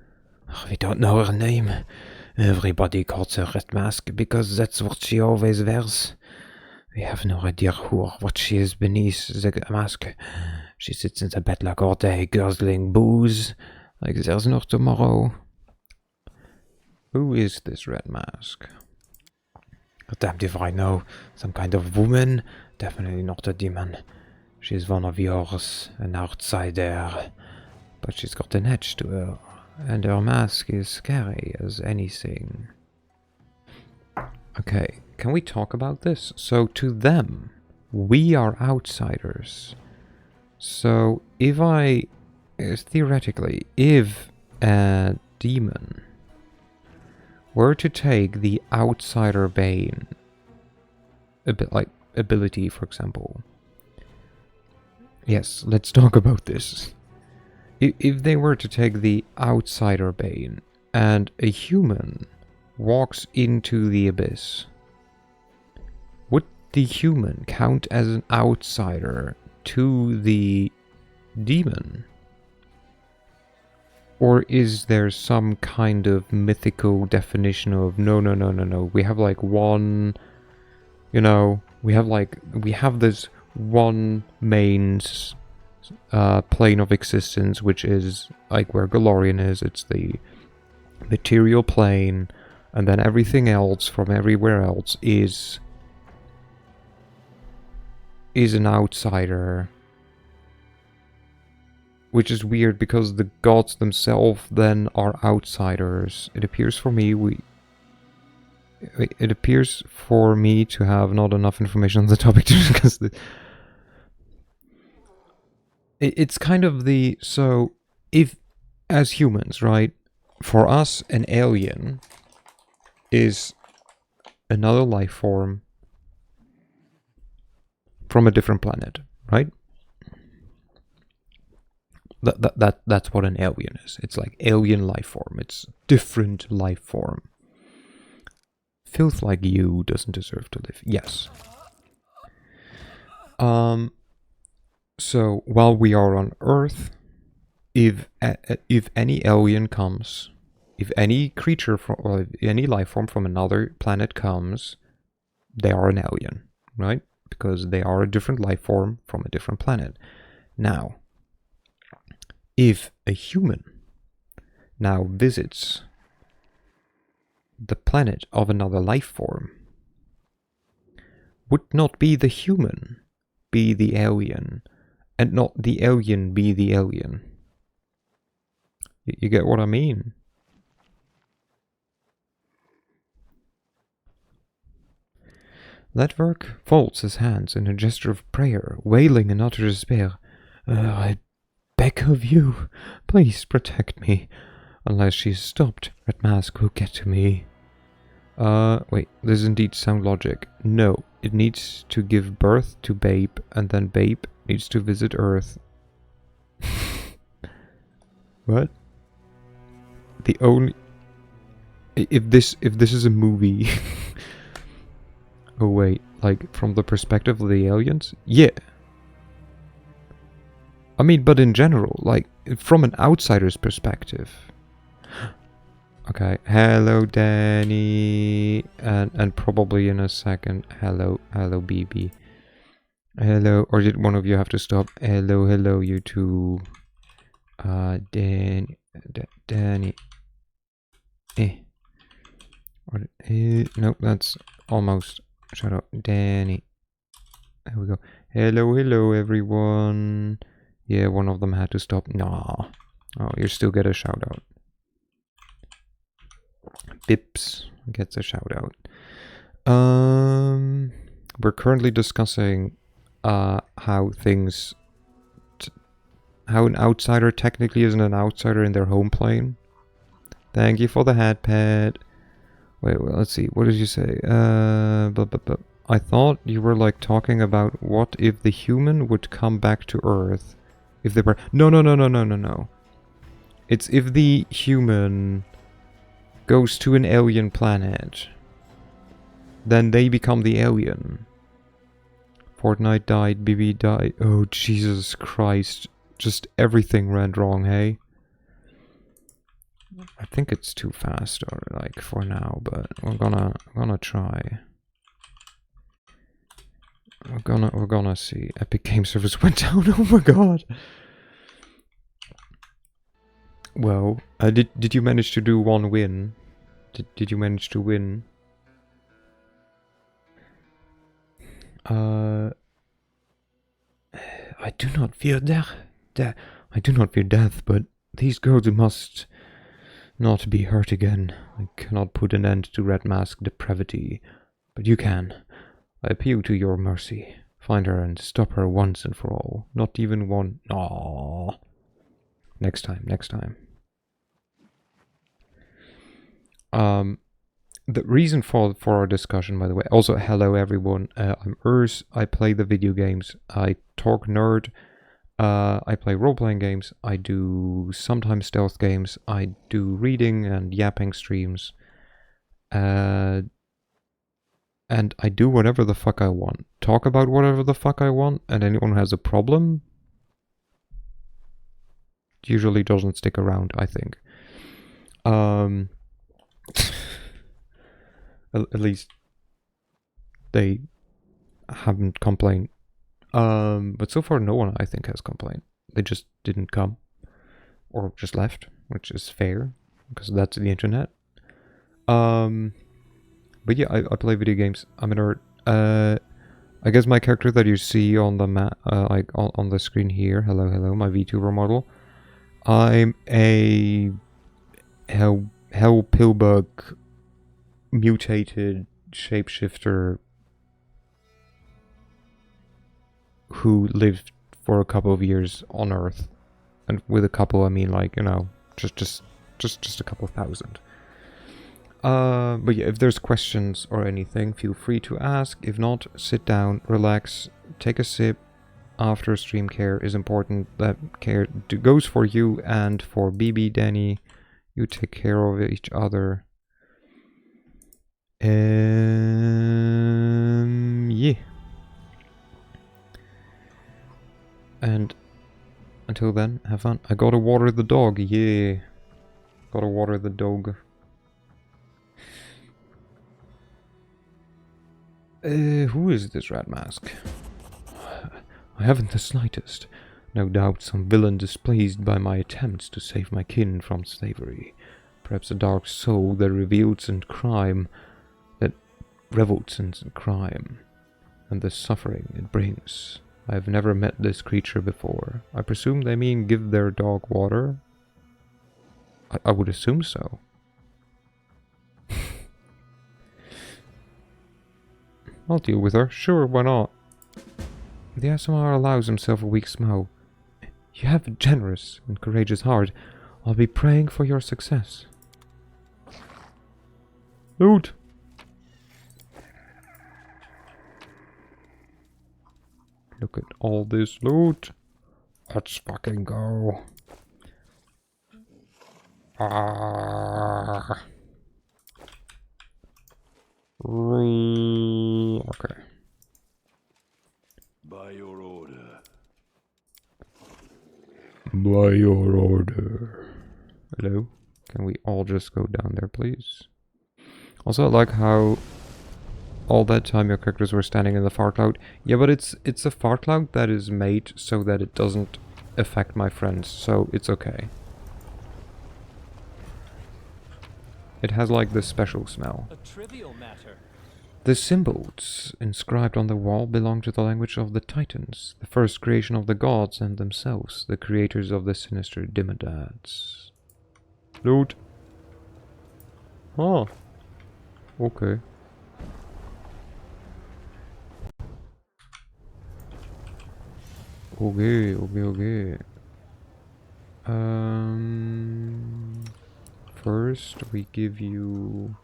S2: We don't know her name. Everybody calls her Red Mask because that's what she always wears. We have no idea who or what she is beneath the mask. She sits in the bed like all day, guzzling booze, like there's no tomorrow.
S1: Who is this Red Mask?
S2: Damned if I know. Some kind of woman. Definitely not a demon. She's one of yours, an outsider. But she's got an edge to her, and her mask is scary as anything.
S1: Okay, can we talk about this? So to them, we are outsiders. So theoretically, if a demon were to take the outsider bane, a bit like ability, for example. Yes, let's talk about this. If they were to take the outsider bane and a human walks into the abyss, would the human count as an outsider to the demon? Or is there some kind of mythical definition of no, we have like one, we have this one main plane of existence, which is like where Galorian is. It's the material plane, and then everything else from everywhere else is an outsider. Which is weird because the gods themselves then are outsiders. It appears for me to have not enough information on the topic to discuss this. It's kind of so if as humans, right? For us, an alien is another life form from a different planet, right? That's what an alien is. It's like alien life form. It's different life form. Filth like you doesn't deserve to live. Yes. So while we are on Earth, if any alien comes, if any creature or any life form from another planet comes, they are an alien, right? Because they are a different life form from a different planet. Now, if a human now visits the planet of another life form, would not be the human be the alien, and not the alien be the alien? You get what I mean? Ledverk folds his hands in a gesture of prayer, wailing in utter despair. I beg of you, please protect me. Unless she's stopped, Red Mask will get to me. Wait, this is indeed sound logic. No, it needs to give birth to Babe, and then Babe needs to visit Earth. What? The only... If this is a movie... Oh wait, like from the perspective of the aliens? Yeah. I mean, but in general, like, from an outsider's perspective. Okay, hello Danny, and probably in a second, hello BB. Hello, or did one of you have to stop? Hello, you two. Danny. Nope, that's almost. Shut up, Danny. There we go. Hello, everyone. Yeah, one of them had to stop. Nah. Oh, you still get a shout out. Bips gets a shout out. We're currently discussing how things... how an outsider technically isn't an outsider in their home plane. Thank you for the hat pad. Wait, well, let's see. What did you say? I thought you were like talking about what if the human would come back to Earth if they were... No. It's if the human goes to an alien planet, then they become the alien. Fortnite died, BB died. Oh, Jesus Christ. Just everything went wrong, hey? I think it's too fast, or like for now, but we're gonna try. We're gonna see. Epic Game Service went down. Oh my god. Well, did you manage to do one win? Did you manage to win? I do not fear death. I do not fear death, but these girls must not be hurt again. I cannot put an end to Red Mask depravity, but you can. I appeal to your mercy. Find her and stop her once and for all. Not even one. Aww. Next time, next time. The reason for our discussion, by the way. Also, hello everyone. I'm Urs. I play the video games. I talk nerd. I play role-playing games. I do sometimes stealth games. I do reading and yapping streams. And I do whatever the fuck I want. Talk about whatever the fuck I want, and anyone who has a problem usually doesn't stick around, I think. At least they haven't complained. But so far no one, I think, has complained. They just didn't come. Or just left, which is fair, because that's the internet. But yeah, I play video games. I'm a nerd. I guess my character that you see on the map, like on the screen here, hello, my VTuber model. I'm a hell pillbug mutated shapeshifter who lived for a couple of years on Earth, and with a couple I mean like, you know, just a couple thousand. But yeah, if there's questions or anything, feel free to ask. If not, sit down, relax, take a sip. After stream care is important. That care goes for you and for BB, Danny. You take care of each other. Yeah. And until then, have fun. I gotta water the dog. Yeah. Gotta water the dog. Who is this Red Mask? I haven't the slightest. No doubt some villain displeased by my attempts to save my kin from slavery. Perhaps a dark soul that revolts in crime, and the suffering it brings. I have never met this creature before. I presume they mean give their dog water? I would assume so. I'll deal with her. Sure, why not? The ASMR allows himself a weak smile. You have a generous and courageous heart. I'll be praying for your success. Loot! Look at all this loot. Let's fucking go. Ah. Okay.
S3: By your order.
S1: By your order. Hello? Can we all just go down there, please? Also, I like how all that time your characters were standing in the fart cloud. Yeah, but it's a fart cloud that is made so that it doesn't affect my friends, so it's okay. It has like this special smell.
S4: A trivial matter.
S1: The symbols inscribed on the wall belong to the language of the Titans, the first creation of the gods and themselves, the creators of the sinister Demidads. Loot. Oh. Okay. Okay. First we give you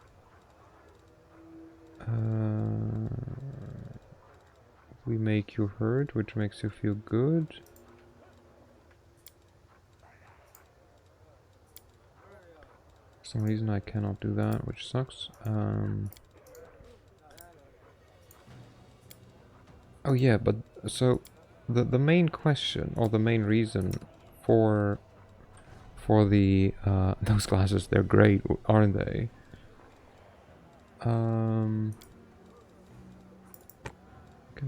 S1: we make you hurt, which makes you feel good. For some reason I cannot do that, which sucks. Oh yeah, but so the main question or the main reason for the those glasses, they're great, aren't they? Can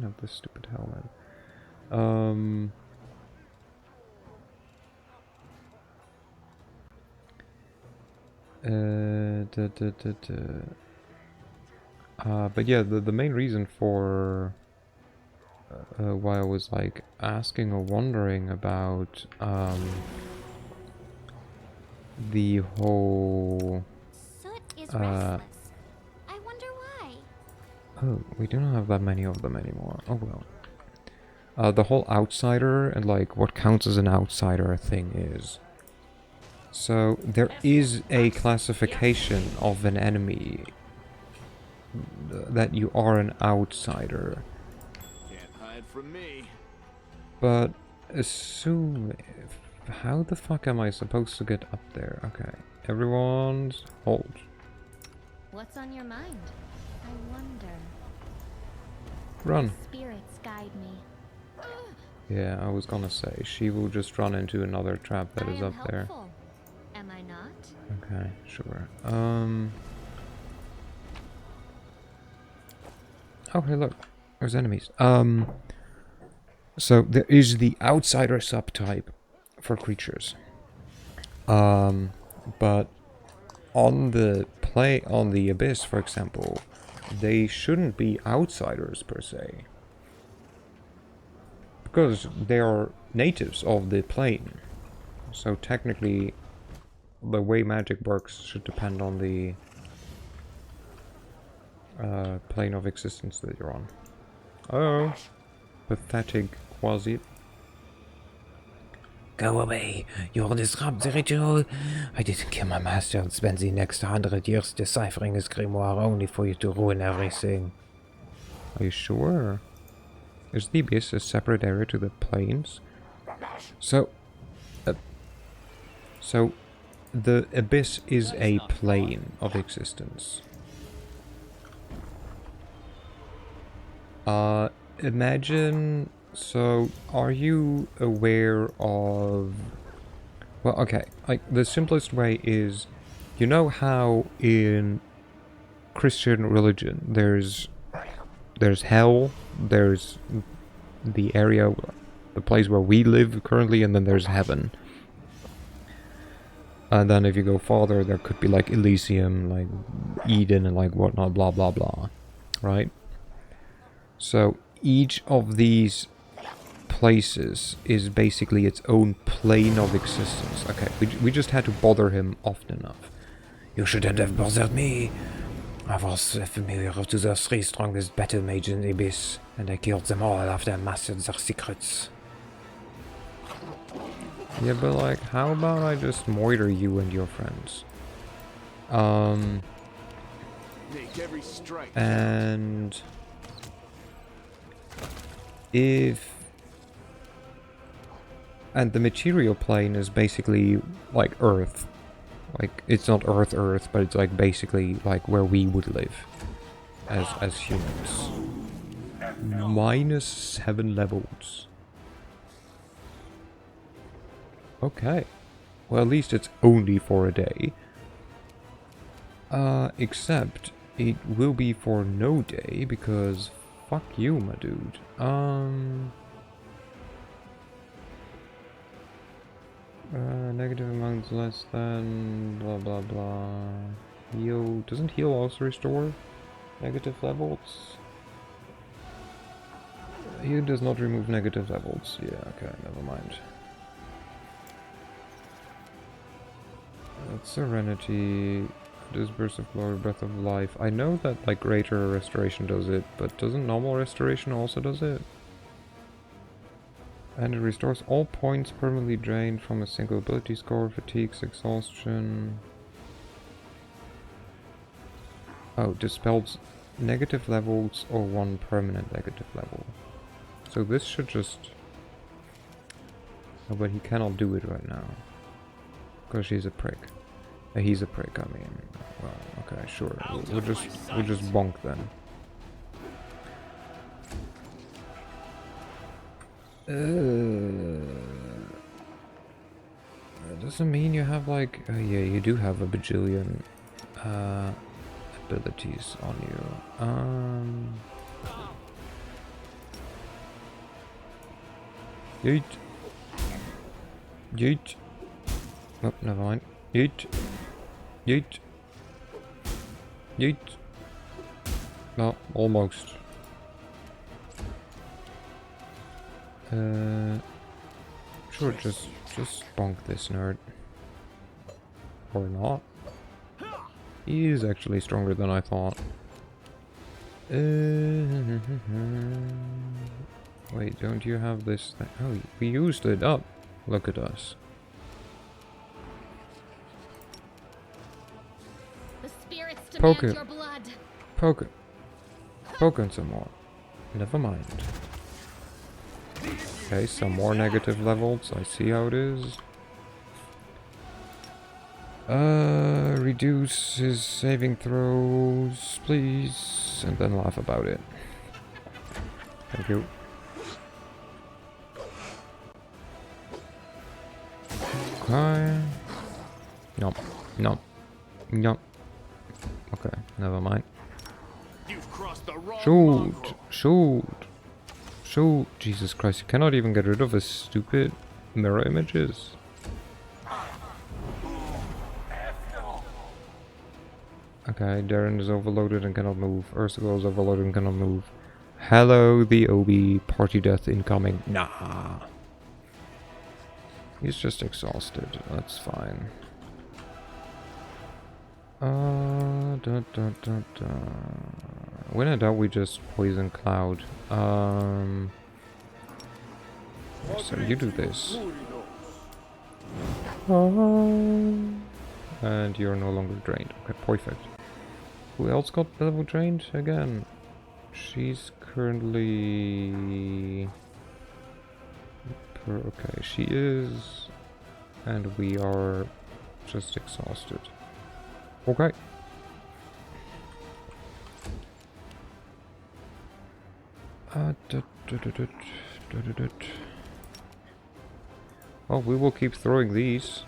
S1: have this stupid helmet. But yeah, the main reason for why I was like asking or wondering about the whole
S5: Soot is restless. I wonder why.
S1: oh, we do not have that many of them anymore. Oh well. The whole outsider and like what counts as an outsider thing is. So there is a classification of an enemy that you are an outsider.
S3: Can't hide from me.
S1: But assume how the fuck am I supposed to get up there? Okay. Everyone's hold.
S5: What's on your mind? I wonder.
S1: Run.
S5: Spirits guide me.
S1: Yeah, I was gonna say she will just run into another trap that
S5: I
S1: is
S5: am
S1: up there.
S5: helpful. Am I not?
S1: Okay, sure. Oh, hey, look. There's enemies. So there is the outsider subtype for creatures. But on the Abyss, for example, they shouldn't be outsiders per se. Because they are natives of the plane. So technically, the way magic works should depend on the plane of existence that you're on. Oh, pathetic quasi.
S2: Go away. You'll disrupt the ritual. I didn't kill my master and spend the next 100 years deciphering his grimoire only for you to ruin everything.
S1: Are you sure? Is the Abyss a separate area to the planes? So the Abyss is a plane of existence. Imagine... So, are you aware of... Well, okay, like, the simplest way is... You know how in Christian religion there's hell, there's the area, the place where we live currently, and then there's heaven. And then if you go farther, there could be like Elysium, like Eden, and like whatnot, blah blah blah, right? So each of these places is basically its own plane of existence. Okay, we just had to bother him often enough.
S2: You shouldn't have bothered me. I was familiar to the 3 strongest battle mages in the Abyss, and I killed them all after I mastered their secrets.
S1: Yeah, but like, how about I just moiter you and your friends?
S3: Make every strike.
S1: And and the material plane is basically like Earth. Like, it's not Earth, but it's like basically like where we would live as humans. -7 levels. Okay. Well, at least it's only for a day. Except it will be for no day because fuck you, my dude. Negative amounts less than blah blah blah. Heal. Doesn't heal also restore negative levels? Heal does not remove negative levels. Yeah, okay, never mind. Serenity. Disburst of glory, breath of life. I know that like greater restoration does it, but doesn't normal restoration also does it? And it restores all points permanently drained from a single ability score, fatigues, exhaustion. Oh, dispels negative levels or 1 permanent negative level. So this should just... Oh, but he cannot do it right now. Because she's a prick. He's a prick, I mean. Well, okay, sure. We'll just bonk then. That doesn't mean you have like... Oh yeah, you do have a bajillion abilities on you. Yeet. Yeet. Oh, never mind. Yeet. Yeet. Yeet. No, almost. Sure, just bonk this nerd. Or not. He is actually stronger than I thought. Wait, don't you have this thing? Oh, we used it up. Look at us.
S5: The spirits
S1: Poke
S5: demand
S1: it.
S5: your blood.
S1: Poke it. Poke it some more. Never mind. Okay, some more negative levels. I see how it is. Reduce his saving throws, please. And then laugh about it. Thank you. Okay. Nope. Nope. Nope. Okay, never mind.
S4: You've crossed the wrong
S1: Shoot!
S4: mongrel.
S1: Shoot! Shoot! Jesus Christ, you cannot even get rid of his stupid mirror images. Okay, Darren is overloaded and cannot move. Ursula is overloaded and cannot move. Hello, the OB. Party death incoming. Nah. He's just exhausted. That's fine. When in doubt, we just poison Cloud. So you do this. And you're no longer drained. Okay, perfect. Who else got level drained again? She's currently... Okay, she is... And we are just exhausted. Okay. Well, we will keep throwing these.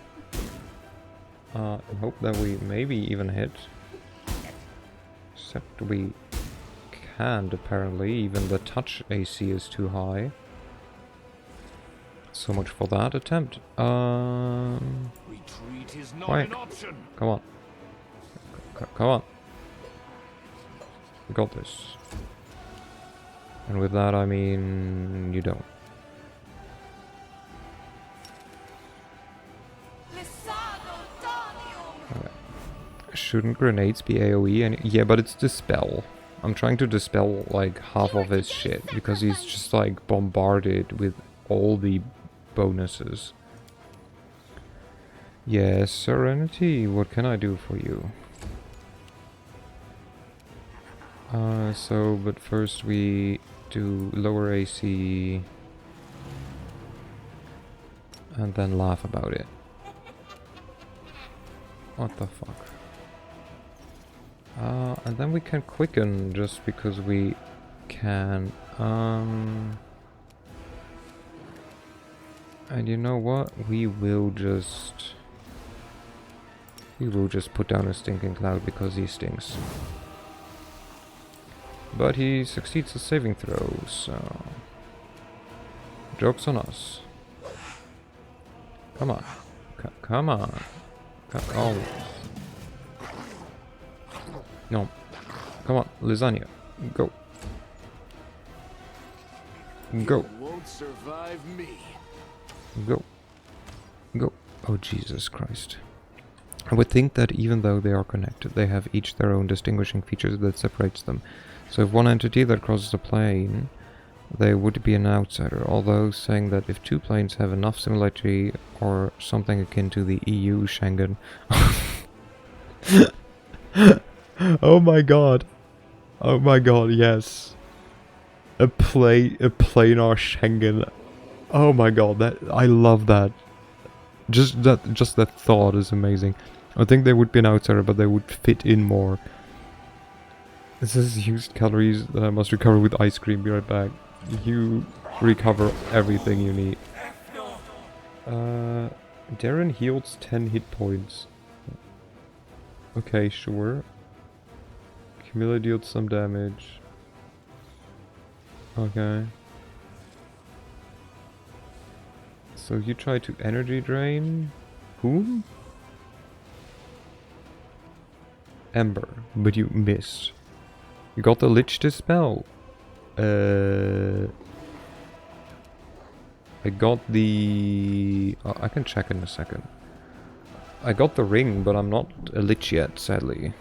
S1: And hope that we maybe even hit. Except we can't, apparently. Even the touch AC is too high. So much for that attempt.
S3: Retreat is not
S1: Quick.
S3: an option.
S1: Come on. Come on. We got this. And with that, I mean... you don't. Okay. Shouldn't grenades be AoE? Yeah, but it's dispel. I'm trying to dispel like half of his shit because he's just like bombarded with all the bonuses. Yes, Serenity, what can I do for you? But first we do lower AC and then laugh about it. What the fuck? And then we can quicken just because we can. And you know what? We will just put down a stinking Cloud because he stinks. But he succeeds the saving throws, so... Joke's on us. Come on. Come on. Oh. No. Come on, lasagna. Go. Go.
S3: You won't survive me.
S1: Go. Go. Oh, Jesus Christ. I would think that even though they are connected, they have each their own distinguishing features that separates them. So if one entity that crosses a plane, they would be an outsider, although saying that if two planes have enough similarity or something akin to the EU Schengen... Oh my god. Oh my god, yes. A planar Schengen. Oh my god, that I love that. Just that thought is amazing. I think they would be an outsider, but they would fit in more. This is used calories that I must recover with ice cream. Be right back. You recover everything you need. Darren heals 10 hit points. Okay, sure. Camilla deals some damage. Okay. So you try to energy drain whom? Ember, but you missed. You got the Lich Dispel. I got the... Oh, I can check in a second. I got the ring, but I'm not a Lich yet, sadly.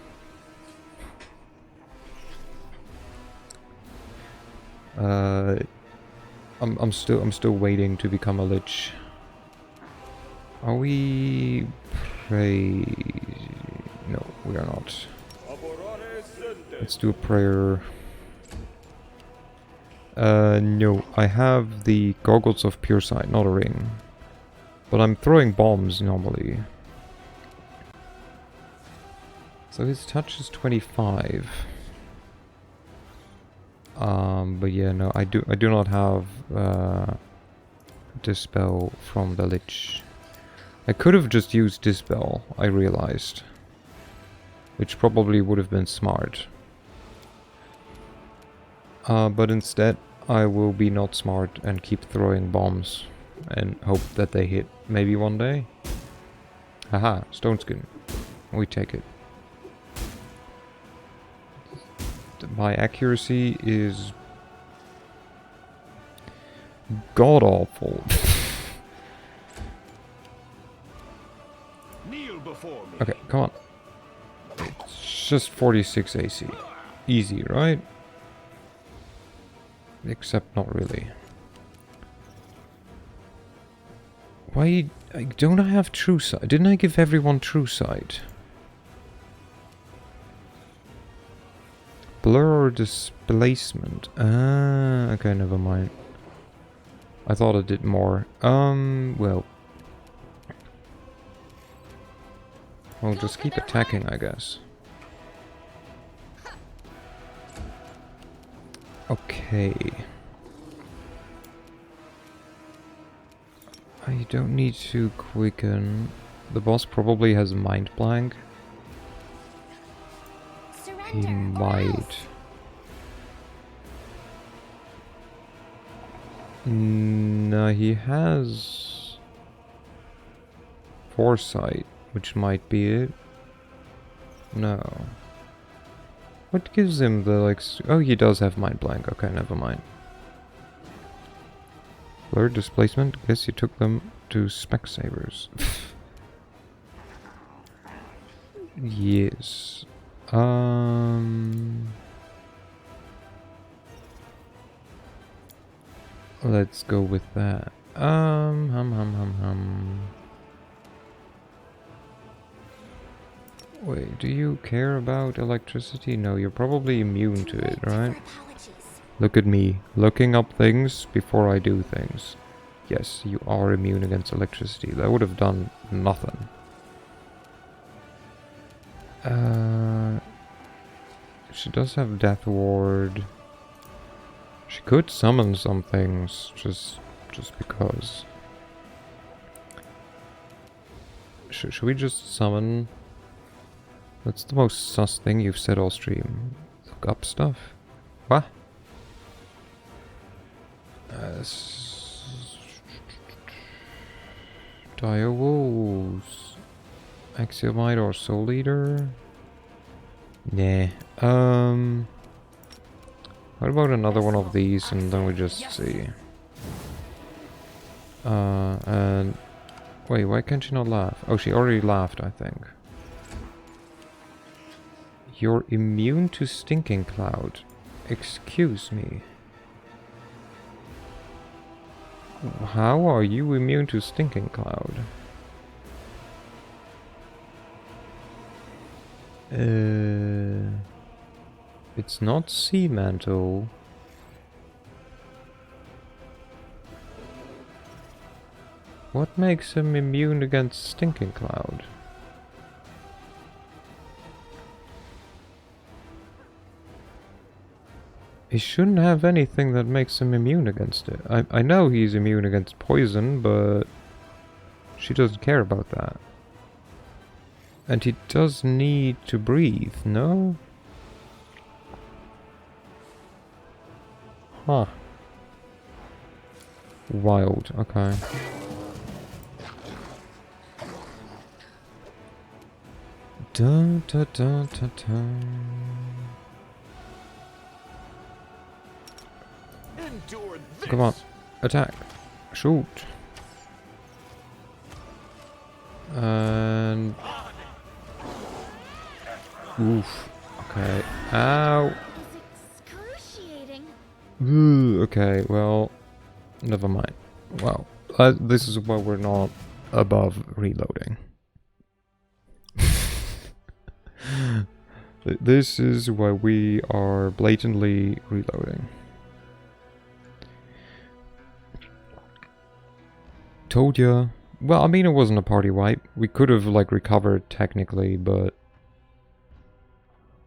S1: I'm still waiting to become a Lich. Are we... Pray... No, we are not. Let's do a prayer. No, I have the Goggles of Pure Sight, not a ring. But I'm throwing bombs normally. So his touch is 25. But yeah, no, I do not have Dispel from the Lich. I could have just used Dispel, I realized. Which probably would have been smart. But instead, I will be not smart and keep throwing bombs. And hope that they hit maybe one day. Haha, Stone Skin. We take it. My accuracy is... god-awful.
S4: Kneel before me.
S1: Okay, come on. It's just 46 AC. Easy, right? Except not really. Why don't I have True Sight? Didn't I give everyone True Sight? Blur or displacement? Ah, okay, never mind. I thought it did more. Well. I'll just keep attacking, I guess. Okay. I don't need to quicken. The boss probably has Mind Blank. He
S5: Surrender or
S1: might.
S5: else.
S1: No, he has Foresight, which might be it. No. What gives him the, like... Oh, he does have Mind Blank. Okay, never mind. Blur Displacement? Guess you took them to Specsavers. Yes. Let's go with that. Wait, do you care about electricity? No, you're probably immune to it, right?
S5: Apologies.
S1: Look at me, looking up things before I do things. Yes, you are immune against electricity. That would have done nothing. She does have Death Ward. She could summon some things, just because. Should we just summon? That's the most sus thing you've said all stream. Look up stuff. What? Dire Wolves. Axiomite or Soul Eater? Nah. What about another one of these and then we just see? And... Wait, why can't she not laugh? Oh, she already laughed, I think. You're immune to Stinking Cloud. Excuse me. How are you immune to Stinking Cloud? It's not Sea Mantle. What makes him immune against Stinking Cloud? He shouldn't have anything that makes him immune against it. I know he's immune against poison, but she doesn't care about that. And he does need to breathe, no? Huh. Wild, okay. Dun, dun, dun, dun, dun.
S4: Endure this.
S1: Come on, attack, shoot. And... oof, okay, ow.
S5: It's excruciating.
S1: Okay, well, never mind. Well, this is why we're not above reloading. This is why we are blatantly reloading. Told ya. Well, I mean, it wasn't a party wipe. We could have, like, recovered technically, but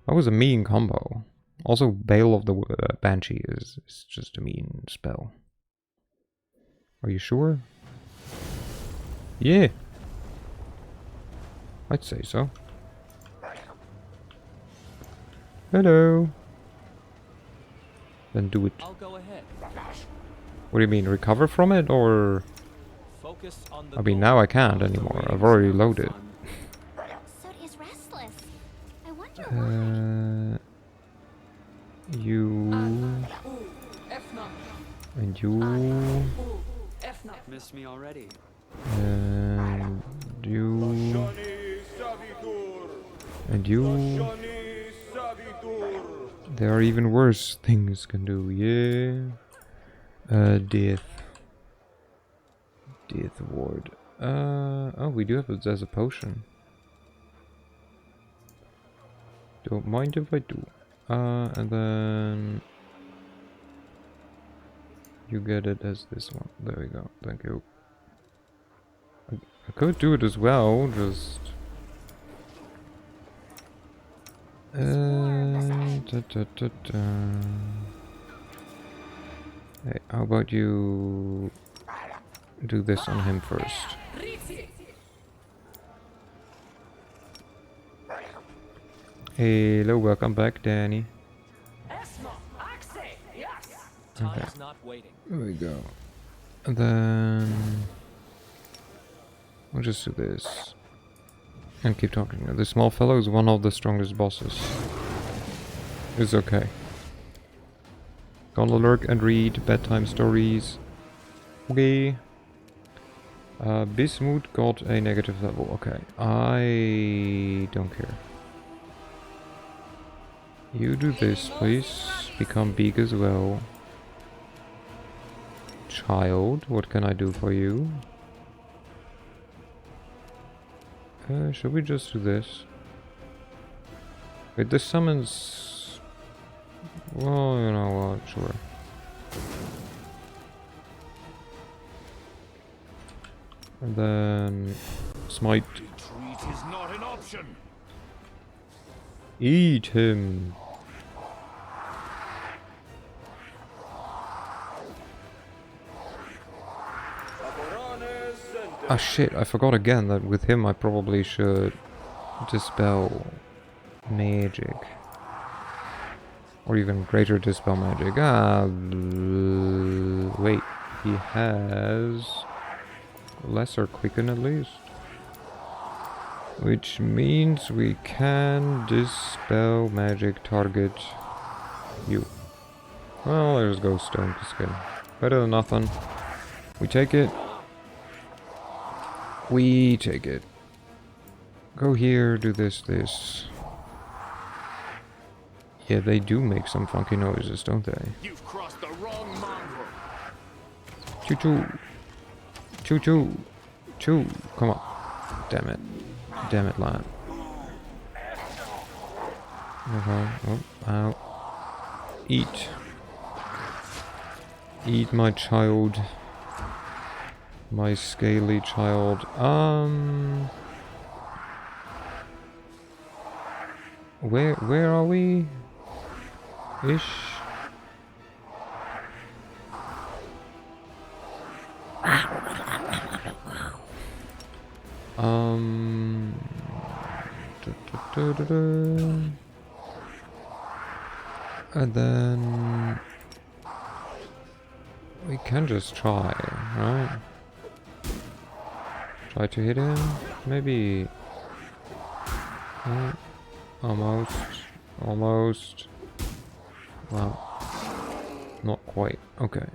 S1: that was a mean combo. Also, Bale of the Banshee is just a mean spell. Are you sure? Yeah. I'd say so. Hello. Then do it.
S3: I'll go ahead.
S1: What do you mean, recover from it, or...
S3: Focus on the
S1: I mean,
S3: goal.
S1: now I can't
S3: The
S1: anymore.
S3: waiting's
S1: I've already
S3: not
S1: loaded.
S3: fun.
S5: So is restless. I wonder why.
S1: You... and you...
S6: Missed me already.
S1: And you... and you... There are even worse things can do, yeah. Death. Death ward. Oh, we do have it as a potion. Don't mind if I do. And then... you get it as this one. There we go, thank you. I could do it as well, just... da, da, da, da. Hey, how about you do this on him first? Hello, welcome back, Danny.
S3: Time's not waiting.
S1: There we go. And then... we'll just do this. And keep talking. The small fellow is one of the strongest bosses. It's okay. Gonna lurk and read bedtime stories. Okay. Bismuth got a negative level. Okay. I don't care. You do this, please. Become big as well. Child, what can I do for you? Should we just do this? Wait, this summons... well, you know what, sure. And then... smite.
S4: Retreat is not an option.
S1: Eat him! Ah shit, I forgot again that with him I probably should dispel magic. Or even greater dispel magic. Wait, he has lesser quicken at least. Which means we can dispel magic target you. Well, there's Ghost Stone to skin. Better than nothing. We take it. We take it. Go here, do this, this. Yeah, they do make some funky noises, don't they?
S4: You've crossed the wrong mongrel.
S1: Choo choo. Choo choo. Choo. Come on. Damn it. Damn it, lad. Okay. Oh, ow. Eat. Eat my child. My scaly child. Where are we? Ish. Da-da-da. And then we can just try, right? Try to hit him, maybe. Almost, almost. Well, not quite. Okay.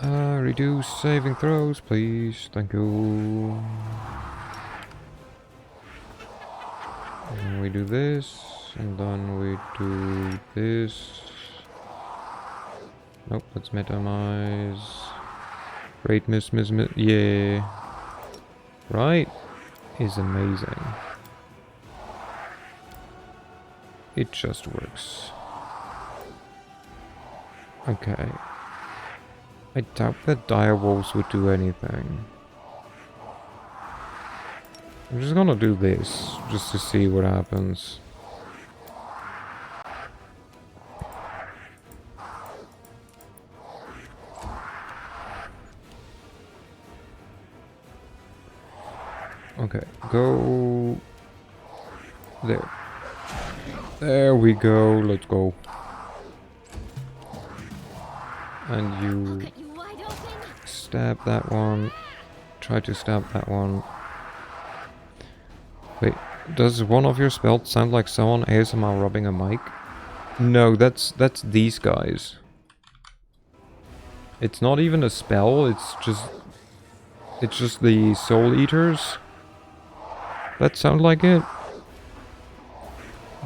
S1: Reduce saving throws, please. Thank you. And we do this, and then we do this. Nope, let's minimize. Great miss. Yeah. Right? Is amazing. It just works. Okay. I doubt that direwolves would do anything. I'm just gonna do this, just to see what happens. Okay, go there. There we go, let's go. And you
S5: Cut you wide open.
S1: stab that one. Try to stab that one. Wait, does one of your spells sound like someone ASMR rubbing a mic? No, that's these guys. It's not even a spell, it's just the soul eaters that sound like it.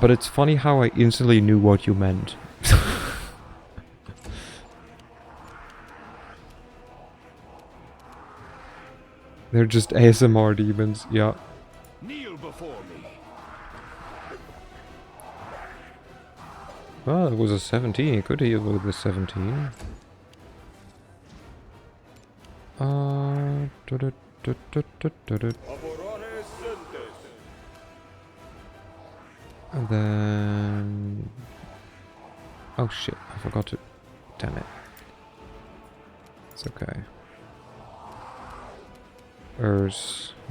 S1: But it's funny how I instantly knew what you meant. They're just ASMR demons, yeah.
S4: Kneel before me.
S1: Well, it was a 17. He could heal with the 17. And then... Oh shit, I forgot to... Damn it. It's okay.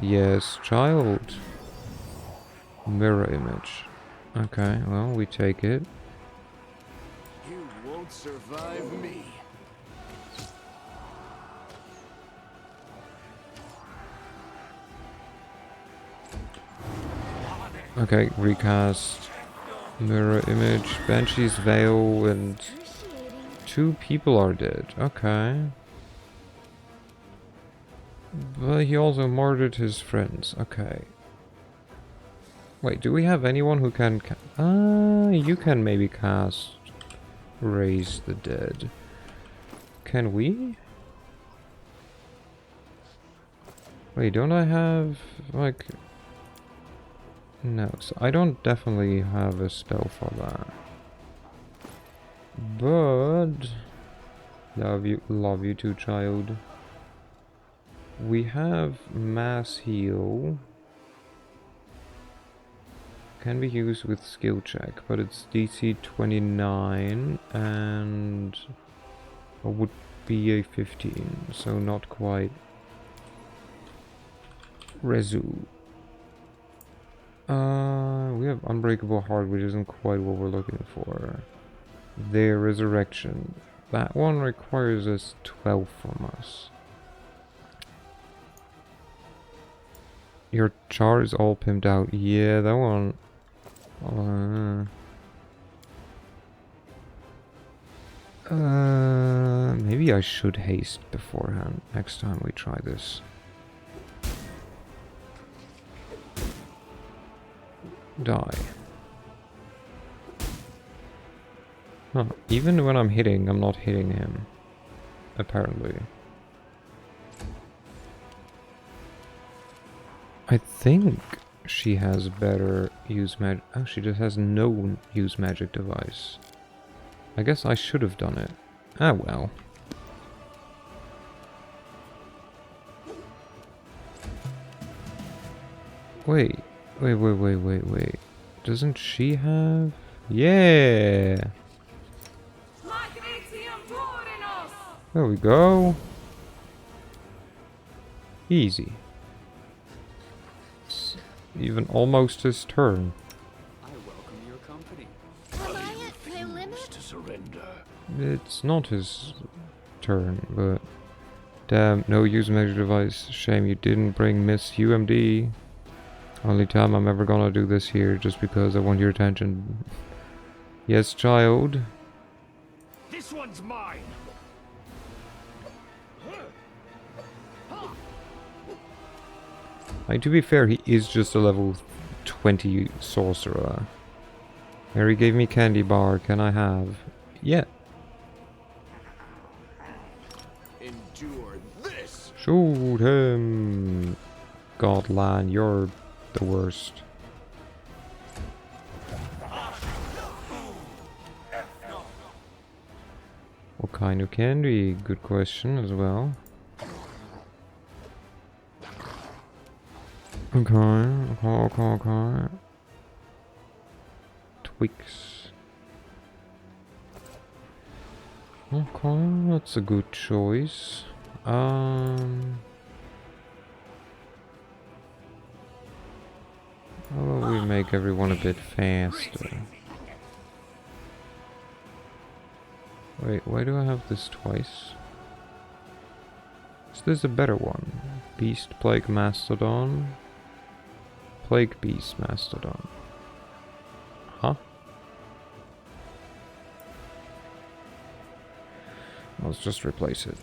S1: Yes, child. Mirror image. Okay, well, we take it.
S4: You won't survive me.
S1: Okay, recast. Mirror image. Banshee's Veil and...
S5: Appreciating.
S1: 2 people are dead. Okay. But he also murdered his friends. Okay. Wait, do we have anyone who can... you can maybe cast... Raise the Dead. Can we? Wait, don't I have... like... No, so I don't definitely have a spell for that. But... Love you too, child. We have mass heal. Can be used with skill check, but it's DC 29 and would be a 15, so not quite. Resu. We have Unbreakable Heart, which isn't quite what we're looking for. Their Resurrection. That one requires us 12 from us. Your char is all pimped out. Yeah, that one. Maybe I should haste beforehand next time we try this. Die. Huh, even when I'm hitting, I'm not hitting him. Apparently. I think she has better use magic. Oh, she just has no use magic device. I guess I should have done it. Ah, well. Wait. Doesn't she have... Yeah! There we go. Easy. even almost his turn.
S6: I welcome your company.
S5: Am I at my
S4: Refuse
S5: limit?
S4: to surrender.
S1: It's not his turn, but... Damn, no use measure device. Shame you didn't bring Miss UMD. Only time I'm ever gonna do this here, just because I want your attention. Yes, child.
S4: This one's mine.
S1: Like, to be fair, he is just a level 20 sorcerer. Mary gave me candy bar, can I have? Yeah.
S4: Endure this.
S1: Shoot him! Godland, you're the worst. What kind of candy? Good question as well. Okay. Twix. Okay, that's a good choice. How about we make everyone a bit faster? Wait, why do I have this twice? Is this a better one? Beast, Plague, Mastodon? Plague, Beast, Mastodon. Huh? Let's just replace it.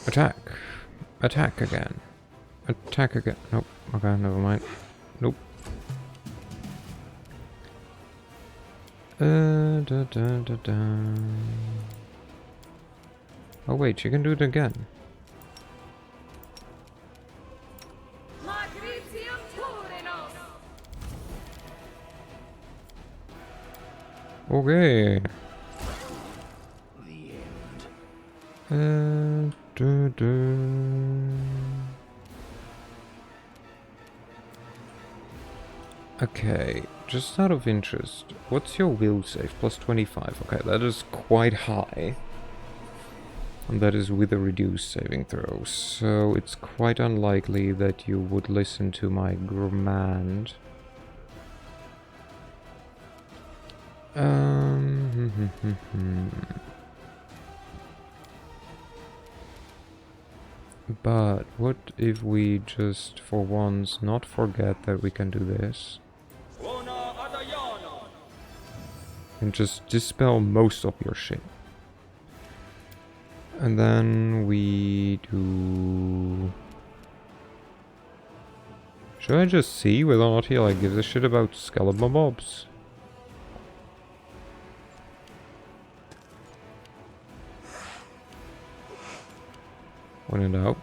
S1: Attack! Attack again. Attack again. Nope. Okay, never mind. Nope. Oh wait, you can do it again. Okay.
S4: The end.
S1: Okay, just out of interest, what's your will save? Plus 25. Okay, that is quite high. And that is with a reduced saving throw. So it's quite unlikely that you would listen to my command. But what if we just for once not forget that we can do this? And just dispel most of your shit. And then we do... Should I just see whether or not he like gives a shit about skeleton mobs? When in doubt.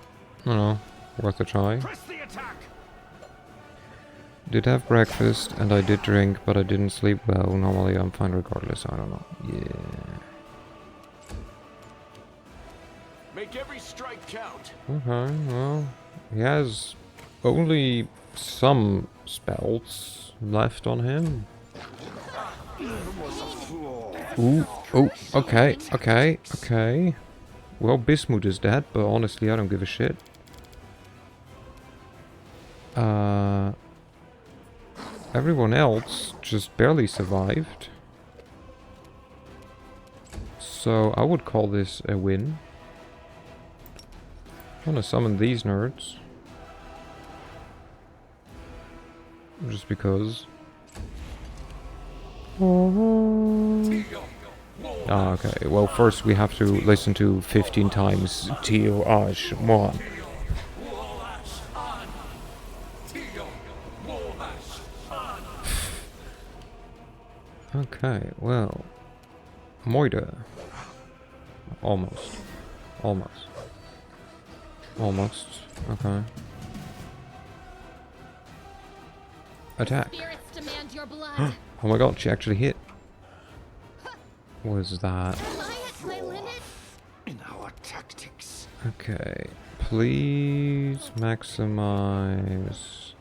S1: I don't know. Worth a try.
S4: Press the attack.
S1: Did have breakfast and I did drink, but I didn't sleep well. Normally I'm fine regardless. I don't know. Yeah.
S4: Make every strike count.
S1: Okay, well, he has only some spells left on him. Ooh, oh, okay. Well, Bismuth is dead, but honestly, I don't give a shit. Everyone else just barely survived. So, I would call this a win. I'm gonna summon these nerds. Just because. Ah, okay. Well, first we have to listen to 15 times Tio Ash Mon. Okay, well. Moida. Almost. Okay. Attack.
S5: Spirits demand your blood.
S1: Oh my god, she actually hit. What is that?
S5: Am I at my limit?
S4: In our tactics.
S1: Okay. Please maximize.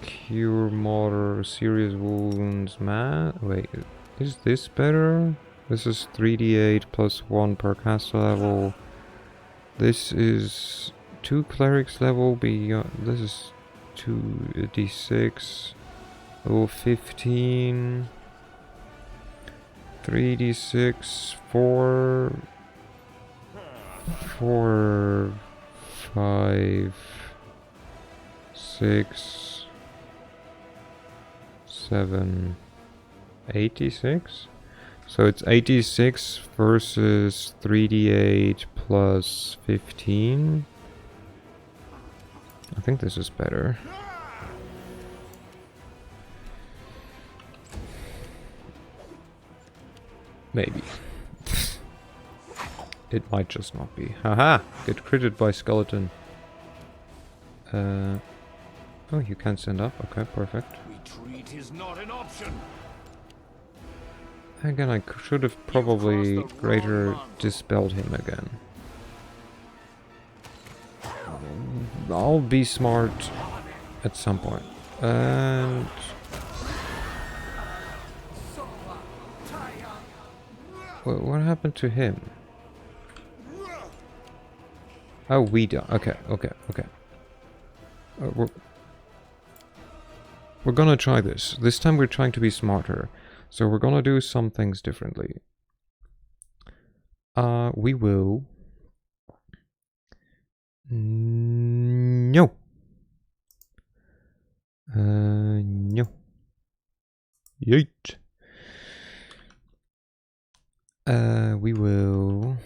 S1: Cure moderate serious wounds. Wait, is this better? This is 3d8 plus 1 per caster level. This is 2 clerics level beyond. This is 2d6 level 15. 3d6 4 5 6 7 86. So it's 86 versus 3d8 plus 15. I think this is better. Maybe. It might just not be. Haha! Get critted by skeleton. Oh, you can stand up. Okay, perfect.
S4: Retreat is not an option.
S1: Again, I should have probably
S4: crossed the
S1: greater
S4: wrong line.
S1: dispelled him again. I'll be smart at some point. And... what happened to him? Oh, we don't. Okay. We're gonna try this. This time we're trying to be smarter. So we're gonna do some things differently. We will... No. No. Yeet. We will...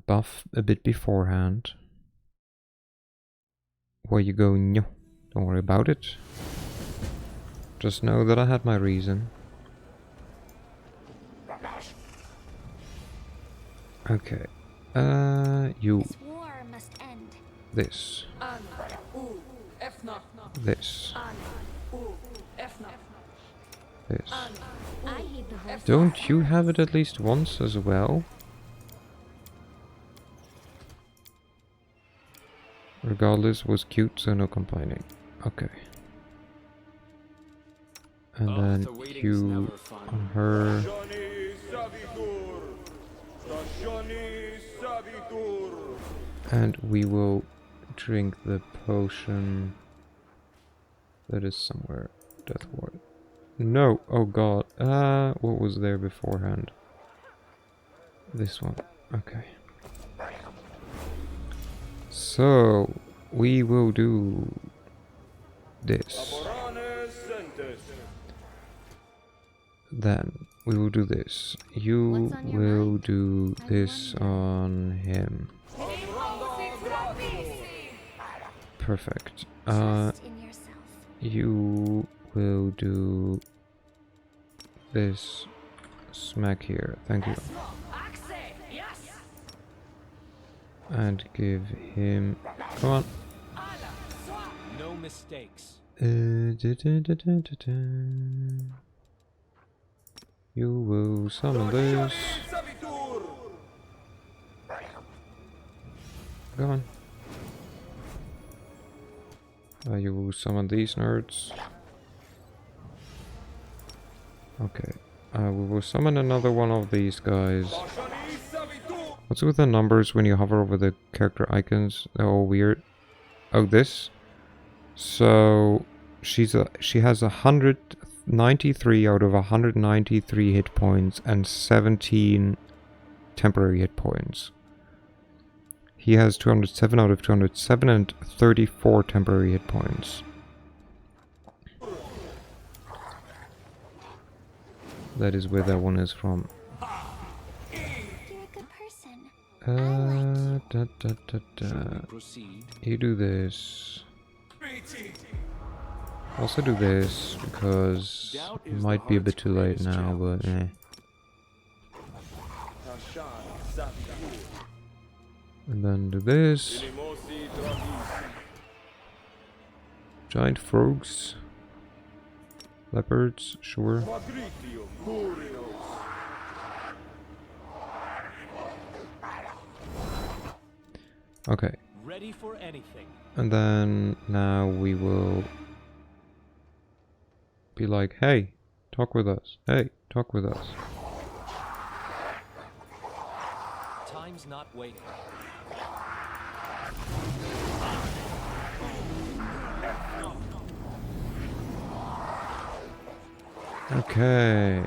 S1: buff a bit beforehand. Where you go, no. Don't worry about it. Just know that I had my reason. Okay. You...
S5: This war must end.
S1: This. This. This.
S5: I heed the voice.
S1: Don't you have it at least once as well? Regardless, was cute, so no complaining. Okay. And then
S6: the waiting's
S1: you
S6: never fun.
S1: on her. And we will drink the potion that is somewhere. Death ward. No! Oh god. What was there beforehand? This one. Okay. So, we will do this. Then, we will do this. You
S5: What's on your
S1: will
S5: mind?
S1: do
S5: I
S1: this
S5: wonder.
S1: on him. Perfect.
S5: Trust in yourself.
S1: You will do this smack here. Thank you. And give him... Come on.
S6: No mistakes.
S1: You will summon this. Go on. You will summon these nerds. Okay. We will summon another one of these guys. What's with the numbers when you hover over the character icons? They're all weird. Oh, this? So she has 193 out of 193 hit points and 17 temporary hit points. He has 207 out of 207 and 34 temporary hit points. That is where that one is from.
S5: You're a good person.
S6: Proceed.
S1: You do this. Also do this, because it might be a bit too late now, but eh. And then do this. Giant frogs. Leopards, sure. Okay.
S6: Ready for anything.
S1: And then now we will be like, hey, talk with us. Hey, talk with us.
S6: is not waiting.
S1: Okay.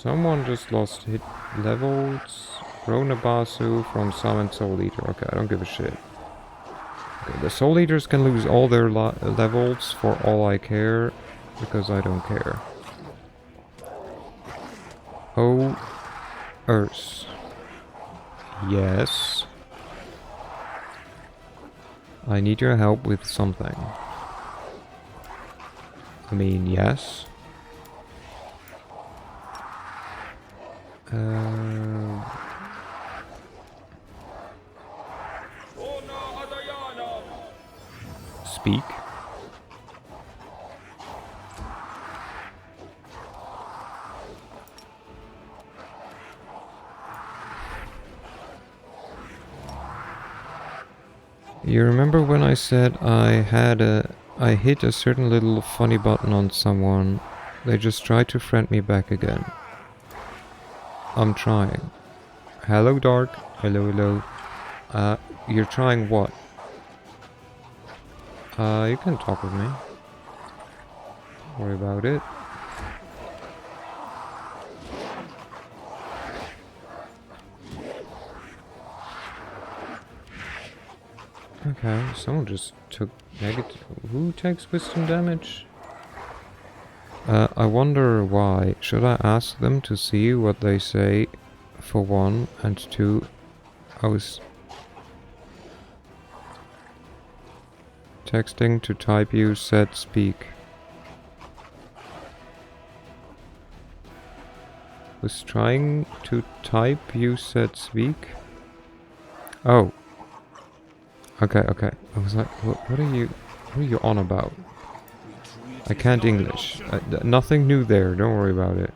S1: Someone just lost hit levels. Ronabasu from Summon Soul Eater. Okay, I don't give a shit. Okay, the Soul Eaters can lose all their levels for all I care, because I don't care. Oh, Earth. Yes. I need your help with something. I mean, yes. Speak. You remember when I said I hit a certain little funny button on someone? They just tried to friend me back again. I'm trying. Hello, Dark. Hello, hello. You're trying what? You can talk with me. Don't worry about it. Okay, someone just took negative. Who takes wisdom damage? I wonder why. Should I ask them to see what they say, for one, and two, I was texting to type you said speak. Was trying to type you said speak? Oh. Okay, okay. I was like, what are you on about? I can't English. Nothing new there, don't worry about it.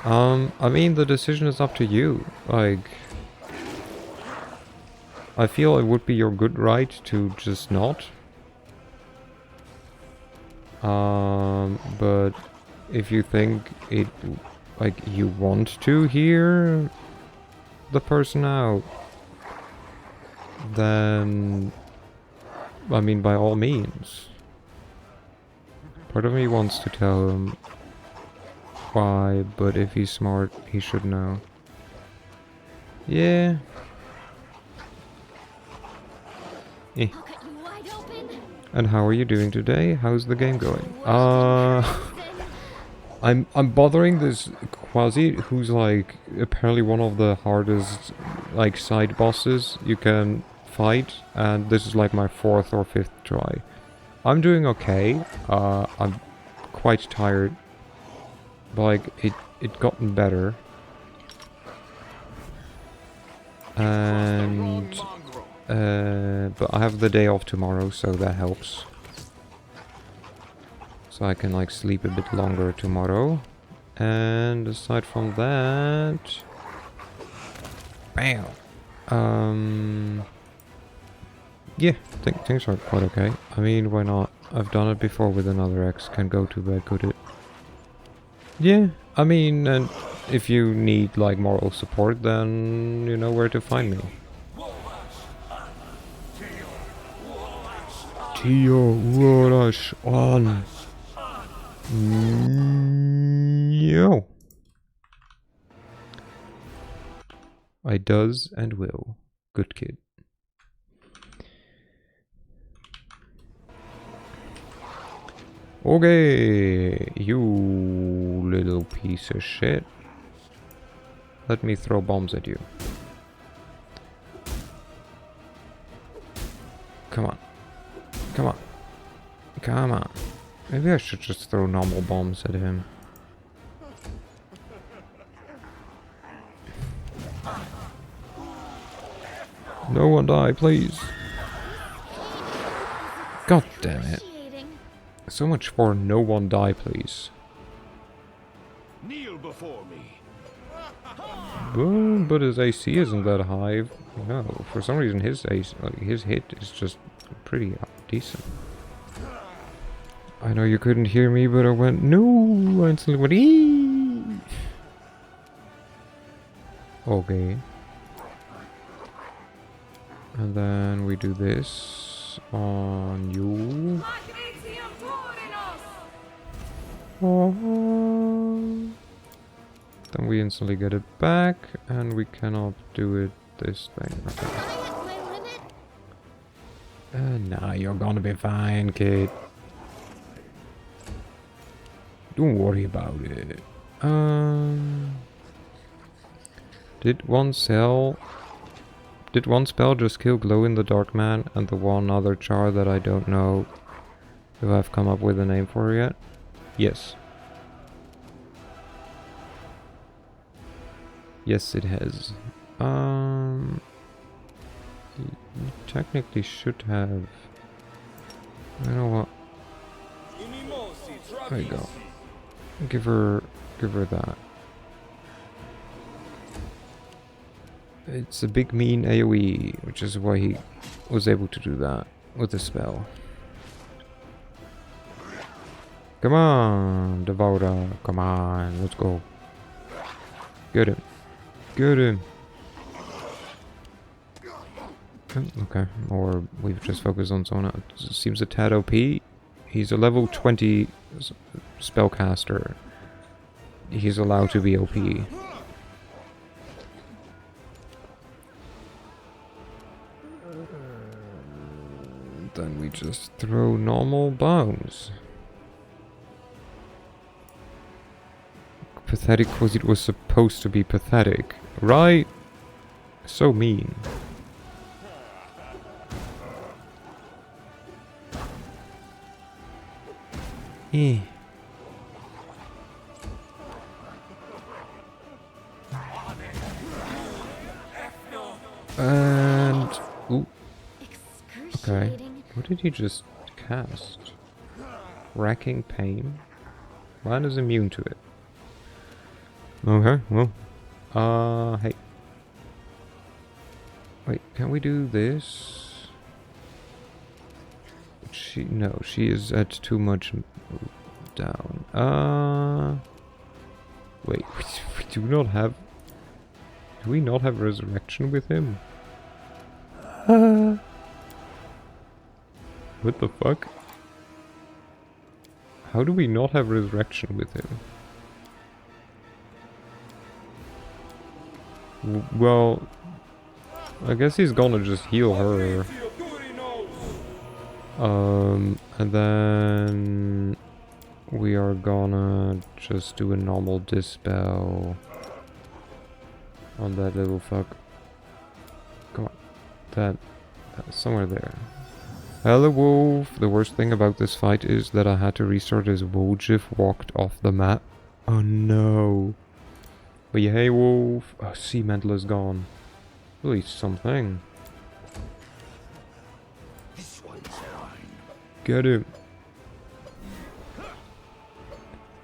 S1: I mean, the decision is up to you. Like, I feel it would be your good right to just not. But if you think it, like, you want to hear the person out, then, I mean, by all means. Part of me wants to tell him why, but if he's smart, he should know. Yeah. Eh.
S5: I'll cut you wide open.
S1: And how are you doing today? How's the game going? I'm bothering this Quasi, who's like apparently one of the hardest like side bosses you can fight, and this is like my 4th or 5th try. I'm doing okay. I'm quite tired, but like it gotten better, and but I have the day off tomorrow, so that helps. So I can like sleep a bit longer tomorrow. And aside from that, bam. Yeah, things are quite okay. I mean, why not? I've done it before with another ex. Can go to bed, could it? Yeah, I mean, and if you need like moral support, then you know where to find me. Tio Warash on. Yo. I does and will. Good kid. Okay, you little piece of shit. Let me throw bombs at you. Come on. Come on. Come on. Maybe I should just throw normal bombs at him. No one die, please. God damn it. So much for no one die, please.
S4: Kneel before me.
S1: But his AC isn't that high. No, for some reason his AC, like, his hit is just pretty decent. I know you couldn't hear me, but I went no. I instantly went ee. Okay. And then we do this on you. Oh. Then we instantly get it back, and we cannot do it this thing. Okay. Nah, you're gonna be fine, kid. Don't worry about it. Did one spell just kill Glow in the Dark Man and the one other char that I don't know if I've come up with a name for yet? Yes. Yes, it has. You technically should have. You know what? There you go. Give her that. It's a big mean AoE, which is why he was able to do that with the spell. Come on, Devourer. Come on, let's go. Get him. Get him. Okay, or we've just focused on someone else. It seems a tad OP. He's a level 20 spellcaster. He's allowed to be OP. Then we just throw normal bombs. Pathetic because it was supposed to be pathetic, right? So mean. Eh. And ooh. Okay. What did he just cast? Racking pain. Mine is immune to it. Okay, well. Hey. Wait, can we do this? No, she is at too much down. Wait, do we not have resurrection with him? What the fuck? How do we not have resurrection with him? Well, I guess he's gonna just heal her. And then we are gonna just do a normal dispel on that little fuck. Come on. That's somewhere there. Hello, Wolf. The worst thing about this fight is that I had to restart as Wojif walked off the map. Oh no. But yeah, hey, Wolf. Oh, Sea Mantle is gone. At least something.
S3: This one's mine.
S1: Get him.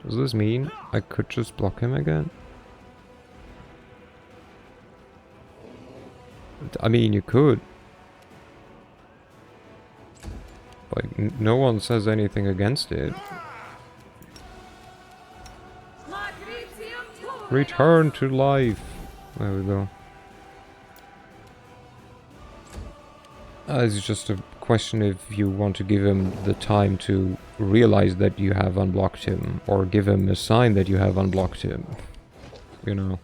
S1: Does this mean I could just block him again? I mean, you could. Like, no one says anything against it. Return to life. There we go. It's just a question if you want to give him the time to realize that you have unblocked him, or give him a sign that you have unblocked him. You know.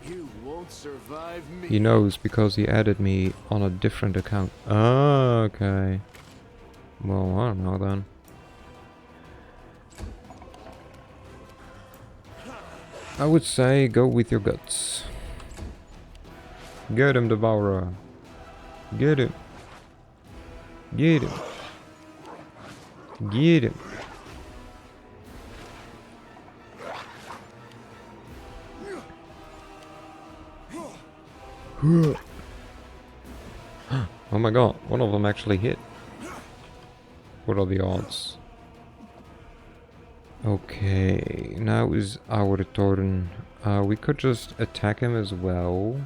S3: You won't survive me.
S1: He knows because he added me on a different account. Oh, okay. Well, I don't know then. I would say go with your guts. Get him, Devourer. Get him. Get him. Get him. Oh my god, one of them actually hit. What are the odds? Okay, now is our turn. We could just attack him as well,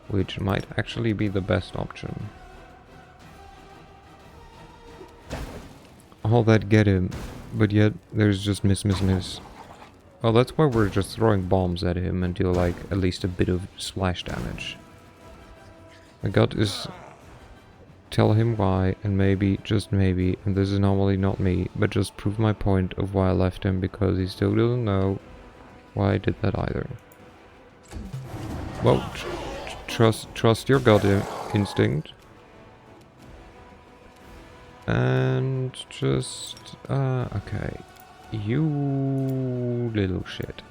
S1: which might actually be the best option. all that get him, but yet there's just miss. Well, that's why we're just throwing bombs at him and deal like at least a bit of splash damage. My gut is tell him why, and maybe, just maybe, and this is normally not me, but just prove my point of why I left him, because he still doesn't know why I did that either. Well, trust your gut instinct. And just, okay. You little shit.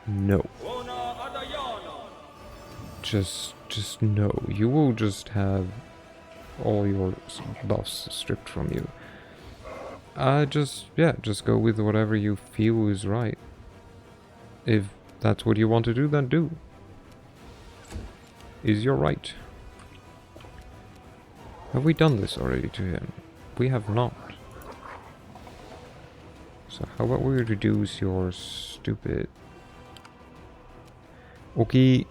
S1: No. Just no. You will just have all your buffs stripped from you. Just go with whatever you feel is right. If that's what you want to do, then do. Is your right. Have we done this already to him? We have not. So how about we reduce your stupid... Okay,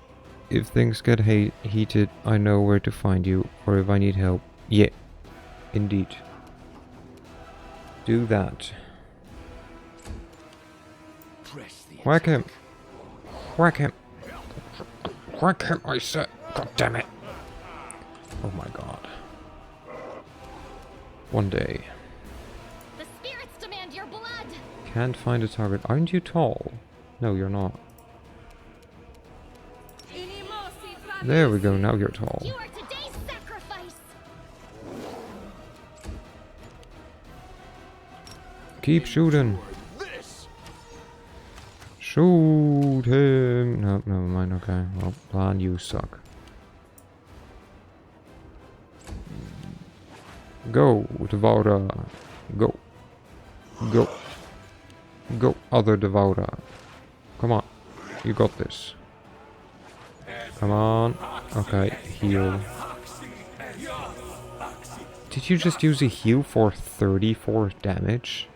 S1: if things get heated, I know where to find you, or if I need help. Yeah, indeed. Do that. Whack him! Whack him! Whack him, I said! God damn it! Oh my god. One day.
S5: The spirits demand your blood.
S1: Can't find a target. Aren't you tall? No, you're not. There we go, now you're tall.
S5: You are today's sacrifice.
S1: Keep shooting. Shoot him. No, never mind, okay. Well, plan, you suck. Go, Devourer. Go. Go. Go, other Devourer. Come on. You got this. Come on. Okay, heal. Did you just use a heal for 34 damage?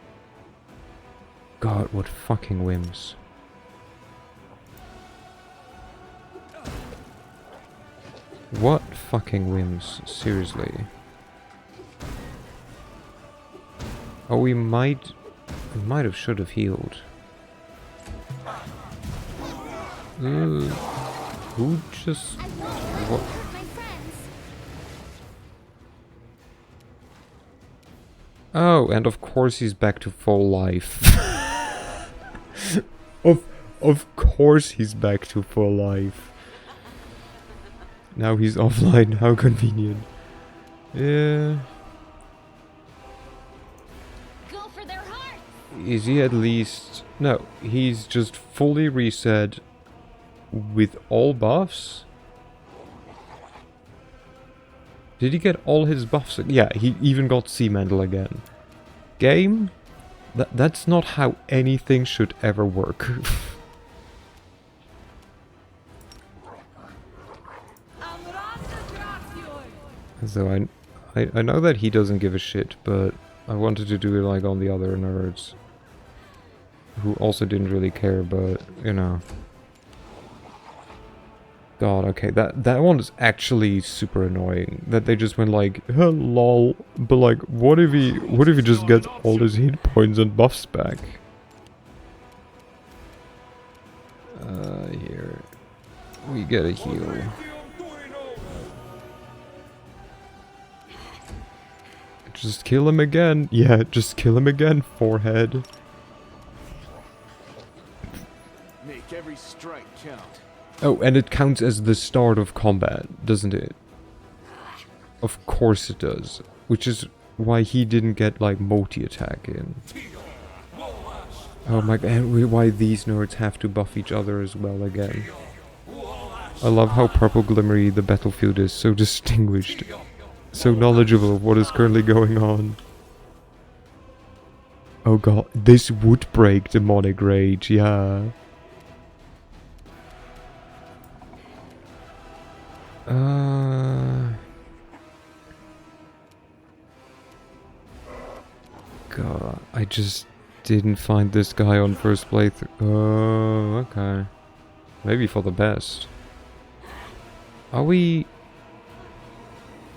S1: God, what fucking whims. What fucking whims, seriously. Oh, we might have should have healed. Who just... What?
S5: My friends.
S1: Oh, and of course he's back to full life. Of course he's back to full life. Now he's offline, how convenient. Yeah.
S5: Go for their hearts.
S1: Is he at least... No, he's just fully reset with all buffs? Did he get all his buffs? Yeah, he even got Sea Mantle again. Game? That's not how anything should ever work. So I know that he doesn't give a shit, but I wanted to do it like on the other nerds. Who also didn't really care, but, you know. God, okay, that one is actually super annoying. That they just went like, lol, but like, what if he just gets all his hit points and buffs back? Here. We get a heal. Just kill him again. Yeah, just kill him again, forehead.
S4: Make every strike count.
S1: Oh, and it counts as the start of combat, doesn't it? Of course it does. Which is why he didn't get, like, multi-attack in. Oh my god, and why these nerds have to buff each other as well again. I love how Purple Glimmery, the battlefield, is so distinguished. So knowledgeable of what is currently going on. Oh god, this would break demonic rage, yeah. God, I just didn't find this guy on first playthrough. Oh, okay. Maybe for the best. Are we...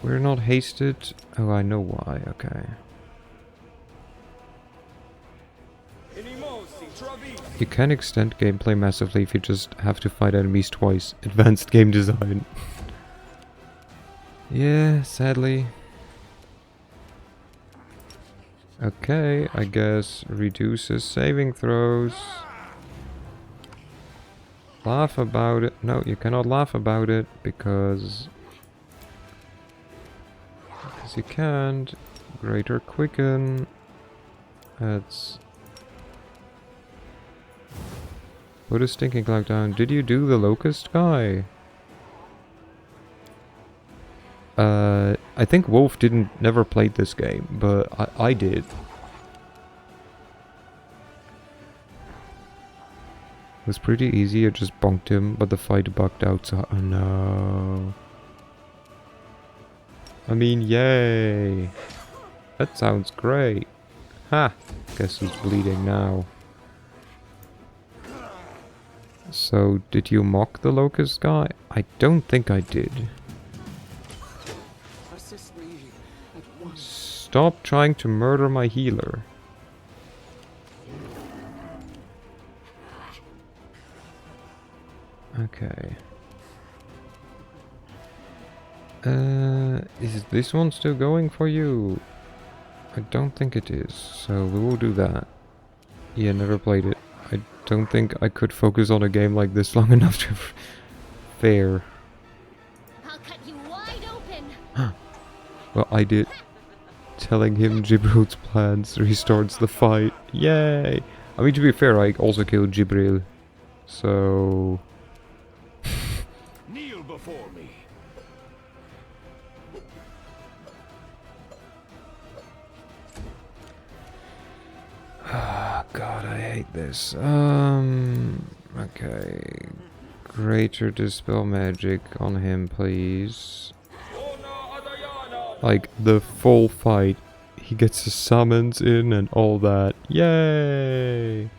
S1: We're not hasted. Oh, I know why. Okay. You can extend gameplay massively if you just have to fight enemies twice. Advanced game design. Yeah, sadly. Okay, I guess reduces saving throws. Laugh about it. No, you cannot laugh about it because you can't. Greater quicken. That's... Put a stinking cloud down. Did you do the locust guy? I think Wolf never played this game, but I did. It was pretty easy, I just bonked him, but the fight bugged out, so... Oh no. I mean, yay! That sounds great. Ha! Guess he's bleeding now. So, did you mock the locust guy? I don't think I did.
S4: Assist me at once.
S1: Stop trying to murder my healer. Okay. Is this one still going for you? I don't think it is, so we will do that. Yeah, never played it. I don't think I could focus on a game like this long enough to... Fair.
S5: I'll cut you wide open.
S1: Well, I did. Telling him Jibril's plans restarts the fight. Yay! I mean, to be fair, I also killed Jibril. So...
S3: Kneel before me.
S1: Ah, God, I hate this. Okay. Greater Dispel Magic on him, please. Like, the full fight. He gets his summons in and all that. Yay!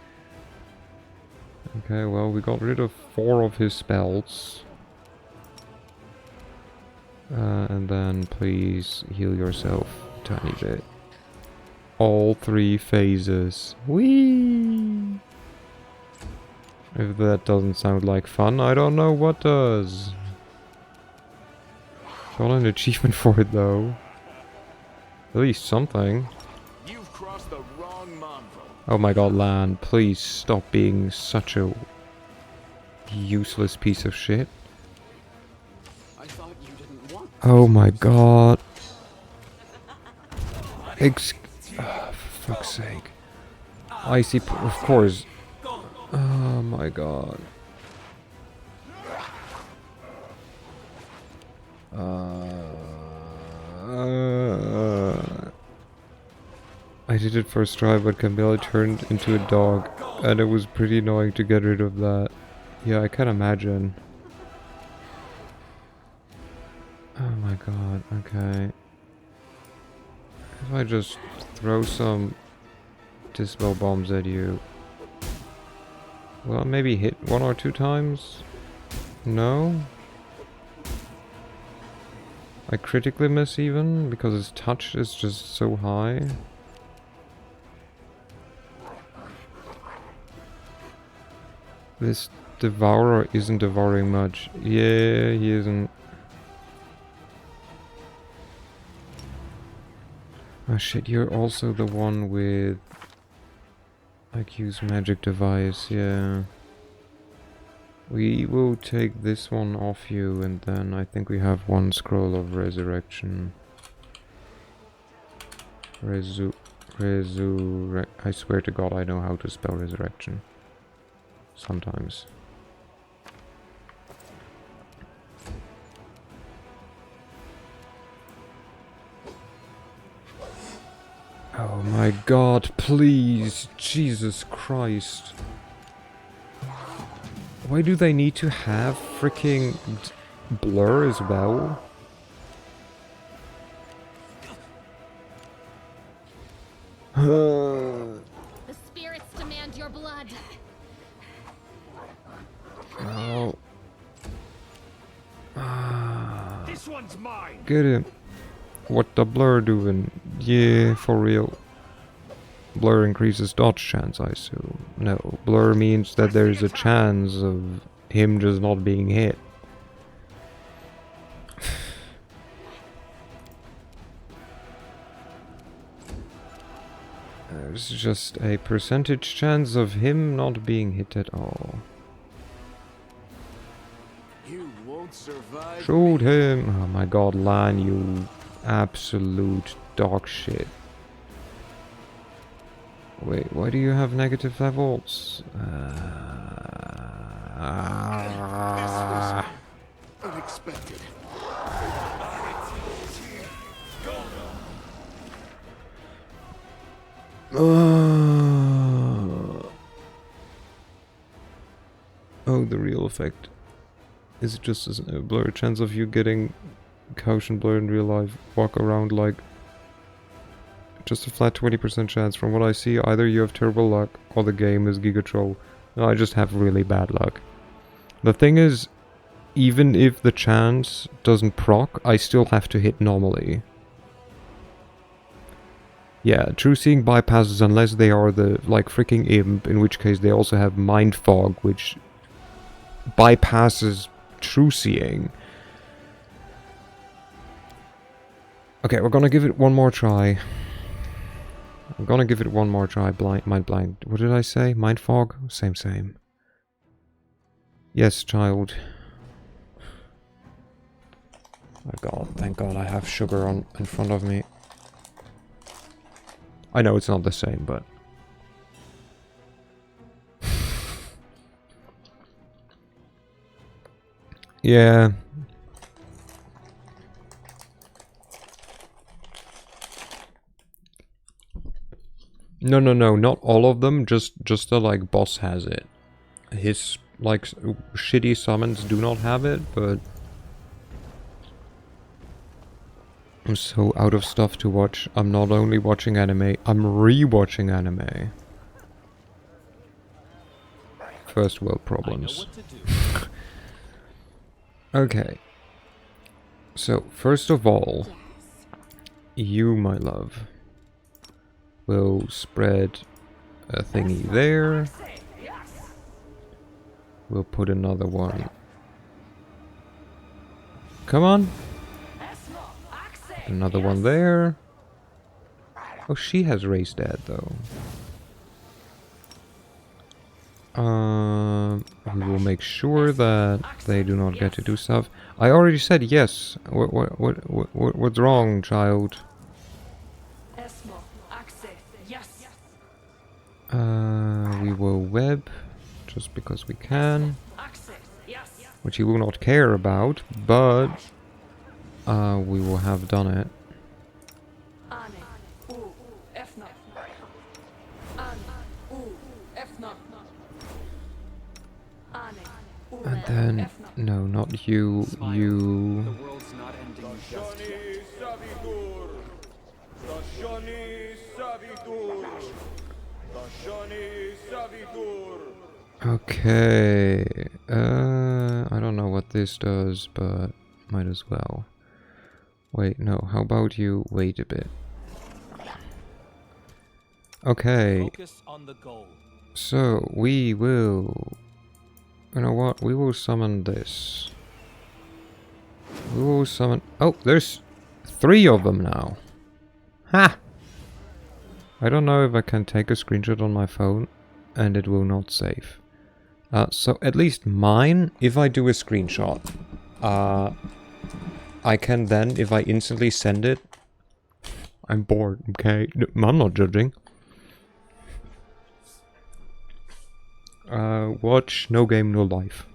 S1: Okay, well, we got rid of 4 of his spells. And then please heal yourself a tiny bit. All 3 phases. Whee! If that doesn't sound like fun, I don't know what does. Got an achievement for it though. At least something.
S4: You've crossed the wrong mongrel.
S1: Oh my god, Lan, please stop being such a useless piece of shit.
S4: I thought you didn't want.
S1: Oh my god. Oh, for fuck's sake. Icy, of course. Oh my god. I did it first try, but Camilla turned into a dog, and it was pretty annoying to get rid of that. Yeah, I can imagine. Oh my god, okay. If I just throw some Dispel Bombs at you... Well, maybe hit 1 or 2 times? No? I critically miss even, because his touch is just so high. This Devourer isn't devouring much. Yeah, he isn't. Oh shit, you're also the one with... Like, use magic device, yeah. We will take this one off you, and then I think we have 1 scroll of resurrection. I swear to god I know how to spell resurrection. Sometimes. Oh my god, please! Jesus Christ. Why do they need to have freaking blur as well?
S5: The spirits demand your blood.
S1: Oh.
S3: This one's mine.
S1: Get him. What the blur doing? Yeah, for real. Blur increases dodge chance, I assume. No, blur means that there's a chance of him just not being hit. There's just a percentage chance of him not being hit at all.
S4: You won't survive.
S1: Shoot him! Oh my god, Lan, you absolute dog shit. Wait, why do you have negative levels?
S4: Unexpected.
S1: Oh, the real effect. Is it just a blur chance of you getting caution blur in real life? Walk around like just a flat 20% chance. From what I see, either you have terrible luck or the game is Giga Troll. No, I just have really bad luck. The thing is, even if the chance doesn't proc, I still have to hit normally. Yeah, True Seeing bypasses unless they are the, like, freaking imp, in which case they also have Mind Fog, which bypasses True Seeing. Okay, we're gonna give it one more try. I'm gonna give it one more try. Mind blind. What did I say? Mind Fog? Same. Yes, child. My god, thank god I have sugar in front of me. I know it's not the same, but... yeah. No, not all of them, just the, like, boss has it. His, like, shitty summons do not have it, but... I'm so out of stuff to watch. I'm not only watching anime, I'm re-watching anime. First world problems. Okay. So, first of all, you, my love, will spread a thingy there. We'll put another one. Come on. Another one there. Oh, she has raised that though. We will make sure that they do not get to do stuff. I already said yes. What's wrong, child? We will web just because we can, which he will not care about, but we will have done it. And then, no, not you, you...
S4: The world's not ending just yet.
S1: Okay, I don't know what this does, but might as well. Wait, no, how about you wait a bit? Okay,
S6: Focus on the goal.
S1: so we will... You know what, we will summon this. We will summon... Oh, there's 3 of them now. Ha! I don't know if I can take a screenshot on my phone and it will not save. So at least mine, if I do a screenshot, I can then, if I instantly send it... I'm bored, okay? I'm not judging. Watch No Game No Life.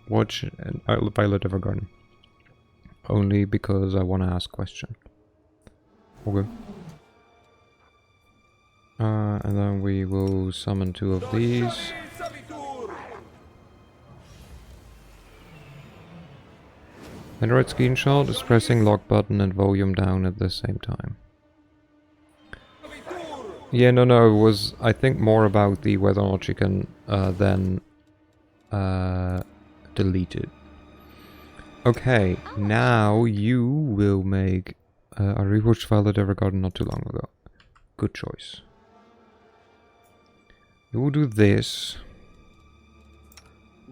S1: Watch Violet Evergarden. Only because I want to ask question. Okay. And then we will summon 2 of these. Android screenshot is pressing lock button and volume down at the same time. Yeah, no, it was, I think, more about the whether or not you can then delete it. Okay, now you will make I rewatched Violet Evergarden not too long ago. Good choice. You will do this.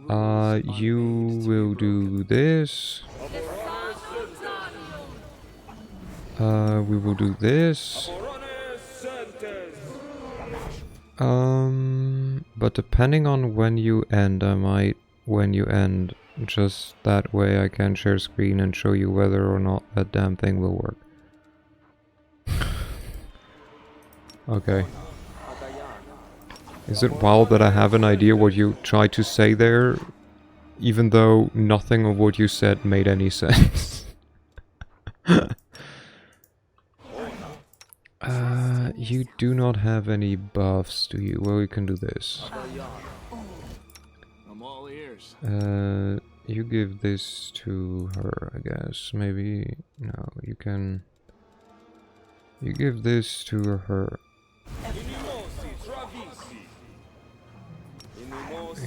S1: You will do this. We will do this. But depending on when you end, I might, when you end, just that way I can share screen and show you whether or not that damn thing will work. Okay. Is it wild that I have an idea what you tried to say there, even though nothing of what you said made any sense? You do not have any buffs, do you? Well, you can do this.
S4: I'm all ears.
S1: You give this to her, I guess. Maybe... no, you can... You give this to her.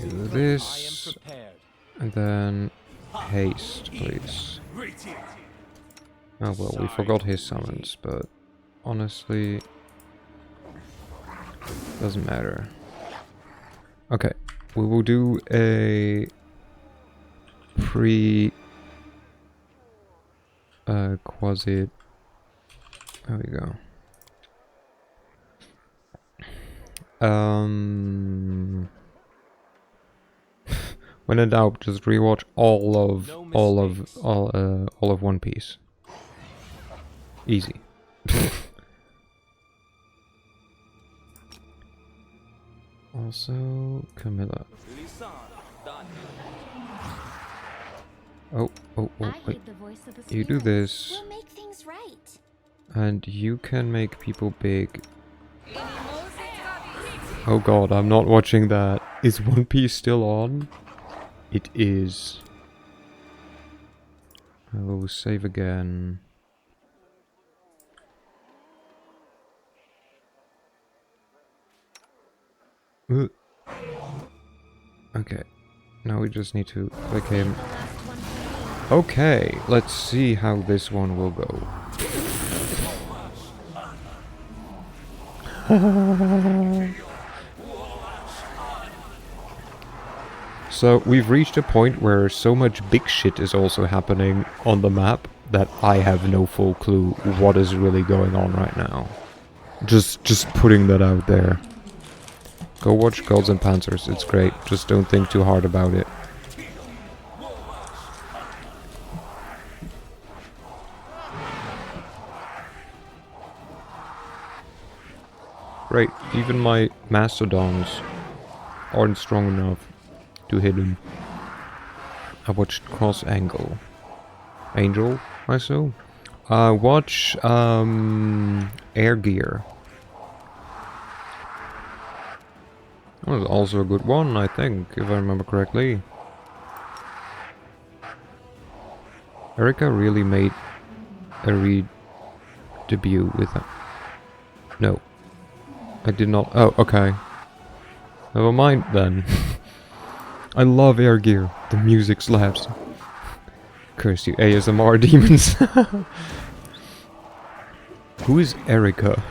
S1: You do this, and then haste, please. Oh well, we forgot his summons, but honestly, doesn't matter. Okay, we will do a quasi. There we go. When in doubt, just rewatch all of One Piece. Easy. Also, Camilla. Oh, wait. You do this.
S5: We'll make things right.
S1: And you can make people big. Oh god, I'm not watching that. Is One Piece still on? It is. I will save again. Okay. Now we just need to click him. Okay, let's see how this one will go. So we've reached a point where so much big shit is also happening on the map that I have no full clue what is really going on right now. Just putting that out there. Go watch Gods and Panzers, it's great. Just don't think too hard about it. Great, even my Mastodons aren't strong enough to hit him. I watched Cross Angle. Angel, I saw. Watch Air Gear. That was also a good one, I think, if I remember correctly. Erica really made a re-debut with that. No. I did not. Oh, okay. Never mind then. I love Air Gear. The music slaps. Curse you ASMR demons. Who is Erica?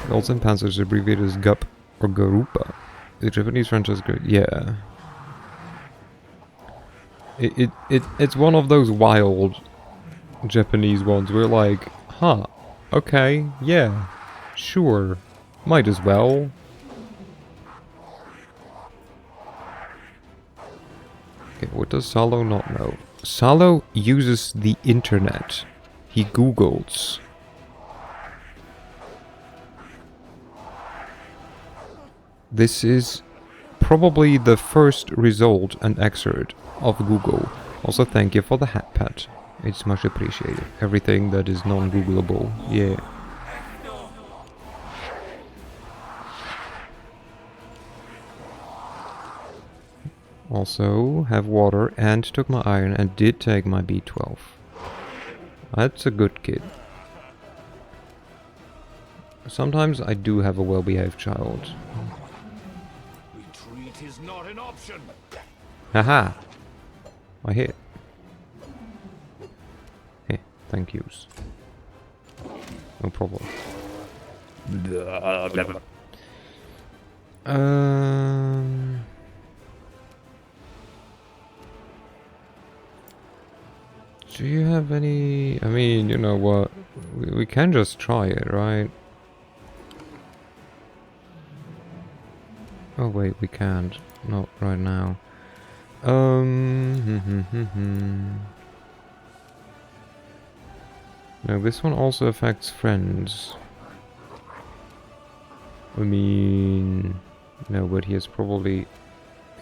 S1: Gods and Panzers abbreviated as GUP or Garupa. The Japanese franchise, yeah. It's one of those wild Japanese ones where like, huh, okay, yeah, sure, might as well. Okay, what does Salo not know? Salo uses the internet. He Googles. This is probably the first result and excerpt of Google. Also, thank you for the hat pat. It's much appreciated. Everything that is non-Googleable, yeah. Also, have water and took my iron and did take my B12. That's a good kid. Sometimes I do have a well-behaved child.
S4: Retreat is not an option.
S1: Haha! I hit. Yeah. Thank yous. No problem. Um... Do you have any... I mean, you know what? We can just try it, right? Oh wait, we can't. Not right now. No, this one also affects friends. I mean... No, but he is probably...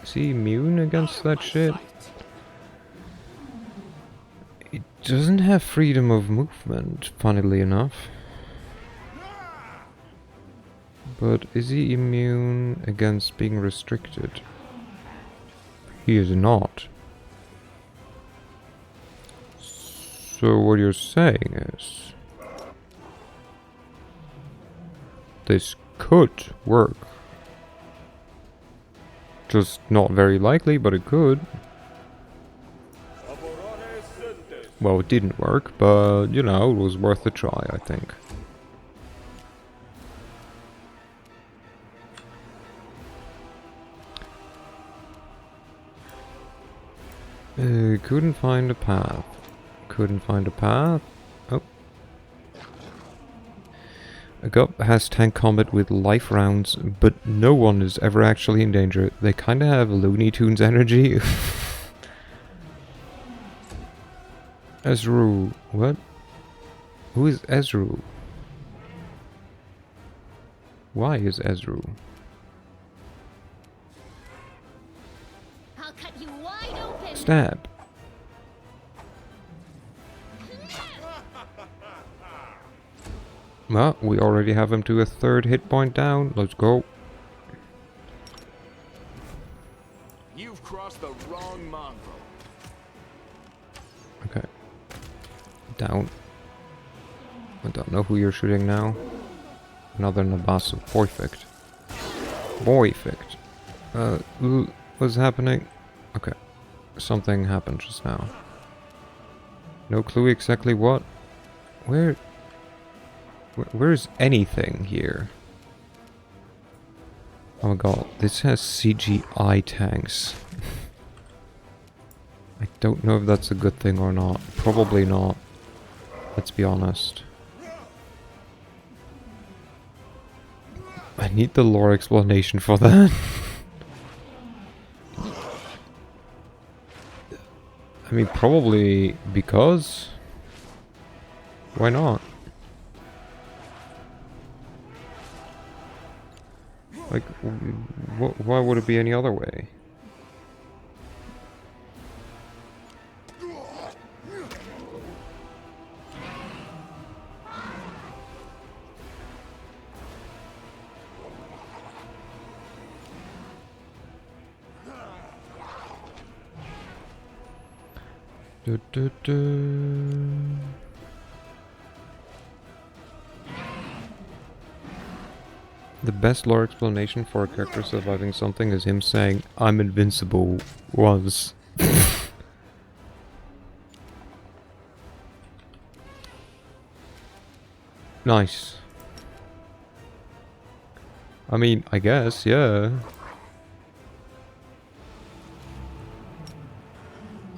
S1: Is he immune against that shit? He doesn't have freedom of movement, funnily enough. But is he immune against being restricted? He is not. So what you're saying is... this could work. Just not very likely, but it could. Well, it didn't work, but, you know, it was worth a try, I think. Couldn't find a path. Couldn't find a path. Oh. A gup has tank combat with life rounds, but no one is ever actually in danger. They kinda have Looney Tunes energy. Ezru. What? Who is Ezru? Why is Ezru?
S5: I'll cut you wide open.
S1: Stab. Well, we already have him to a 3rd hit point down. Let's go.
S4: You've crossed the wrong mongrel.
S1: Okay. Down. I don't know who you're shooting now. Another Nabasu. Perfect. Perfect. What's happening? Okay. Something happened just now. No clue exactly what. Where's anything here? Oh my god, this has CGI tanks. I don't know if that's a good thing or not. Probably not. Let's be honest. I need the lore explanation for that. I mean, probably because... Why not? Like, why would it be any other way? Du, du, du. The best lore explanation for a character surviving something is him saying, "I'm invincible," once. Nice. I mean, I guess, yeah.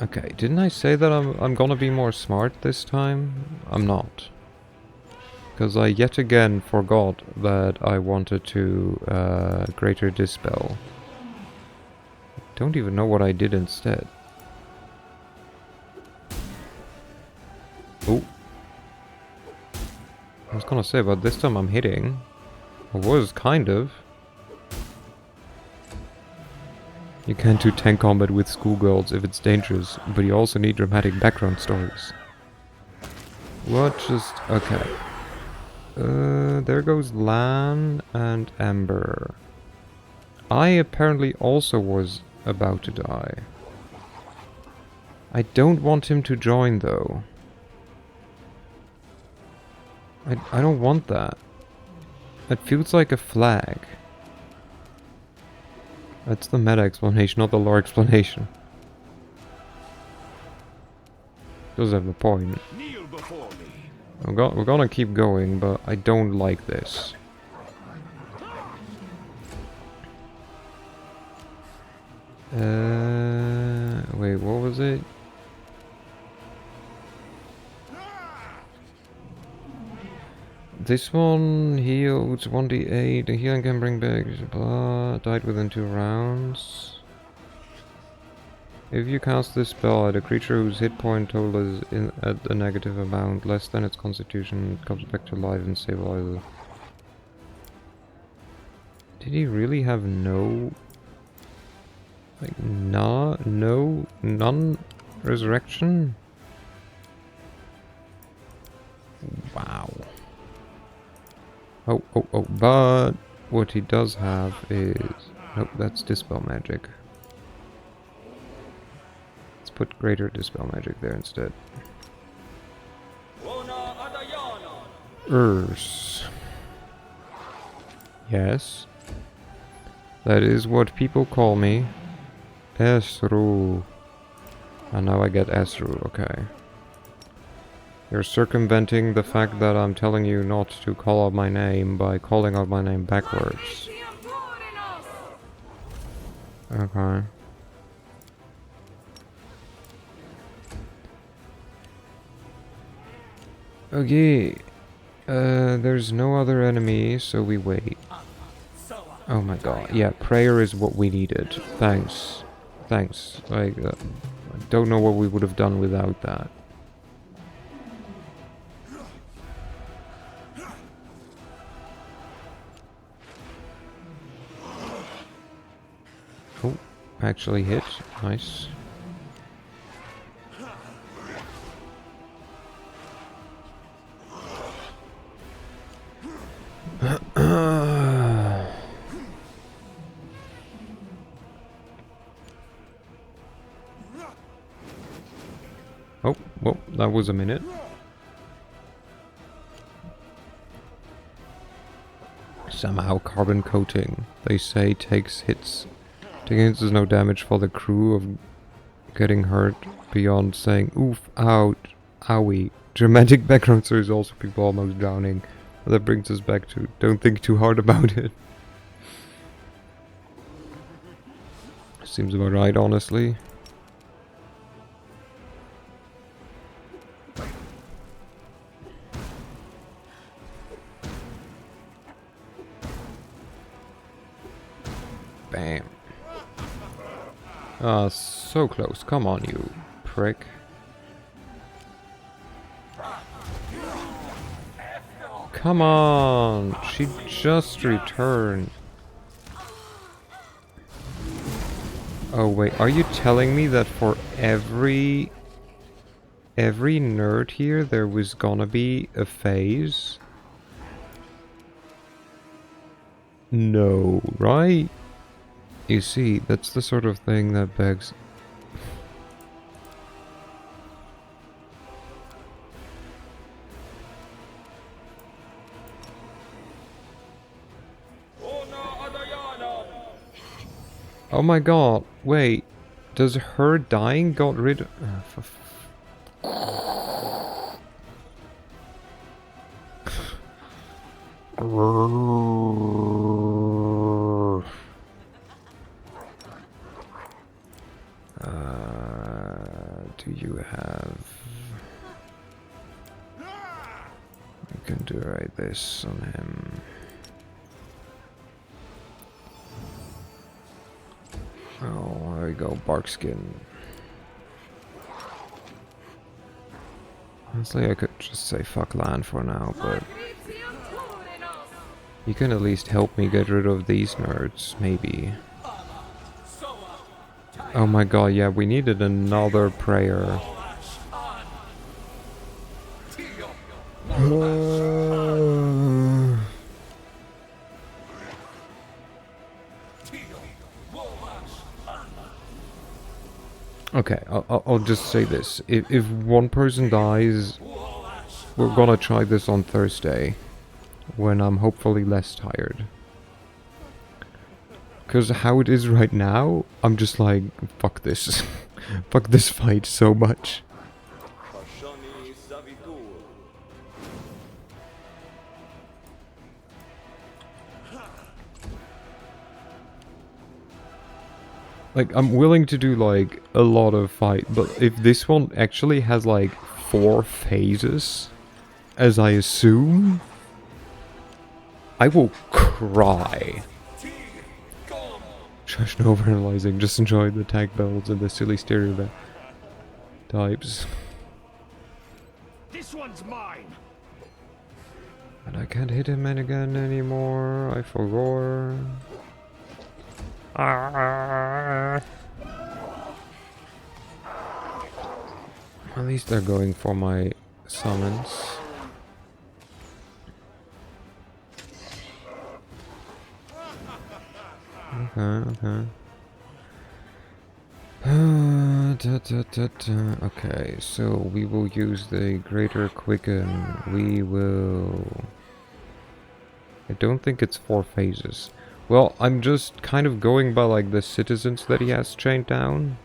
S1: Okay, didn't I say that I'm gonna be more smart this time? I'm not. Because I yet again forgot that I wanted to Greater Dispel. Don't even know what I did instead. Oh. I was gonna say, but this time I'm hitting. I was, kind of. You can't do tank combat with schoolgirls if it's dangerous, but you also need dramatic background stories. What just... okay. There goes Lan and Amber. I apparently also was about to die. I don't want him to join though. I don't want that. It feels like a flag. That's the meta explanation, not the lore explanation. Does have a point.
S4: Kneel before
S1: We're gonna keep going, but I don't like this. Wait, what was it? This one heals 1d8. The healing can bring back blah. Died within 2 rounds. If you cast this spell at a creature whose hit point total is at a negative amount, less than its constitution, it comes back to life and stabilizes. Did he really have no... like, none resurrection? Wow. Oh, but what he does have is... nope, that's Dispel Magic. Let's put Greater Dispel Magic there instead. Urs. Yes. That is what people call me. Esru. And now I get Esru, okay. You're circumventing the fact that I'm telling you not to call out my name by calling out my name backwards. Okay. Okay. There's no other enemy, so we wait. Oh my god. Yeah, prayer is what we needed. Thanks. Thanks. Like, I don't know what we would have done without that. Oh, actually hit. Nice. Oh, well, that was a minute. Somehow carbon coating, they say, takes hits. Taking hits is no damage for the crew of getting hurt beyond saying oof, out, owie. Dramatic background stories also people almost drowning. That brings us back to don't think too hard about it. Seems about right, honestly. Bam. Ah, so close. Come on, you prick. Come on! She just returned. Oh wait, are you telling me that for every nerd here there was gonna be a phase? No, right? You see, that's the sort of thing that begs... Oh my god, wait. Does her dying got rid of... Do you have... You can do right this on him. Oh, there we go, Barkskin. Honestly, I could just say fuck land for now, but... You can at least help me get rid of these nerds, maybe. Oh my god, yeah, we needed another prayer. Okay, I'll just say this. If one person dies, we're gonna try this on Thursday, when I'm hopefully less tired. Because how it is right now, I'm just like, fuck this. Fuck this fight so much. Like, I'm willing to do, like, a lot of fight, but if this one actually has, like, 4 phases, as I assume, I will cry. Shush, no overanalyzing, just enjoy the tag bells and the silly stereotypes.
S4: This one's mine.
S1: And I can't hit him again anymore, I forgot. Ah. At least they're going for my summons. Okay. Okay, so we will use the Greater Quicken. We will... I don't think it's 4 phases. Well, I'm just kind of going by like the citizens that he has chained down.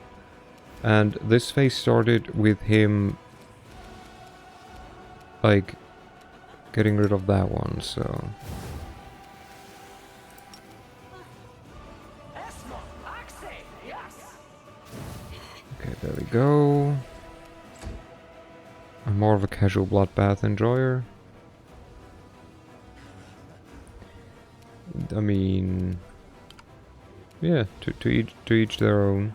S1: And this phase started with him like getting rid of that one, so... Okay, there we go. I'm more of a casual bloodbath enjoyer. I mean... yeah, to each their own.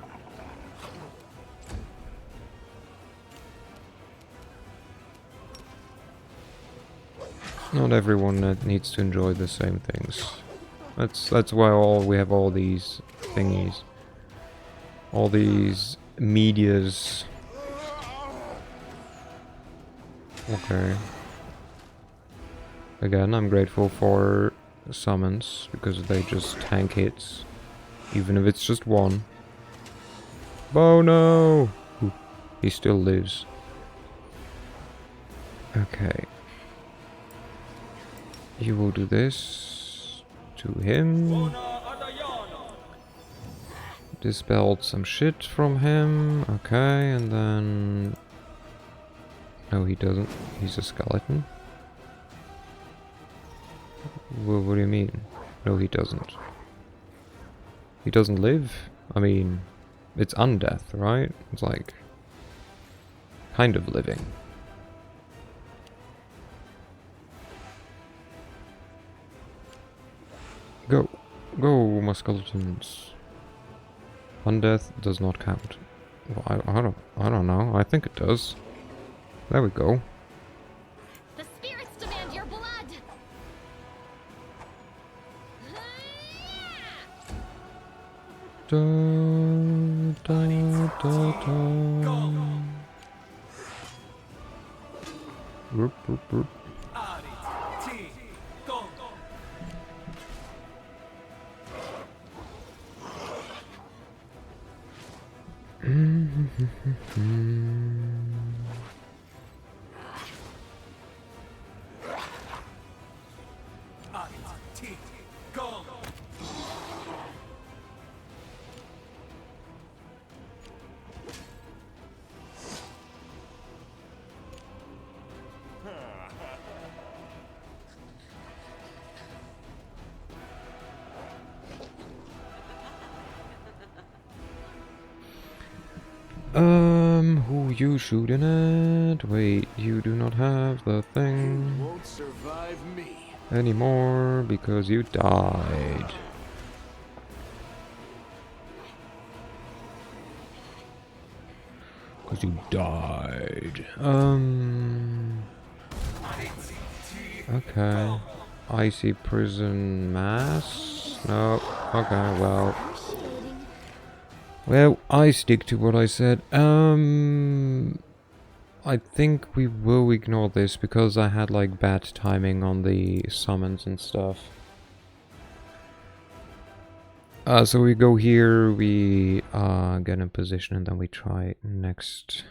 S1: Not everyone needs to enjoy the same things. That's why we have all these thingies. All these medias. Okay. Again, I'm grateful for summons, because they just tank hits. Even if it's just one. Oh no! Ooh, he still lives. Okay. You will do this to him. Dispelled some shit from him. Okay, and then... no, he doesn't. He's a skeleton. What do you mean? No, he doesn't. He doesn't live? I mean, it's undeath, right? It's like... kind of living. Go. Go, my skeletons. Undeath does not count. Well, I don't know. I think it does. There we go.
S5: The spirits demand your blood.
S1: Whoop, whoop, whoop. Who you shooting at? Wait, you do not have the thing
S4: Won't survive me.
S1: anymore because you died. Because you died. Okay. Icy prison mass? No. Okay, well. Well, I stick to what I said. I think we will ignore this because I had like bad timing on the summons and stuff. So we go here, we get in position, and then we try next.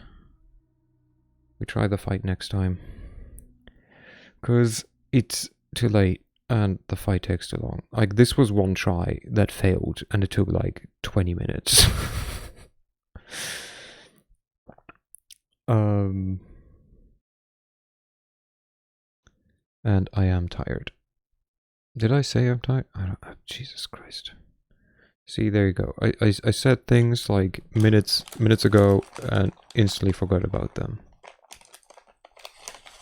S1: We try the fight next time. Because it's too late and the fight takes too long. Like, this was one try that failed and it took like 20 minutes. And I am tired. Did I say I'm tired? I don't, Jesus Christ. See, there you go. I said things like minutes ago and instantly forgot about them.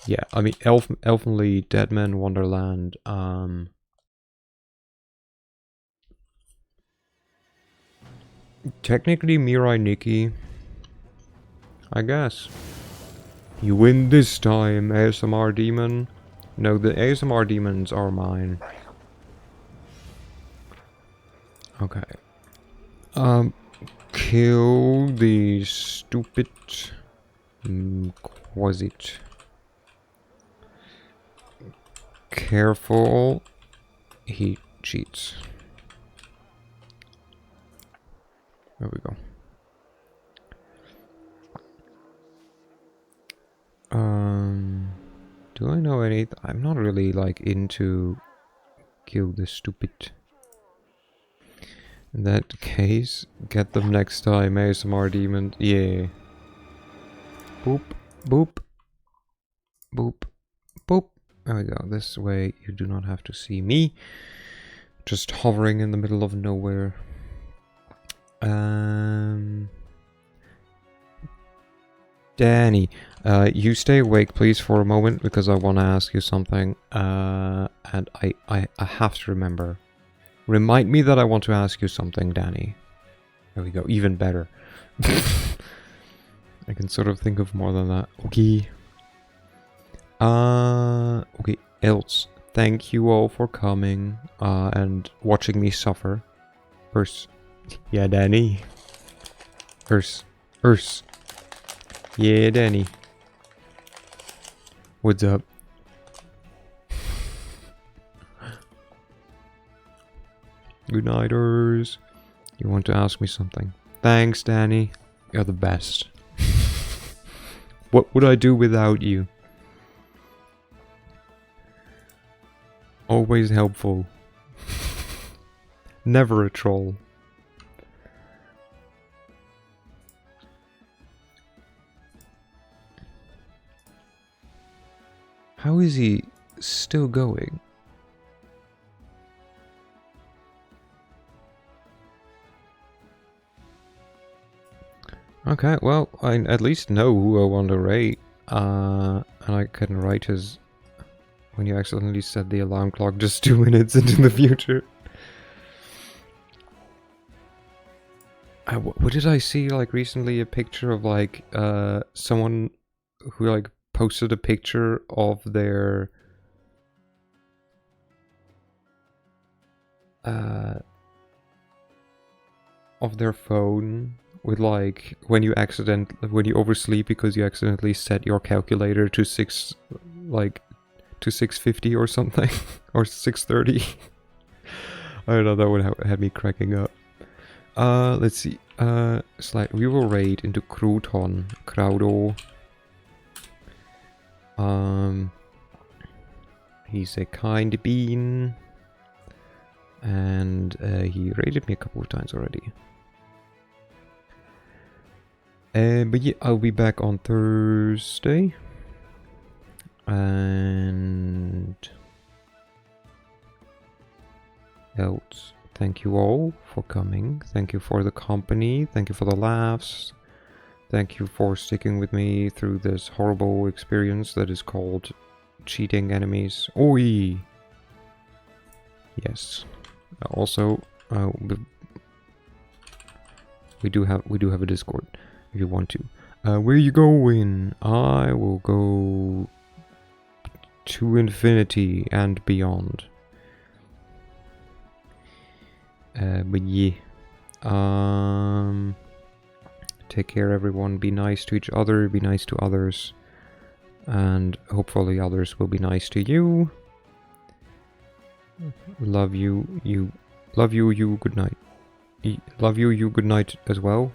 S1: Yeah, I mean, Elfenly, Deadman Wonderland, technically Mirai Nikki, I guess. You win this time, ASMR Demon. No, the ASMR Demons are mine. Okay. Kill the stupid Quasit. Careful, he cheats. There we go. Do I know anything? I'm not really like into kill the stupid. In that case, get them next time, ASMR Demon. Yeah. Boop, boop, boop, boop. There we go. This way you do not have to see me. Just hovering in the middle of nowhere. Danny, you stay awake please for a moment because I want to ask you something. And I have to remember. Remind me that I want to ask you something, Danny. There we go. Even better. I can sort of think of more than that. Okay. Okay. Else, thank you all for coming and watching me suffer. Yeah, Danny. Yeah, Danny. What's up? Good nighters. You want to ask me something? Thanks, Danny. You're the best. What would I do without you? Always helpful. Never a troll. How is he still going? Okay, well, I at least know who I want to rate. And I can write his... When you accidentally set the alarm clock just 2 minutes into the future. What did I see, like, recently? A picture of, like, someone who, like, posted a picture of their... of their phone with, like, when you oversleep because you accidentally set your calculator to 650 or something, or 630. I don't know, that would have me cracking up. Let's see. We will raid into Crouton. Crowdo. He's a kind bean. And he raided me a couple of times already. But yeah, I'll be back on Thursday. And else, thank you all for coming. Thank you for the company. Thank you for the laughs. Thank you for sticking with me through this horrible experience that is called cheating enemies. Oi! Yes. Also, we do have a Discord if you want to. Where you going? I will go to infinity and beyond. But yeah. Take care, everyone. Be nice to each other. Be nice to others. And hopefully others will be nice to you. Love you. Love you. Good night. Love you. Good night as well.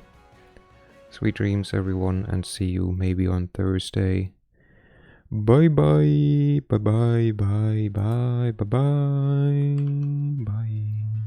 S1: Sweet dreams, everyone, and see you maybe on Thursday. Bye bye. Bye bye. Bye bye. Bye bye. Bye.